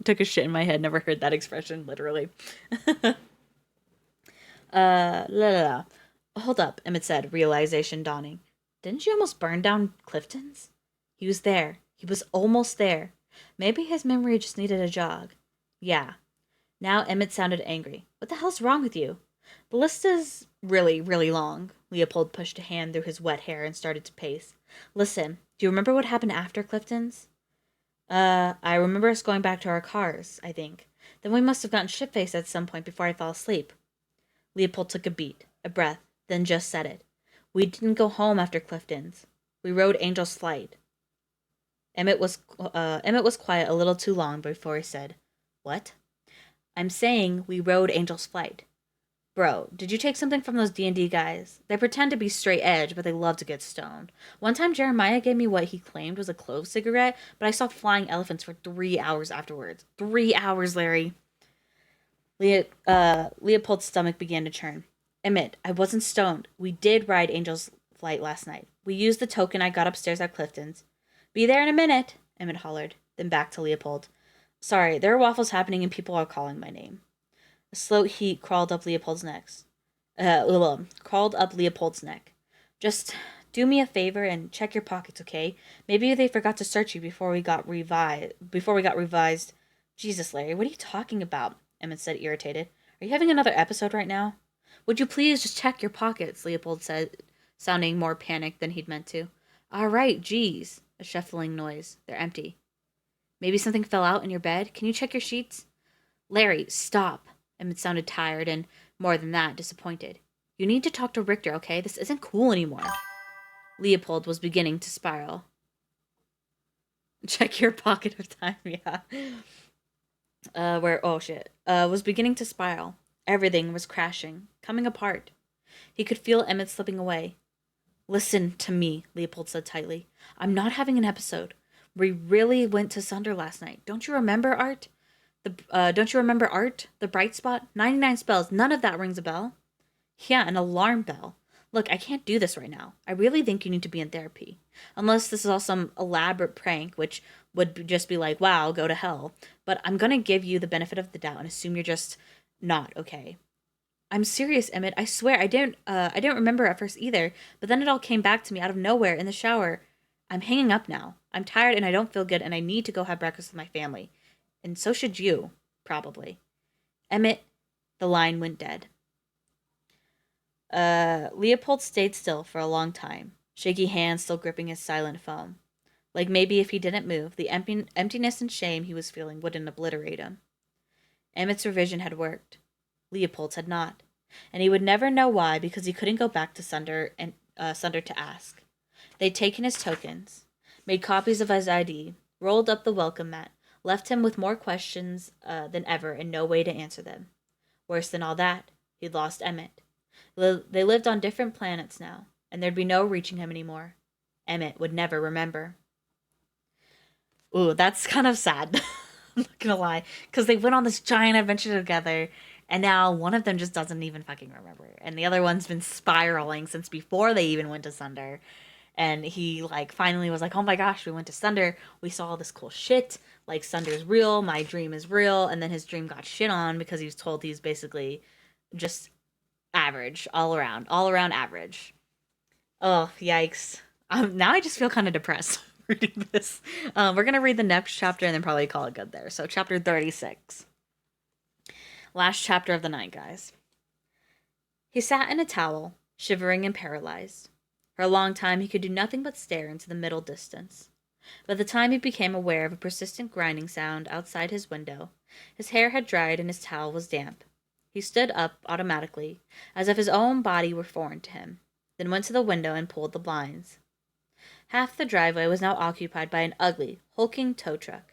Took a shit in my head. Never heard that expression, literally. La la la. Hold up, Emmett said, realization dawning. Didn't you almost burn down Clifton's? He was there. He was almost there. Maybe his memory just needed a jog. Yeah. Now Emmett sounded angry. What the hell's wrong with you? The list is really, really long. Leopold pushed a hand through his wet hair and started to pace. Listen, do you remember what happened after Clifton's? I remember us going back to our cars, I think. Then we must have gotten shit-faced at some point before I fell asleep. Leopold took a beat, a breath, then just said it. We didn't go home after Clifton's. We rode Angel's Flight. Emmett was quiet a little too long before he said, What? I'm saying we rode Angel's Flight. Bro, did you take something from those D&D guys? They pretend to be straight edge, but they love to get stoned. One time Jeremiah gave me what he claimed was a clove cigarette, but I saw flying elephants for 3 hours afterwards. 3 hours, Larry. Leopold's stomach began to churn. Emmett, I wasn't stoned. We did ride Angel's Flight last night. We used the token I got upstairs at Clifton's. Be there in a minute, Emmett hollered, then back to Leopold. Sorry, there are waffles happening and people are calling my name. A slow heat crawled up Leopold's neck. Just do me a favor and check your pockets, okay? Maybe they forgot to search you before we got revised. Jesus, Larry, what are you talking about? Emmett said, irritated. Are you having another episode right now? Would you please just check your pockets? Leopold said, sounding more panicked than he'd meant to. All right, geez. A shuffling noise. They're empty. Maybe something fell out in your bed. Can you check your sheets? Larry, stop. Emmett sounded tired and, more than that, disappointed. You need to talk to Richter, okay? This isn't cool anymore. Leopold was beginning to spiral. Check your pocket of time, yeah. Was beginning to spiral. Everything was crashing, coming apart. He could feel Emmett slipping away. Listen to me, Leopold said tightly. I'm not having an episode. We really went to Sunder last night. Don't you remember, Art? Don't you remember Art? The bright spot? 99 spells. None of that rings a bell. Yeah, an alarm bell. Look, I can't do this right now. I really think you need to be in therapy. Unless this is all some elaborate prank, which would just be like, wow, go to hell. But I'm gonna give you the benefit of the doubt and assume you're just not okay. I'm serious, Emmett. I swear, I didn't remember at first either, but then it all came back to me out of nowhere in the shower. I'm hanging up now. I'm tired and I don't feel good and I need to go have breakfast with my family. And so should you, probably. Emmett, the line went dead. Leopold stayed still for a long time, shaky hands still gripping his silent foam. Like maybe if he didn't move, the emptiness and shame he was feeling wouldn't obliterate him. Emmett's revision had worked. Leopold's had not. And he would never know why because he couldn't go back to Sunder to ask. They'd taken his tokens, made copies of his ID, rolled up the welcome mat, left him with more questions than ever and no way to answer them. Worse than all that, he'd lost Emmett. They lived on different planets now, and there'd be no reaching him anymore. Emmett would never remember. Ooh, that's kind of sad. I'm not gonna lie. Because they went on this giant adventure together, and now one of them just doesn't even fucking remember. And the other one's been spiraling since before they even went to Sunder. And he, like, finally was like, oh my gosh, we went to Sunder. We saw all this cool shit. Like, Sunder's real. My dream is real. And then his dream got shit on because he was told he's basically just average. All around average. Oh, yikes. Now I just feel kind of depressed reading this. We're going to read the next chapter and then probably call it good there. So, chapter 36. Last chapter of the night, guys. He sat in a towel, shivering and paralyzed. For a long time, he could do nothing but stare into the middle distance. By the time he became aware of a persistent grinding sound outside his window, his hair had dried and his towel was damp. He stood up automatically, as if his own body were foreign to him, then went to the window and pulled the blinds. Half the driveway was now occupied by an ugly, hulking tow truck.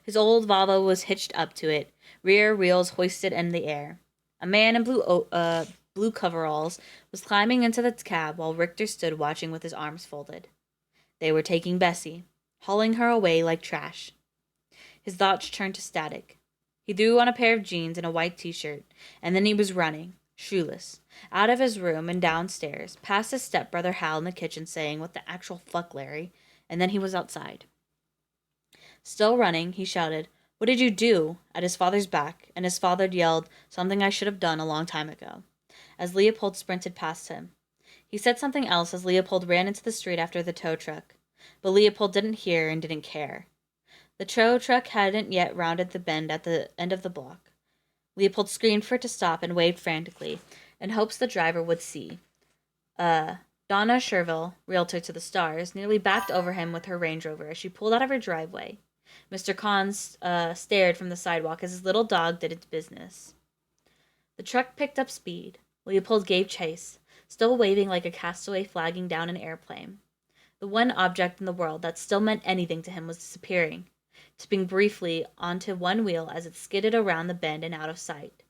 His old Volvo was hitched up to it, rear wheels hoisted in the air. A man in blue coveralls was climbing into the cab while Richter stood watching with his arms folded. They were taking Bessie, hauling her away like trash. His thoughts turned to static. He threw on a pair of jeans and a white t-shirt, and then he was running, shoeless, out of his room and downstairs, past his stepbrother Hal in the kitchen saying, "What the actual fuck, Larry?" And then he was outside. Still running, he shouted, "What did you do?" at his father's back, and his father yelled, "Something I should have done a long time ago," as Leopold sprinted past him. He said something else as Leopold ran into the street after the tow truck, but Leopold didn't hear and didn't care. The tow truck hadn't yet rounded the bend at the end of the block. Leopold screamed for it to stop and waved frantically, in hopes the driver would see. Donna Sherville, realtor to the Stars, nearly backed over him with her Range Rover as she pulled out of her driveway. Mr. Kahn stared from the sidewalk as his little dog did its business. The truck picked up speed. Leopold gave chase, still waving like a castaway flagging down an airplane. The one object in the world that still meant anything to him was disappearing, tipping briefly onto one wheel as it skidded around the bend and out of sight.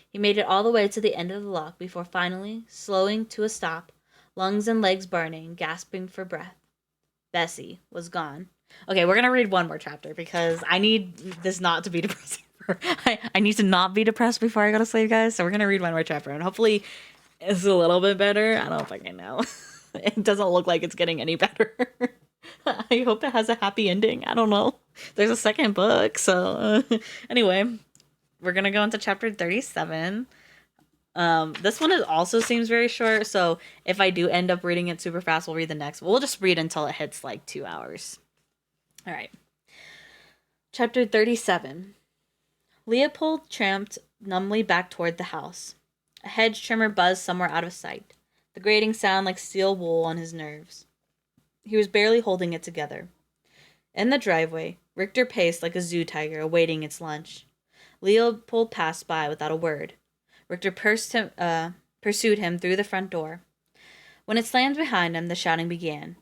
He made it all the way to the end of the lock before finally slowing to a stop, lungs and legs burning, gasping for breath. Bessie was gone. Okay, we're going to read one more chapter because I need this not to be depressing. I need to not be depressed before I go to sleep, guys. So we're going to read one more chapter and hopefully it's a little bit better. I don't fucking know. It doesn't look like it's getting any better. I hope it has a happy ending. I don't know. There's a second book. So anyway, we're going to go into chapter 37. This one also seems very short. So if I do end up reading it super fast, we'll read the next. We'll just read until it hits like 2 hours. All right. Chapter 37. Leopold tramped numbly back toward the house. A hedge trimmer buzzed somewhere out of sight, the grating sound like steel wool on his nerves. He was barely holding it together. In the driveway, Richter paced like a zoo tiger awaiting its lunch. Leopold passed by without a word. Richter pursued him through the front door. When it slammed behind him, the shouting began.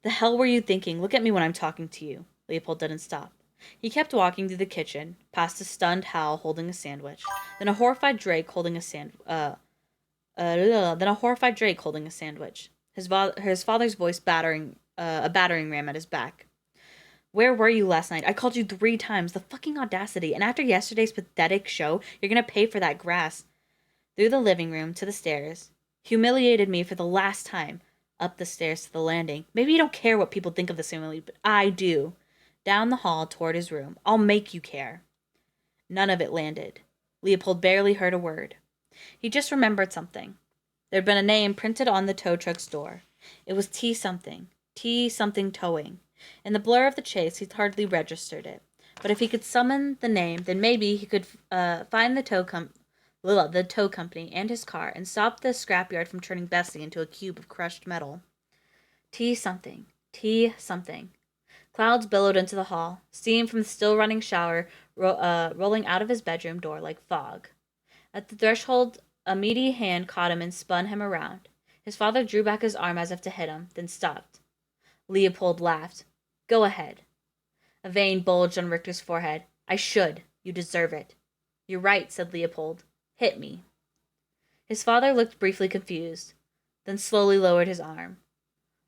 "The hell were you thinking? Look at me when I'm talking to you." Leopold didn't stop. He kept walking through the kitchen, past a stunned Hal holding a sandwich, then a horrified Drake holding a sandwich. His father's voice a battering ram at his back. "Where were you last night? I called you 3 times. The fucking audacity. And after yesterday's pathetic show, you're gonna pay for that grass." Through the living room to the stairs. "Humiliated me for the last time." Up the stairs to the landing. "Maybe you don't care what people think of this family, but I do." Down the hall toward his room. "I'll make you care." None of it landed. Leopold barely heard a word. He just remembered something. There'd been a name printed on the tow truck's door. It was T something towing. In the blur of the chase, he hardly registered it. But if he could summon the name, then maybe he could find the tow company and his car and stop the scrapyard from turning Bessie into a cube of crushed metal. Tea something. Tea something. Clouds billowed into the hall, steam from the still running shower rolling out of his bedroom door like fog. At the threshold, a meaty hand caught him and spun him around. His father drew back his arm as if to hit him, then stopped. Leopold laughed. Go ahead. A vein bulged on Richter's forehead. I should. You deserve it. You're right, said Leopold. Hit me. His father looked briefly confused, then slowly lowered his arm.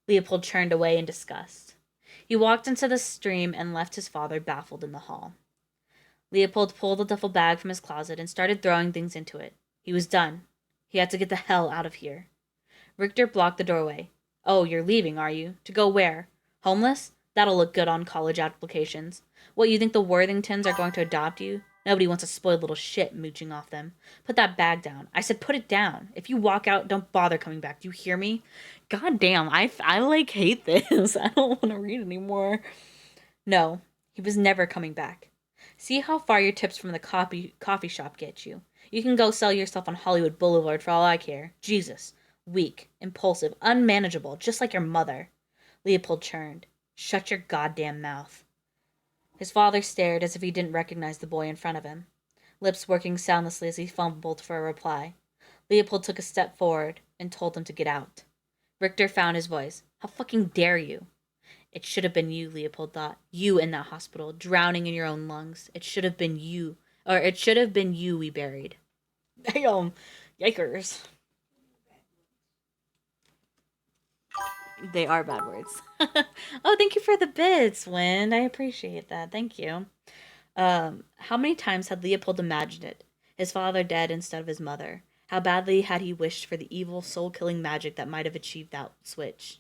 Leopold turned away in disgust. He walked into the stream and left his father baffled in the hall. Leopold pulled a duffel bag from his closet and started throwing things into it. He was done. He had to get the hell out of here. Richter blocked the doorway. Oh, you're leaving, are you? To go where? Homeless? That'll look good on college applications. What, you think the Worthingtons are going to adopt you? Nobody wants a spoiled little shit mooching off them. Put that bag down. I said put it down. If you walk out, don't bother coming back. Do you hear me? God damn, I like hate this. I don't want to read anymore. No, he was never coming back. See how far your tips from the coffee shop get you. You can go sell yourself on Hollywood Boulevard for all I care. Jesus. Weak, impulsive, unmanageable, just like your mother. Leopold churned. Shut your goddamn mouth. His father stared as if he didn't recognize the boy in front of him, lips working soundlessly as he fumbled for a reply. Leopold took a step forward and told him to get out. Richter found his voice. How fucking dare you? It should have been you, Leopold thought. You in that hospital, drowning in your own lungs. It should have been you. Or it should have been you we buried. Damn. Yikers. They are bad words. Oh, thank you for the bits, Wind. I appreciate that. Thank you. How many times had Leopold imagined it? His father dead instead of his mother. How badly had he wished for the evil, soul-killing magic that might have achieved that switch.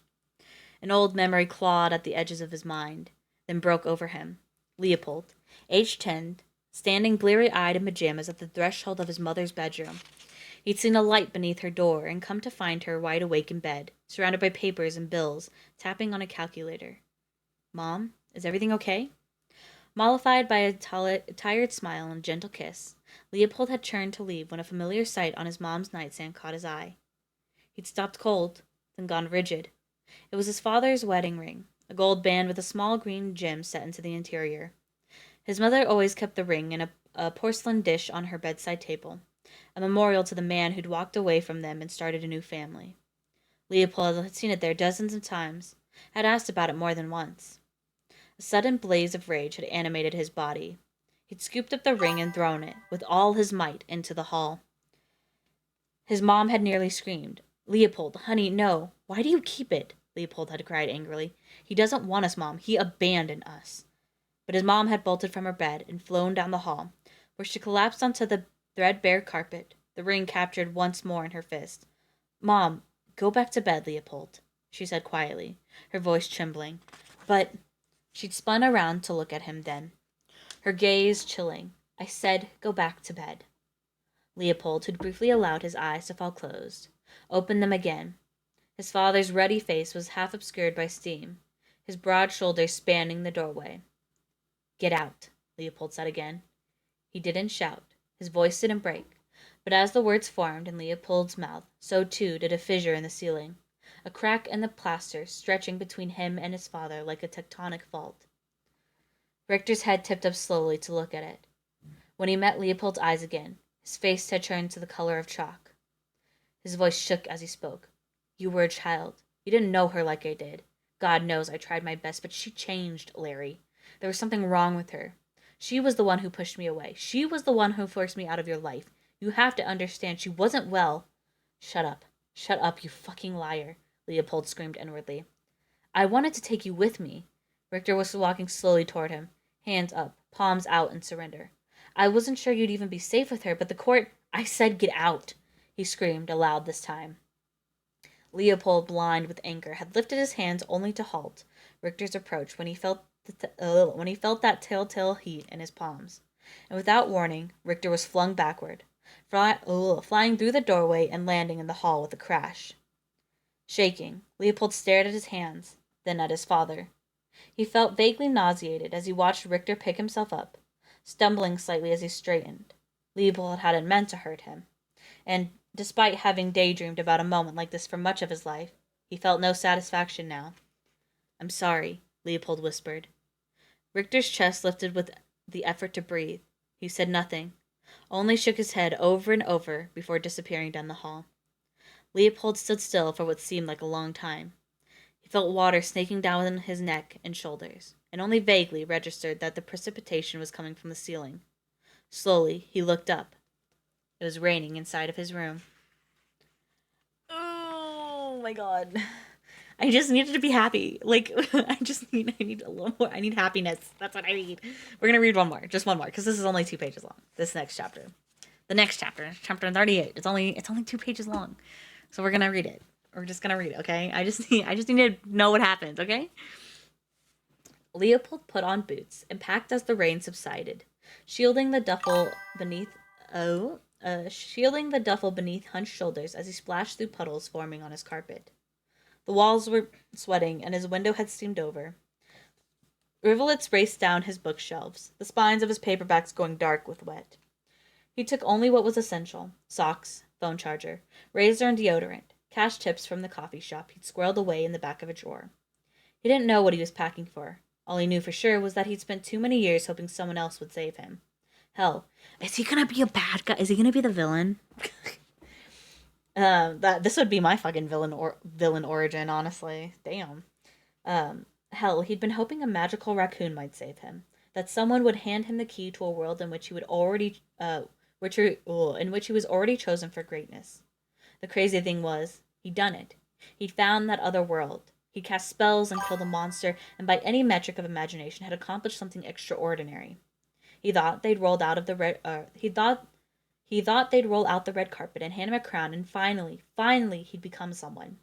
An old memory clawed at the edges of his mind, then broke over him. Leopold, aged 10, standing bleary-eyed in pajamas at the threshold of his mother's bedroom. He'd seen a light beneath her door and come to find her wide awake in bed, surrounded by papers and bills, tapping on a calculator. Mom, is everything okay? Mollified by a tired smile and a gentle kiss, Leopold had turned to leave when a familiar sight on his mom's nightstand caught his eye. He'd stopped cold, then gone rigid. It was his father's wedding ring, a gold band with a small green gem set into the interior. His mother always kept the ring in a porcelain dish on her bedside table, a memorial to the man who'd walked away from them and started a new family. Leopold had seen it there dozens of times, had asked about it more than once. A sudden blaze of rage had animated his body. He'd scooped up the ring and thrown it, with all his might, into the hall. His mom had nearly screamed. Leopold, honey, no. Why do you keep it? Leopold had cried angrily. He doesn't want us, Mom. He abandoned us. But his mom had bolted from her bed and flown down the hall, where she collapsed onto the threadbare carpet, the ring captured once more in her fist. Mom, go back to bed, Leopold, she said quietly, her voice trembling. But she'd spun around to look at him then, her gaze chilling. I said, go back to bed. Leopold, who'd briefly allowed his eyes to fall closed, opened them again. His father's ruddy face was half obscured by steam, his broad shoulders spanning the doorway. Get out, Leopold said again. He didn't shout. His voice didn't break. But as the words formed in Leopold's mouth, so too did a fissure in the ceiling, a crack in the plaster stretching between him and his father like a tectonic fault. Richter's head tipped up slowly to look at it. When he met Leopold's eyes again, his face had turned to the color of chalk. His voice shook as he spoke. You were a child. You didn't know her like I did. God knows I tried my best, but she changed, Larry. There was something wrong with her. She was the one who pushed me away. She was the one who forced me out of your life. You have to understand she wasn't well. Shut up. Shut up, you fucking liar, Leopold screamed inwardly. I wanted to take you with me. Richter was walking slowly toward him, hands up, palms out in surrender. I wasn't sure you'd even be safe with her, but the court... I said get out, he screamed aloud this time. Leopold, blind with anger, had lifted his hands only to halt Richter's approach when he felt that telltale heat in his palms. And without warning, Richter was flung backward, flying through the doorway and landing in the hall with a crash. Shaking, Leopold stared at his hands, then at his father. He felt vaguely nauseated as he watched Richter pick himself up, stumbling slightly as he straightened. Leopold hadn't meant to hurt him, and, despite having daydreamed about a moment like this for much of his life, He felt no satisfaction now. I'm sorry, Leopold whispered. Richter's chest lifted with the effort to breathe. He said nothing, only shook his head over and over before disappearing down the hall. Leopold stood still for what seemed like a long time. He felt water snaking down his neck and shoulders, and only vaguely registered that the precipitation was coming from the ceiling. Slowly, he looked up. It was raining inside of his room. Oh my god. I just needed to be happy. Like, I need a little more. I need happiness. That's what I need. We're gonna read one more. Just one more, because this is only 2 pages long. This next chapter. The next chapter, chapter 38. It's only 2 pages long. So we're gonna read it. We're just gonna read it, okay? I just need to know what happens, okay? Leopold put on boots and packed as the rain subsided, shielding the duffel beneath hunched shoulders as he splashed through puddles forming on his carpet. The walls were sweating, and his window had steamed over. Rivulets raced down his bookshelves, the spines of his paperbacks going dark with wet. He took only what was essential: socks, phone charger, razor and deodorant, cash tips from the coffee shop he'd squirreled away in the back of a drawer. He didn't know what he was packing for. All he knew for sure was that he'd spent too many years hoping someone else would save him. Hell, is he gonna be a bad guy? Is he gonna be the villain? That this would be my fucking villain origin, honestly. Damn. Hell, he'd been hoping a magical raccoon might save him. That someone would hand him the key to a world in which he was already chosen for greatness. The crazy thing was, he'd done it. He'd found that other world. He'd cast spells and killed a monster, and by any metric of imagination had accomplished something extraordinary. He thought they'd rolled out of the red. He thought they'd roll out the red carpet and hand him a crown, and finally, he'd become someone.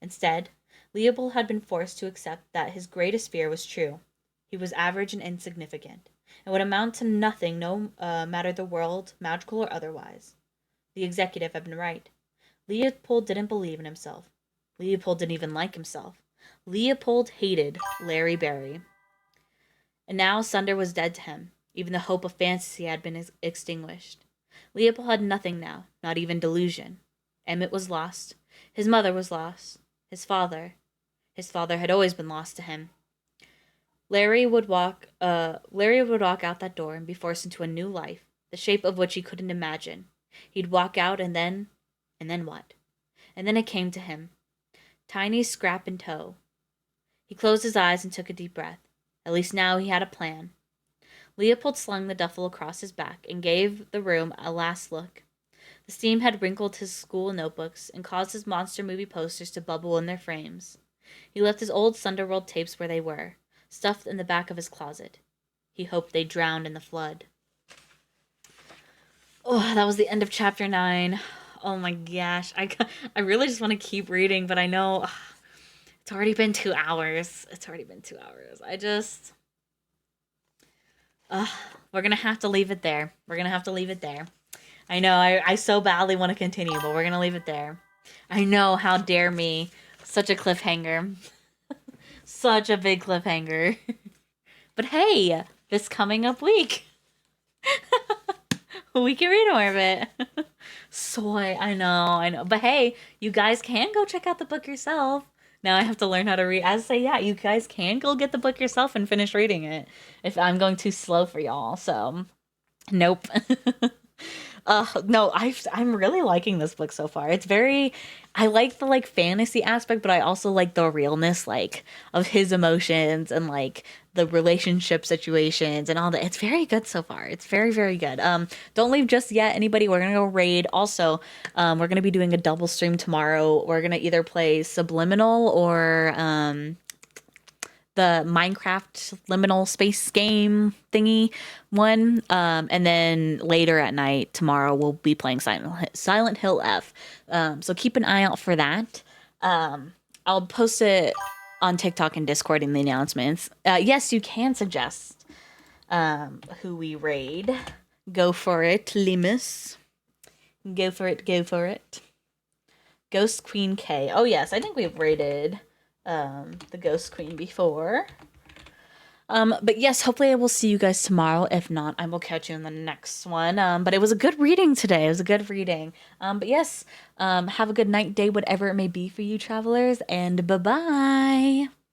Instead, Leopold had been forced to accept that his greatest fear was true. He was average and insignificant, and would amount to nothing, no matter the world, magical or otherwise. The executive had been right. Leopold didn't believe in himself. Leopold didn't even like himself. Leopold hated Larry Barry. And now Sunder was dead to him. Even the hope of fantasy had been extinguished. Leopold had nothing now, not even delusion. Emmett was lost. His mother was lost. His father had always been lost to him. Larry would walk out that door and be forced into a new life, the shape of which he couldn't imagine. He'd walk out and then what? And then it came to him. Tiny Scrap in tow. He closed his eyes and took a deep breath. At least now he had a plan. Leopold slung the duffel across his back and gave the room a last look. The steam had wrinkled his school notebooks and caused his monster movie posters to bubble in their frames. He left his old Sunderworld tapes where they were, stuffed in the back of his closet. He hoped they drowned in the flood. Oh, that was the end of chapter 9. Oh my gosh. I really just want to keep reading, but I know it's already been 2 hours. We're going to have to leave it there. I know, I so badly want to continue, but we're going to leave it there. I know, how dare me. Such a cliffhanger. Such a big cliffhanger. But hey, this coming up week, we can read more of it. Soy, I know. But hey, you guys can go check out the book yourself. Now I have to learn how to read. Yeah, you guys can go get the book yourself and finish reading it. If I'm going too slow for y'all, so nope. No, I'm really liking this book so far. I like the fantasy aspect, but I also like the realness of his emotions and the relationship situations and all that. It's very good so far. It's very, very good. Don't leave just yet, anybody. We're gonna go raid. Also, we're gonna be doing a double stream tomorrow. We're gonna either play Subliminal or the Minecraft liminal space game thingy one. And then later at night tomorrow we'll be playing Silent Hill F. So keep an eye out for that. I'll post it on TikTok and Discord in the announcements. Yes, you can suggest who we raid. Go for it, Limus. Go for it. Ghost Queen K. Oh yes, I think we've raided the Ghost Queen before. But yes, hopefully I will see you guys tomorrow. If not, I will catch you in the next one. But it was a good reading today. It was a good reading. But yes, have a good night, day, whatever it may be for you travelers, and bye bye.